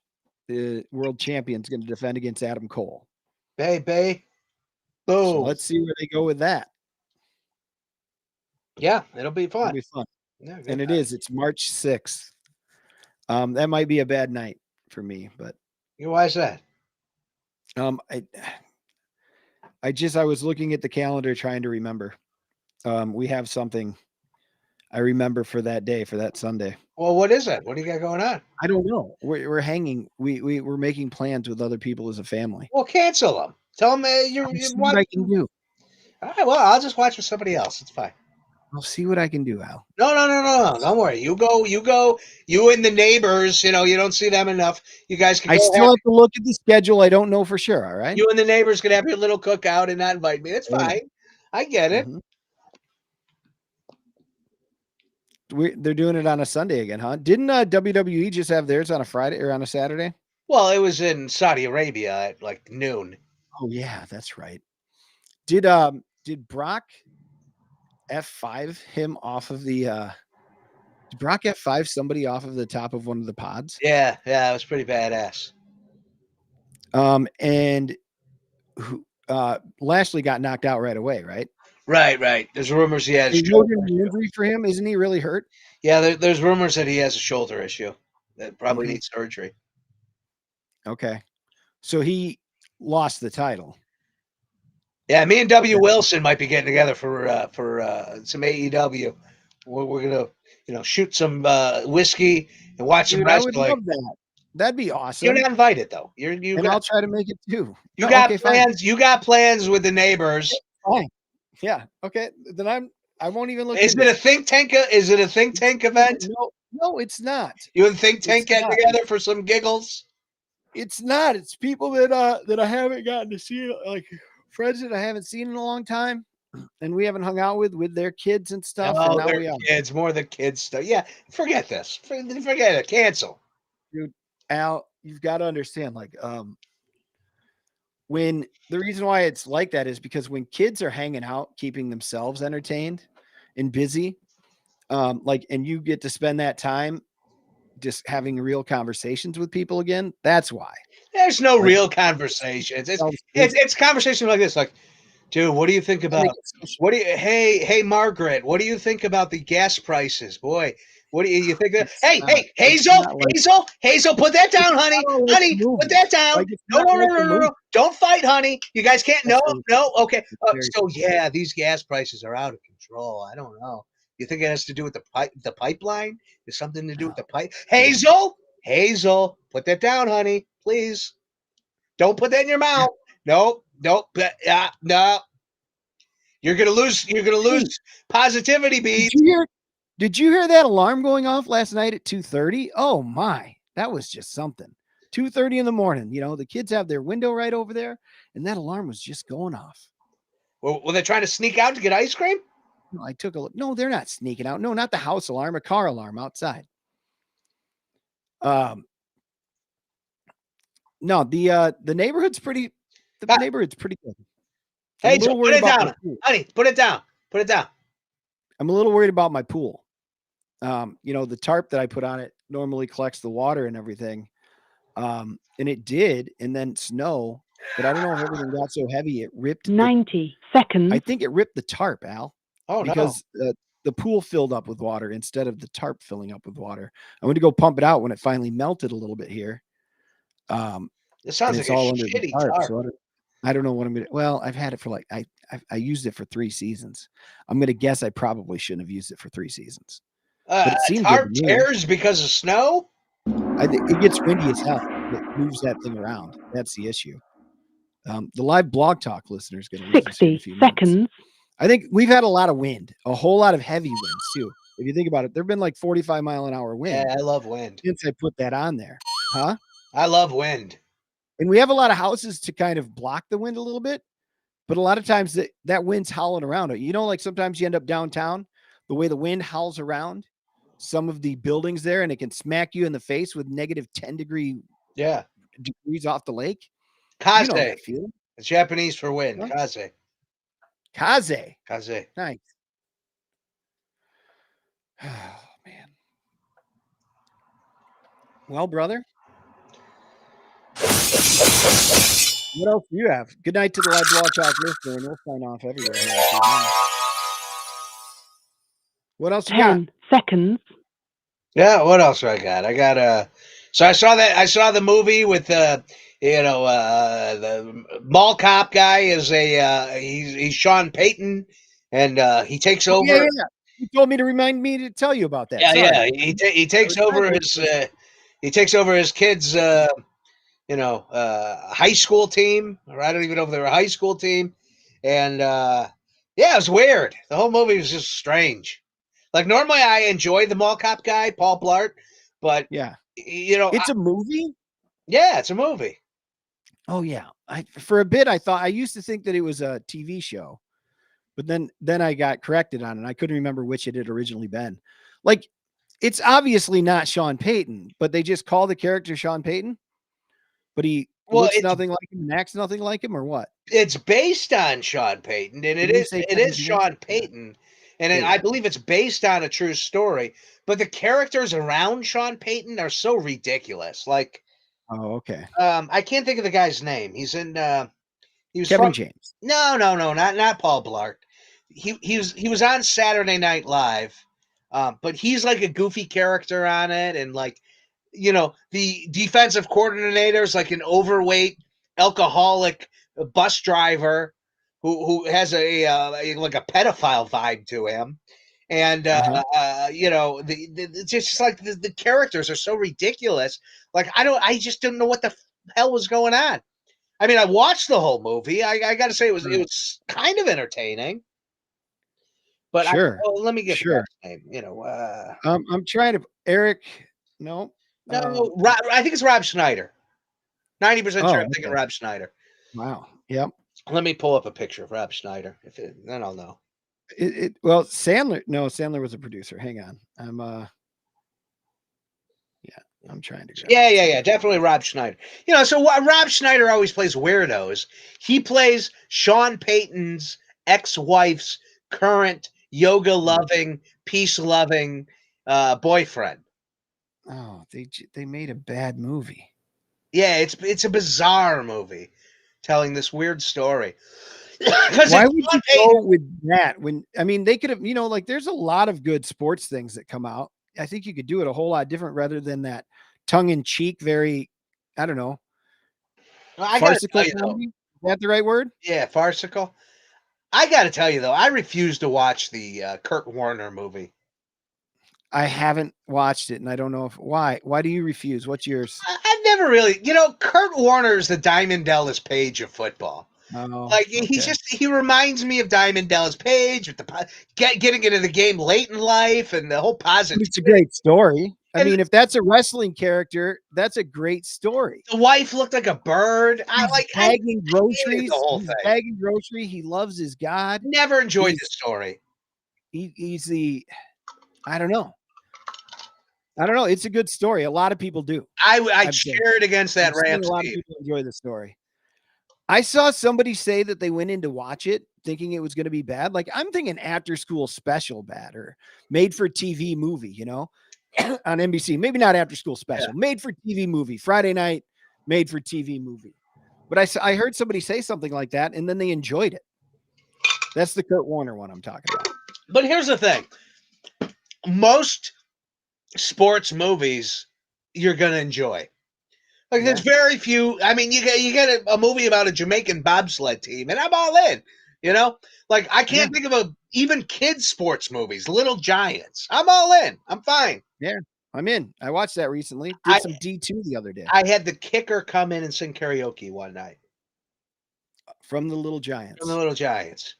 the world champion, is going to defend against Adam Cole. Boom. So let's see where they go with that. Yeah, it'll be fun. It'll be fun. Yeah, and it is. It's March 6th. That might be a bad night for me, but why is that? I was looking at the calendar trying to remember. We have something I remember for that day, for that Sunday. Well, what is it? What do you got going on? I don't know. We're hanging. We're making plans with other people as a family. Well, cancel them. Tell them you what I can do. All right. Well, I'll just watch with somebody else. It's fine. I'll see what I can do, Al. No. Don't worry. You go. You and the neighbors. You don't see them enough. You guys can. I still have to look at the schedule. I don't know for sure. All right. You and the neighbors can have your little cookout and not invite me. That's fine. I get it. Mm-hmm. They're doing it on a Sunday again, huh? Didn't WWE just have theirs on a Friday or on a Saturday? Well, it was in Saudi Arabia at like noon. Oh yeah, that's right. Did Brock F5 him off of the did Brock F5 somebody off of the top of one of the pods? Yeah, it was pretty badass. And Lashley got knocked out right away, right? Right. There's rumors he has shoulder injury for him. Isn't he really hurt? Yeah, there's rumors that he has a shoulder issue that probably needs surgery. Okay. So he lost the title. Yeah, me and W. Wilson might be getting together for some AEW. We're gonna shoot some whiskey and watch some wrestling. I would love that. That'd be awesome. You're not invited though. I'll try to make it too. You got plans. Fine. You got plans with the neighbors. Fine. Yeah. Okay. Then I won't even look. Is it a think tank? Is it a think tank event? No, it's not. You and think tank get together for some giggles? It's not. It's people that I haven't gotten to see, like friends that I haven't seen in a long time, and we haven't hung out with their kids and stuff. Oh, and their kids, more the kids stuff. Yeah, forget this. Forget it. Cancel. Dude, Al, you've got to understand, like, when the reason why it's like that is because when kids are hanging out, keeping themselves entertained and busy, and you get to spend that time just having real conversations with people again. That's why. There's no real conversations. It's conversation like this, like, dude, what do you think about hey Margaret, what do you think about the gas prices? Boy, what do you think of hey Hazel, put that down, honey. Honey, put that down. No. Don't fight, honey. You guys can't no, okay. So yeah, these gas prices are out of control. I don't know. You think it has to do with the pipeline? There's something to do with the pipe. Hazel, put that down, honey. Please. Don't put that in your mouth. Nope. No. You're gonna lose positivity beats. Did you hear that alarm going off last night at 2:30? Oh my, that was just something. 2:30 in the morning. The kids have their window right over there, and that alarm was just going off. Well, were they trying to sneak out to get ice cream? No, I took a look. No, they're not sneaking out. No, not the house alarm, a car alarm outside. No, the neighborhood's pretty. The neighborhood's pretty good. Hey, Joe, put it down, honey. Put it down. I'm a little worried about my pool. The tarp that I put on it normally collects the water and everything, and it did, and then snow. But I don't know if everything got so heavy it ripped. 90 seconds. I think it ripped the tarp, Al. Oh, because the pool filled up with water instead of the tarp filling up with water. I went to go pump it out when it finally melted a little bit here. It sounds like all under the tarp. So I don't know what I'm gonna. Well, I've had it for I used it for 3 seasons. I'm gonna guess I probably shouldn't have used it for 3 seasons. But it seems tarp tears because of snow. I think it gets windy as hell. It moves that thing around. That's the issue. The live blog talk listener is going to 60 seconds. I think we've had a lot of wind, a whole lot of heavy winds too. If you think about it, there've been like 45-mile-an-hour Yeah, winds I love wind. since I put that on there. Huh? I love wind. And we have a lot of houses to kind of block the wind a little bit, but a lot of times that wind's howling around it. You know, like sometimes you end up downtown, the way the wind howls around some of the buildings there, and it can smack you in the face with negative 10 degrees off the lake. Kaze. You know that feeling. It's Japanese for wind. Huh? Kaze. Kaze. Kaze. Nice. Oh, man. Well, brother. What else do you have? Good night to the live blog talk listener, and we'll sign off everywhere. Here this evening. What else you got? 10 seconds. Yeah, what else do I got? I got so I saw the movie with the mall cop guy is he's Sean Payton, and he takes over. Yeah. You told me to remind me to tell you about that. Yeah, Sorry. yeah. He takes over his kids high school team, or I don't even know if they were a high school team. And yeah, it was weird. The whole movie was just strange. Like normally I enjoy the mall cop guy, Paul Blart, but Yeah. it's a movie? Yeah, it's a movie. Oh yeah. For a bit I used to think that it was a TV show, but then I got corrected on it. I couldn't remember which it had originally been. Like, it's obviously not Sean Payton, but they just call the character Sean Payton. But he looks nothing like him and acts nothing like him, or what? It's based on Sean Payton, and it is Sean Payton, and I believe it's based on a true story. But the characters around Sean Payton are so ridiculous. Like, oh, okay. I can't think of the guy's name. He's in. He was Kevin James. No, not Paul Blart. He was on Saturday Night Live, but he's like a goofy character on it, and like, the defensive coordinator is like an overweight alcoholic bus driver who has like a pedophile vibe to him, and it's just like the characters are so ridiculous. Like I just didn't know what the hell was going on. I mean, I watched the whole movie. I got to say it was kind of entertaining. But let me get the name. I'm trying to Eric. No, I think it's Rob Schneider. 90% sure I'm thinking Rob Schneider. Wow. Yep. Let me pull up a picture of Rob Schneider. Then I'll know. Well, Sandler. No, Sandler was a producer. Hang on. I'm trying to. Yeah. Definitely Rob Schneider. So Rob Schneider always plays weirdos. He plays Sean Payton's ex-wife's current yoga-loving, peace-loving boyfriend. Oh, they made a bad movie. Yeah, it's a bizarre movie telling this weird story. Why would you go with that when they could have, like there's a lot of good sports things that come out. I think you could do it a whole lot different rather than that tongue-in-cheek, very, I don't know. Farcical comedy? Is that the right word? Yeah, farcical. I got to tell you, though, I refuse to watch the Kurt Warner movie. I haven't watched it, and I don't know why. Why do you refuse? What's yours? I've never really, Kurt Warner is the Diamond Dallas Page of football. Oh, like he reminds me of Diamond Dallas Page with the getting into the game late in life and the whole positive. It's a great story. I mean, if that's a wrestling character, that's a great story. The wife looked like a bird. Bagging groceries. The whole thing. Bagging grocery. He loves his God. Never enjoyed the story. He's the. I don't know. It's a good story. A lot of people do. I cheered against that Rams. A lot of people enjoy the story. I saw somebody say that they went in to watch it thinking it was going to be bad. Like, I'm thinking after school special bad or made for TV movie, on NBC. Maybe not after school special, made for TV movie, Friday night, made for TV movie. But I heard somebody say something like that, and then they enjoyed it. That's the Kurt Warner one I'm talking about. But here's the thing. Most sports movies you're going to enjoy. Like, there's very few. I mean, you get a movie about a Jamaican bobsled team, and I'm all in. Like, I can't think of even kids sports movies. Little Giants. I'm all in. I'm fine. Yeah, I'm in. I watched that recently. Did some D2 the other day. I had the kicker come in and sing karaoke one night. From the Little Giants. From the Little Giants.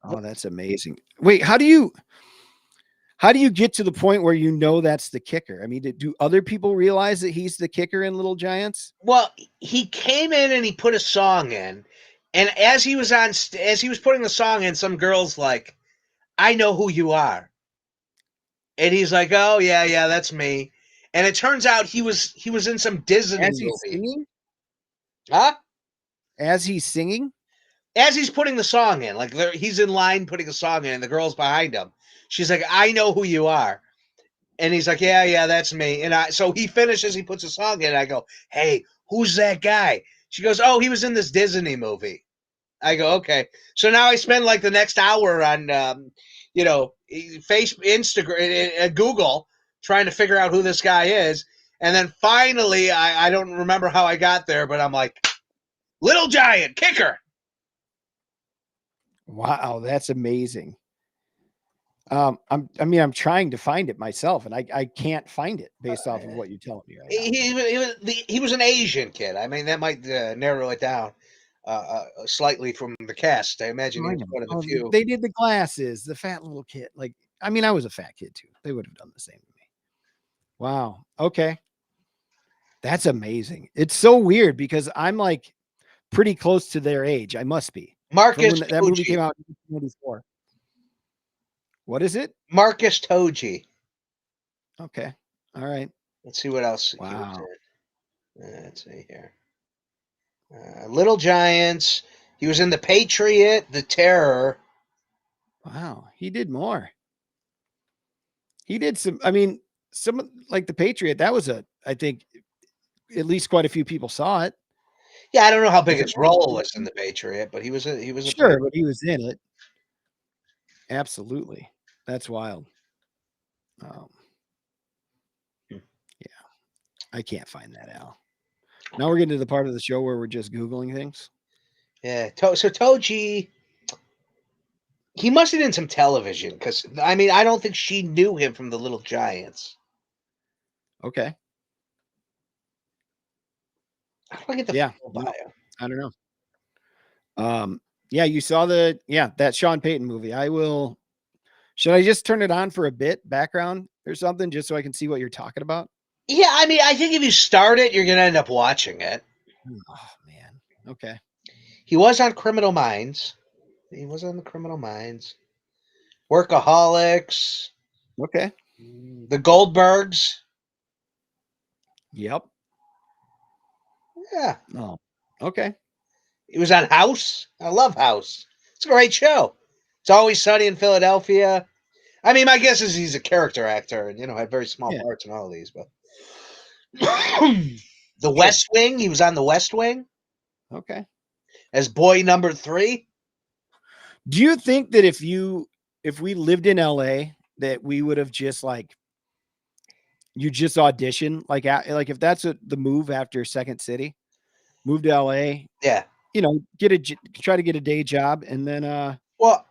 Oh, that's amazing. Wait, how do you How do you get to the point where you know that's the kicker? I mean, do other people realize that he's the kicker in Little Giants? Well, he came in and he put a song in, and as he was putting the song in, some girl's like, "I know who you are," and he's like, "Oh yeah, that's me." And it turns out he was in some Disney As he's movie. singing? Huh? As he's singing? As he's putting the song in, like he's in line putting a song in, and the girl's behind him. She's like, "I know who you are," and he's like, "Yeah, that's me." And so he finishes, he puts a song in, and I go, "Hey, who's that guy?" She goes, "Oh, he was in this Disney movie." I go, "Okay." So now I spend like the next hour on, Facebook, Instagram, Google, trying to figure out who this guy is, and then finally, I don't remember how I got there, but I'm like, Little Giant kicker. Wow, that's amazing. I'm trying to find it myself, and I can't find it based off of what you're telling me right now. He was an Asian kid. I mean, that might narrow it down slightly from the cast. I imagine Oh, he I was know. one of the Oh, few. they did the glasses, the fat little kid. Like, I mean, I was a fat kid too. They would have done the same to me. Wow. Okay. That's amazing. It's so weird because I'm like pretty close to their age. I must be. From Marcus when that movie came Toji. out in 1994. What is it? Marcus Toji. Okay. All right. Let's see what else he was Wow. in. Let's see here. Little Giants. He was in The Patriot, The Terror. Wow. He did more. He did some, I mean, some like the Patriot, that was I think at least quite a few people saw it. Yeah, I don't know how big Was it his Mike role was in Tyson? The Patriot, but he was a Sure, but he was in it. Absolutely. That's wild. Um, yeah, I can't find that, Al. Now we're getting to the part of the show where we're just Googling things. Yeah. So Toji, he must have done some television because I mean I don't think she knew him from The Little Giants. Okay. How do I get the Yeah. full No, bio? I don't know. Yeah, you saw that Sean Payton movie. Should I just turn it on for a bit, background or something, just so I can see what you're talking about? Yeah, I mean, I think if you start it, you're gonna end up watching it. Oh man. Okay. He was on Criminal Minds. He was on the Criminal Minds. Workaholics. Okay. The Goldbergs. Yep. Yeah. Oh. Okay. He was on House. I love House. It's a great show. It's Always Sunny in Philadelphia. I mean, my guess is he's a character actor and had very small Yeah. parts in all of these, but The West Wing. He was on The West Wing Okay. as boy number 3. Do you think that if we lived in LA that we would have just like you just audition like if that's the move after Second City, move to LA, Yeah. try to get a day job, and then Well,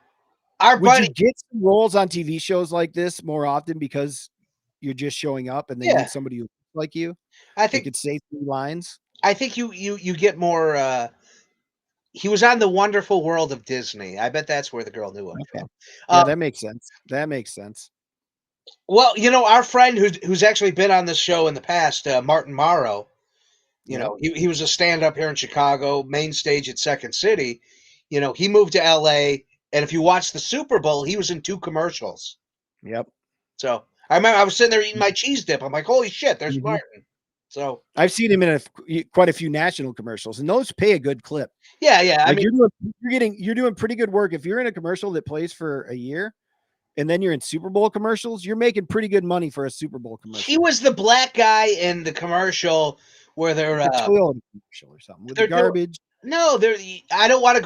our would you buddy. get some roles on TV shows like this more often because you're just showing up and they Yeah, need somebody who looks like you I that think could say 3 lines? I think you get more. He was on The Wonderful World of Disney. I bet that's where the girl knew him Okay. from. Yeah, Uh, that makes sense. That makes sense. well, our friend who's actually been on this show in the past, Martin Morrow. Yep. He was a stand-up here in Chicago, main stage at Second City. He moved to LA, and if you watch the Super Bowl, he was in 2 commercials. Yep. So I remember I was sitting there eating my cheese dip. I'm like, holy shit, there's Mhm. Martin. So I've seen him in quite a few national commercials, and those pay a good clip. yeah. I Like mean, you're doing pretty good work. If you're in a commercial that plays for a year and then you're in Super Bowl commercials, you're making pretty good money for a Super Bowl commercial. he was the black guy in the commercial where they're a Toyota commercial or something with the garbage. No, they're. I don't want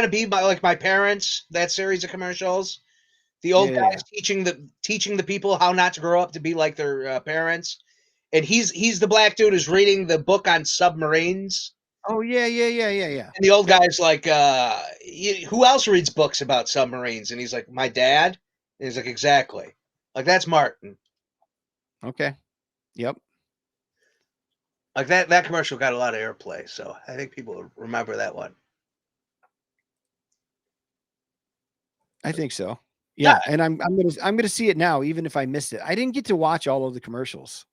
to be like my parents. That series of commercials. The old Yeah. guys teaching the people how not to grow up to be like their parents, and he's the black dude who's reading the book on submarines. Oh yeah. And the old guy's like, who else reads books about submarines? And he's like, my dad. And he's like, exactly. Like that's Martin. Okay. Yep. Like that commercial got a lot of airplay, so I think people remember that one. I think so. Yeah, and I'm gonna see it now, even if I missed it. I didn't get to watch all of the commercials.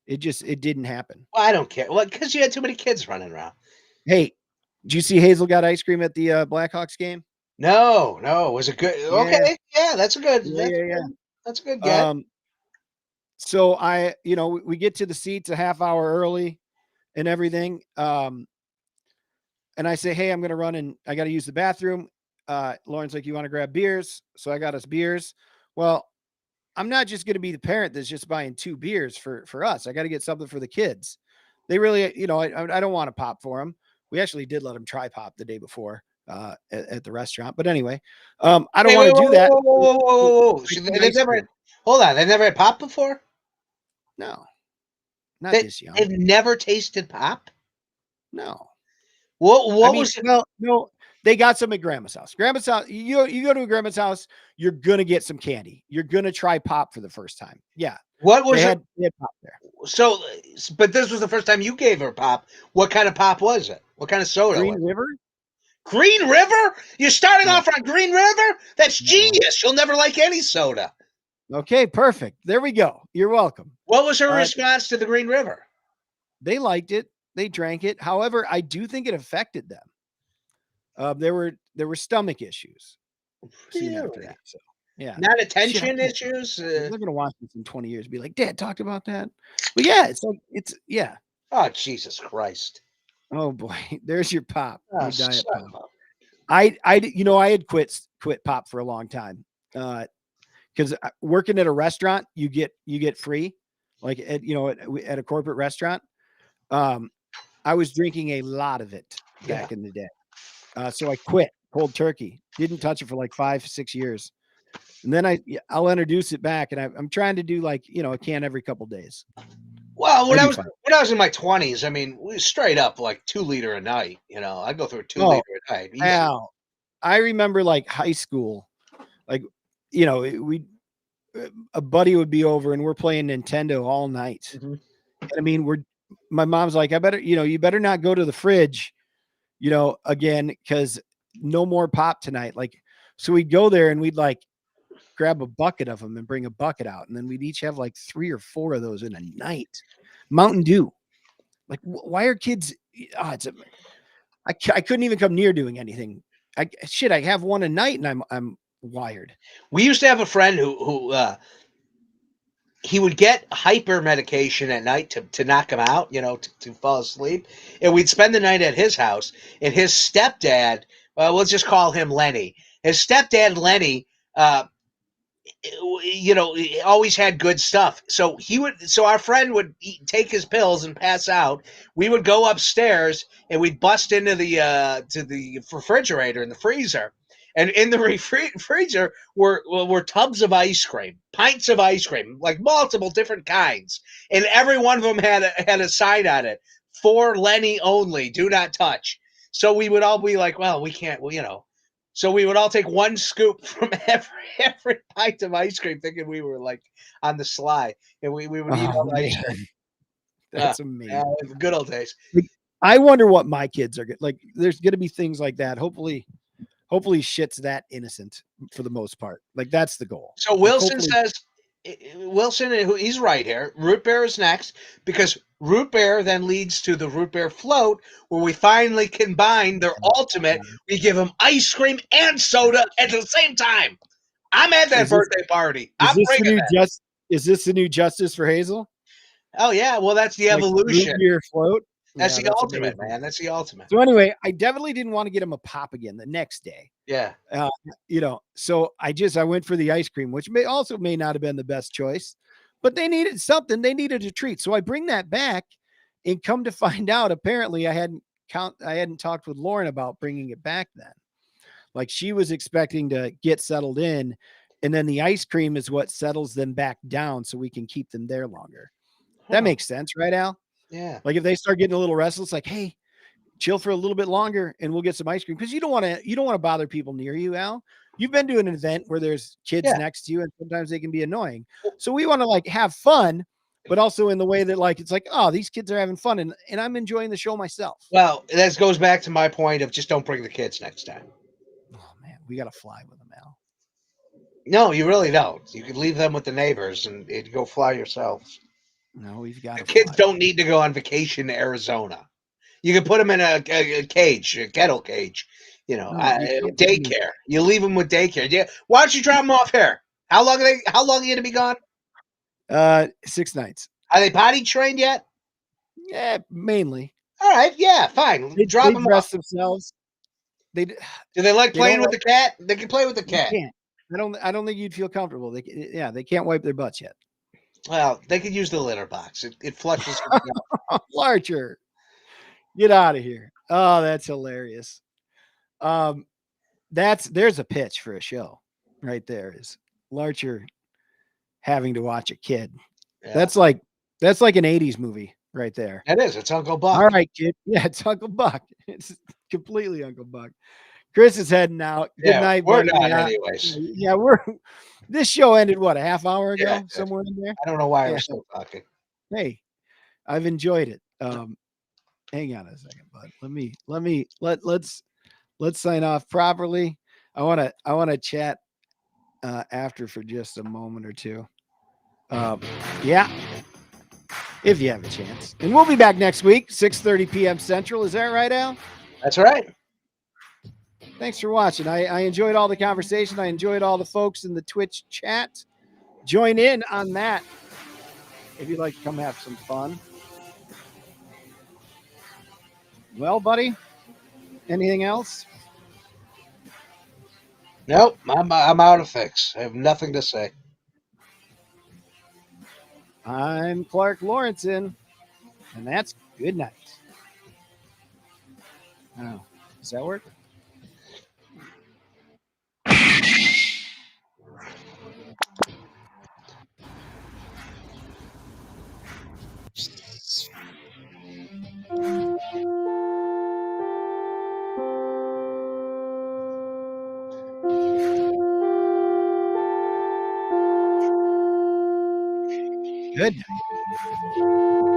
It didn't happen. Well, I don't care. Well, because you had too many kids running around. Hey, did you see Hazel got ice cream at the Blackhawks game? No. Was it good? Yeah. Okay, yeah, that's a good. Yeah. That's a good get. So we get to the seats a half hour early and everything. And I say, hey, I'm gonna run and I got to use the bathroom. Lauren's like, you want to grab beers? So I got us beers. Well, I'm not just going to be the parent that's just buying 2 beers for us. I got to get something for the kids. They really, I don't want to pop for them. We actually did let them try pop the day before at the restaurant. But anyway, I don't want to do that. Whoa. Hold on. They've never had pop before? No, not this young. They've never tasted pop? No. No, they got some at grandma's house. Grandma's house, you go to a grandma's house, you're going to get some candy. You're going to try pop for the first time. Yeah. What was they had pop there. So, but this was the first time you gave her pop. What kind of pop was it? What kind of soda? Green River? Green River? You're starting off on Green River? That's genius. You'll never like any soda. Okay, perfect. There we go. You're welcome. What was her response to the Green River? They liked it. They drank it. However, I do think it affected them. There were stomach issues soon after that. So yeah, not attention issues. They're gonna watch this in 20 years and be like, Dad talked about that. But yeah, yeah. Oh, Jesus Christ. Oh boy, there's your pop. Your diet pop. Up. I had quit pop for a long time. Because working at a restaurant, you get free, like at a corporate restaurant. I was drinking a lot of it back in the day. So I quit cold turkey. Didn't touch it for like 5-6 years. And then I'll introduce it back. And I'm trying to do like, a can every couple days. Well, when I was in my 20s, I mean, we straight up like 2 liter a night, I'd go through a 2 liter a night. Wow. I remember like high school, like, a buddy would be over and we're playing Nintendo all night. Mm-hmm. And I mean, my mom's like, you better not go to the fridge, again, because no more pop tonight. Like, so we'd go there and we'd like grab a bucket of them and bring a bucket out. And then we'd each have like 3 or 4 of those in a night. Mountain Dew. Like, why are kids? I couldn't even come near doing anything. I have one a night and I'm wired. We used to have a friend who he would get hyper medication at night to knock him out, to fall asleep. And we'd spend the night at his house. And his stepdad, we'll just call him Lenny. His stepdad, Lenny, he always had good stuff. So our friend would take his pills and pass out. We would go upstairs and we'd bust into the refrigerator and the freezer. And in the freezer were tubs of ice cream, pints of ice cream, like multiple different kinds. And every one of them had a sign on it, for Lenny only, do not touch. So we would all be like, well, we can't, So we would all take one scoop from every pint of ice cream, thinking we were like on the sly. And we would eat all the ice cream. That's amazing. Good old days. I wonder what my kids are getting. Like, there's going to be things like that. Hopefully shit's that innocent for the most part. Like, that's the goal. So Wilson says, he's right here. Root beer is next because root beer then leads to the root beer float, where we finally combine their ultimate. We give them ice cream and soda at the same time. I'm at that birthday party. Is this the new justice for Hazel? Oh yeah, well that's the evolution. Root beer float. That's the ultimate, man. That's the ultimate. So anyway, I definitely didn't want to get him a pop again the next day. Yeah. So I went for the ice cream, which may not have been the best choice, but they needed something. They needed a treat. So I bring that back and come to find out, apparently I hadn't talked with Lauren about bringing it back then. Like, she was expecting to get settled in, and then the ice cream is what settles them back down so we can keep them there longer. That makes sense, right, Al? Yeah. Like, if they start getting a little restless, like, hey, chill for a little bit longer and we'll get some ice cream. Because you don't want to bother people near you, Al. You've been to an event where there's kids next to you and sometimes they can be annoying. So we want to like have fun, but also in the way that like, it's like, oh, these kids are having fun and I'm enjoying the show myself. Well, that goes back to my point of just don't bring the kids next time. Oh man, we got to fly with them, Al. No, you really don't. You could leave them with the neighbors and you'd go fly yourself. No, we've got The to kids fly. don't need to go on vacation to Arizona. You can put them in a cage, a kettle cage. No, you can't put 'em in- Daycare. You leave them with daycare. Yeah. Why don't you drop them off here? How long are you gonna be gone? 6 nights. Are they potty trained yet? Yeah, mainly. All right, yeah, fine. Drop They them dress off. themselves. They d- Do they like they playing don't with the cat? They can play with the cat. can't. I don't think you'd feel comfortable. They can't wipe their butts yet. Well, they could use the litter box. It flushes. Larcher, get out of here. Oh, that's hilarious. There's a pitch for a show right there. Is Larcher having to watch a kid? Yeah. That's like an 80s movie right there. It is. It's Uncle Buck. All right, kid. Yeah, it's Uncle Buck. It's completely Uncle Buck. Chris is heading out. Good Yeah, night, we're buddy. not Yeah, anyways. yeah, this show ended what, a half hour ago, Yeah, somewhere in there. I don't know why Yeah. we're still talking. Hey, I've enjoyed it. Hang on a second, bud. Let's sign off properly. I want to chat after for just a moment or two. Yeah, if you have a chance. And we'll be back next week, 6:30 p.m. Central. Is that right, Al? That's right. Thanks for watching. I enjoyed all the conversation. I enjoyed all the folks in the Twitch chat. Join in on that if you'd like to come have some fun. Well, buddy, anything else? Nope, I'm out of fix. I have nothing to say. I'm Clark Lawrenson, and that's good night. Oh, does that work? Good night.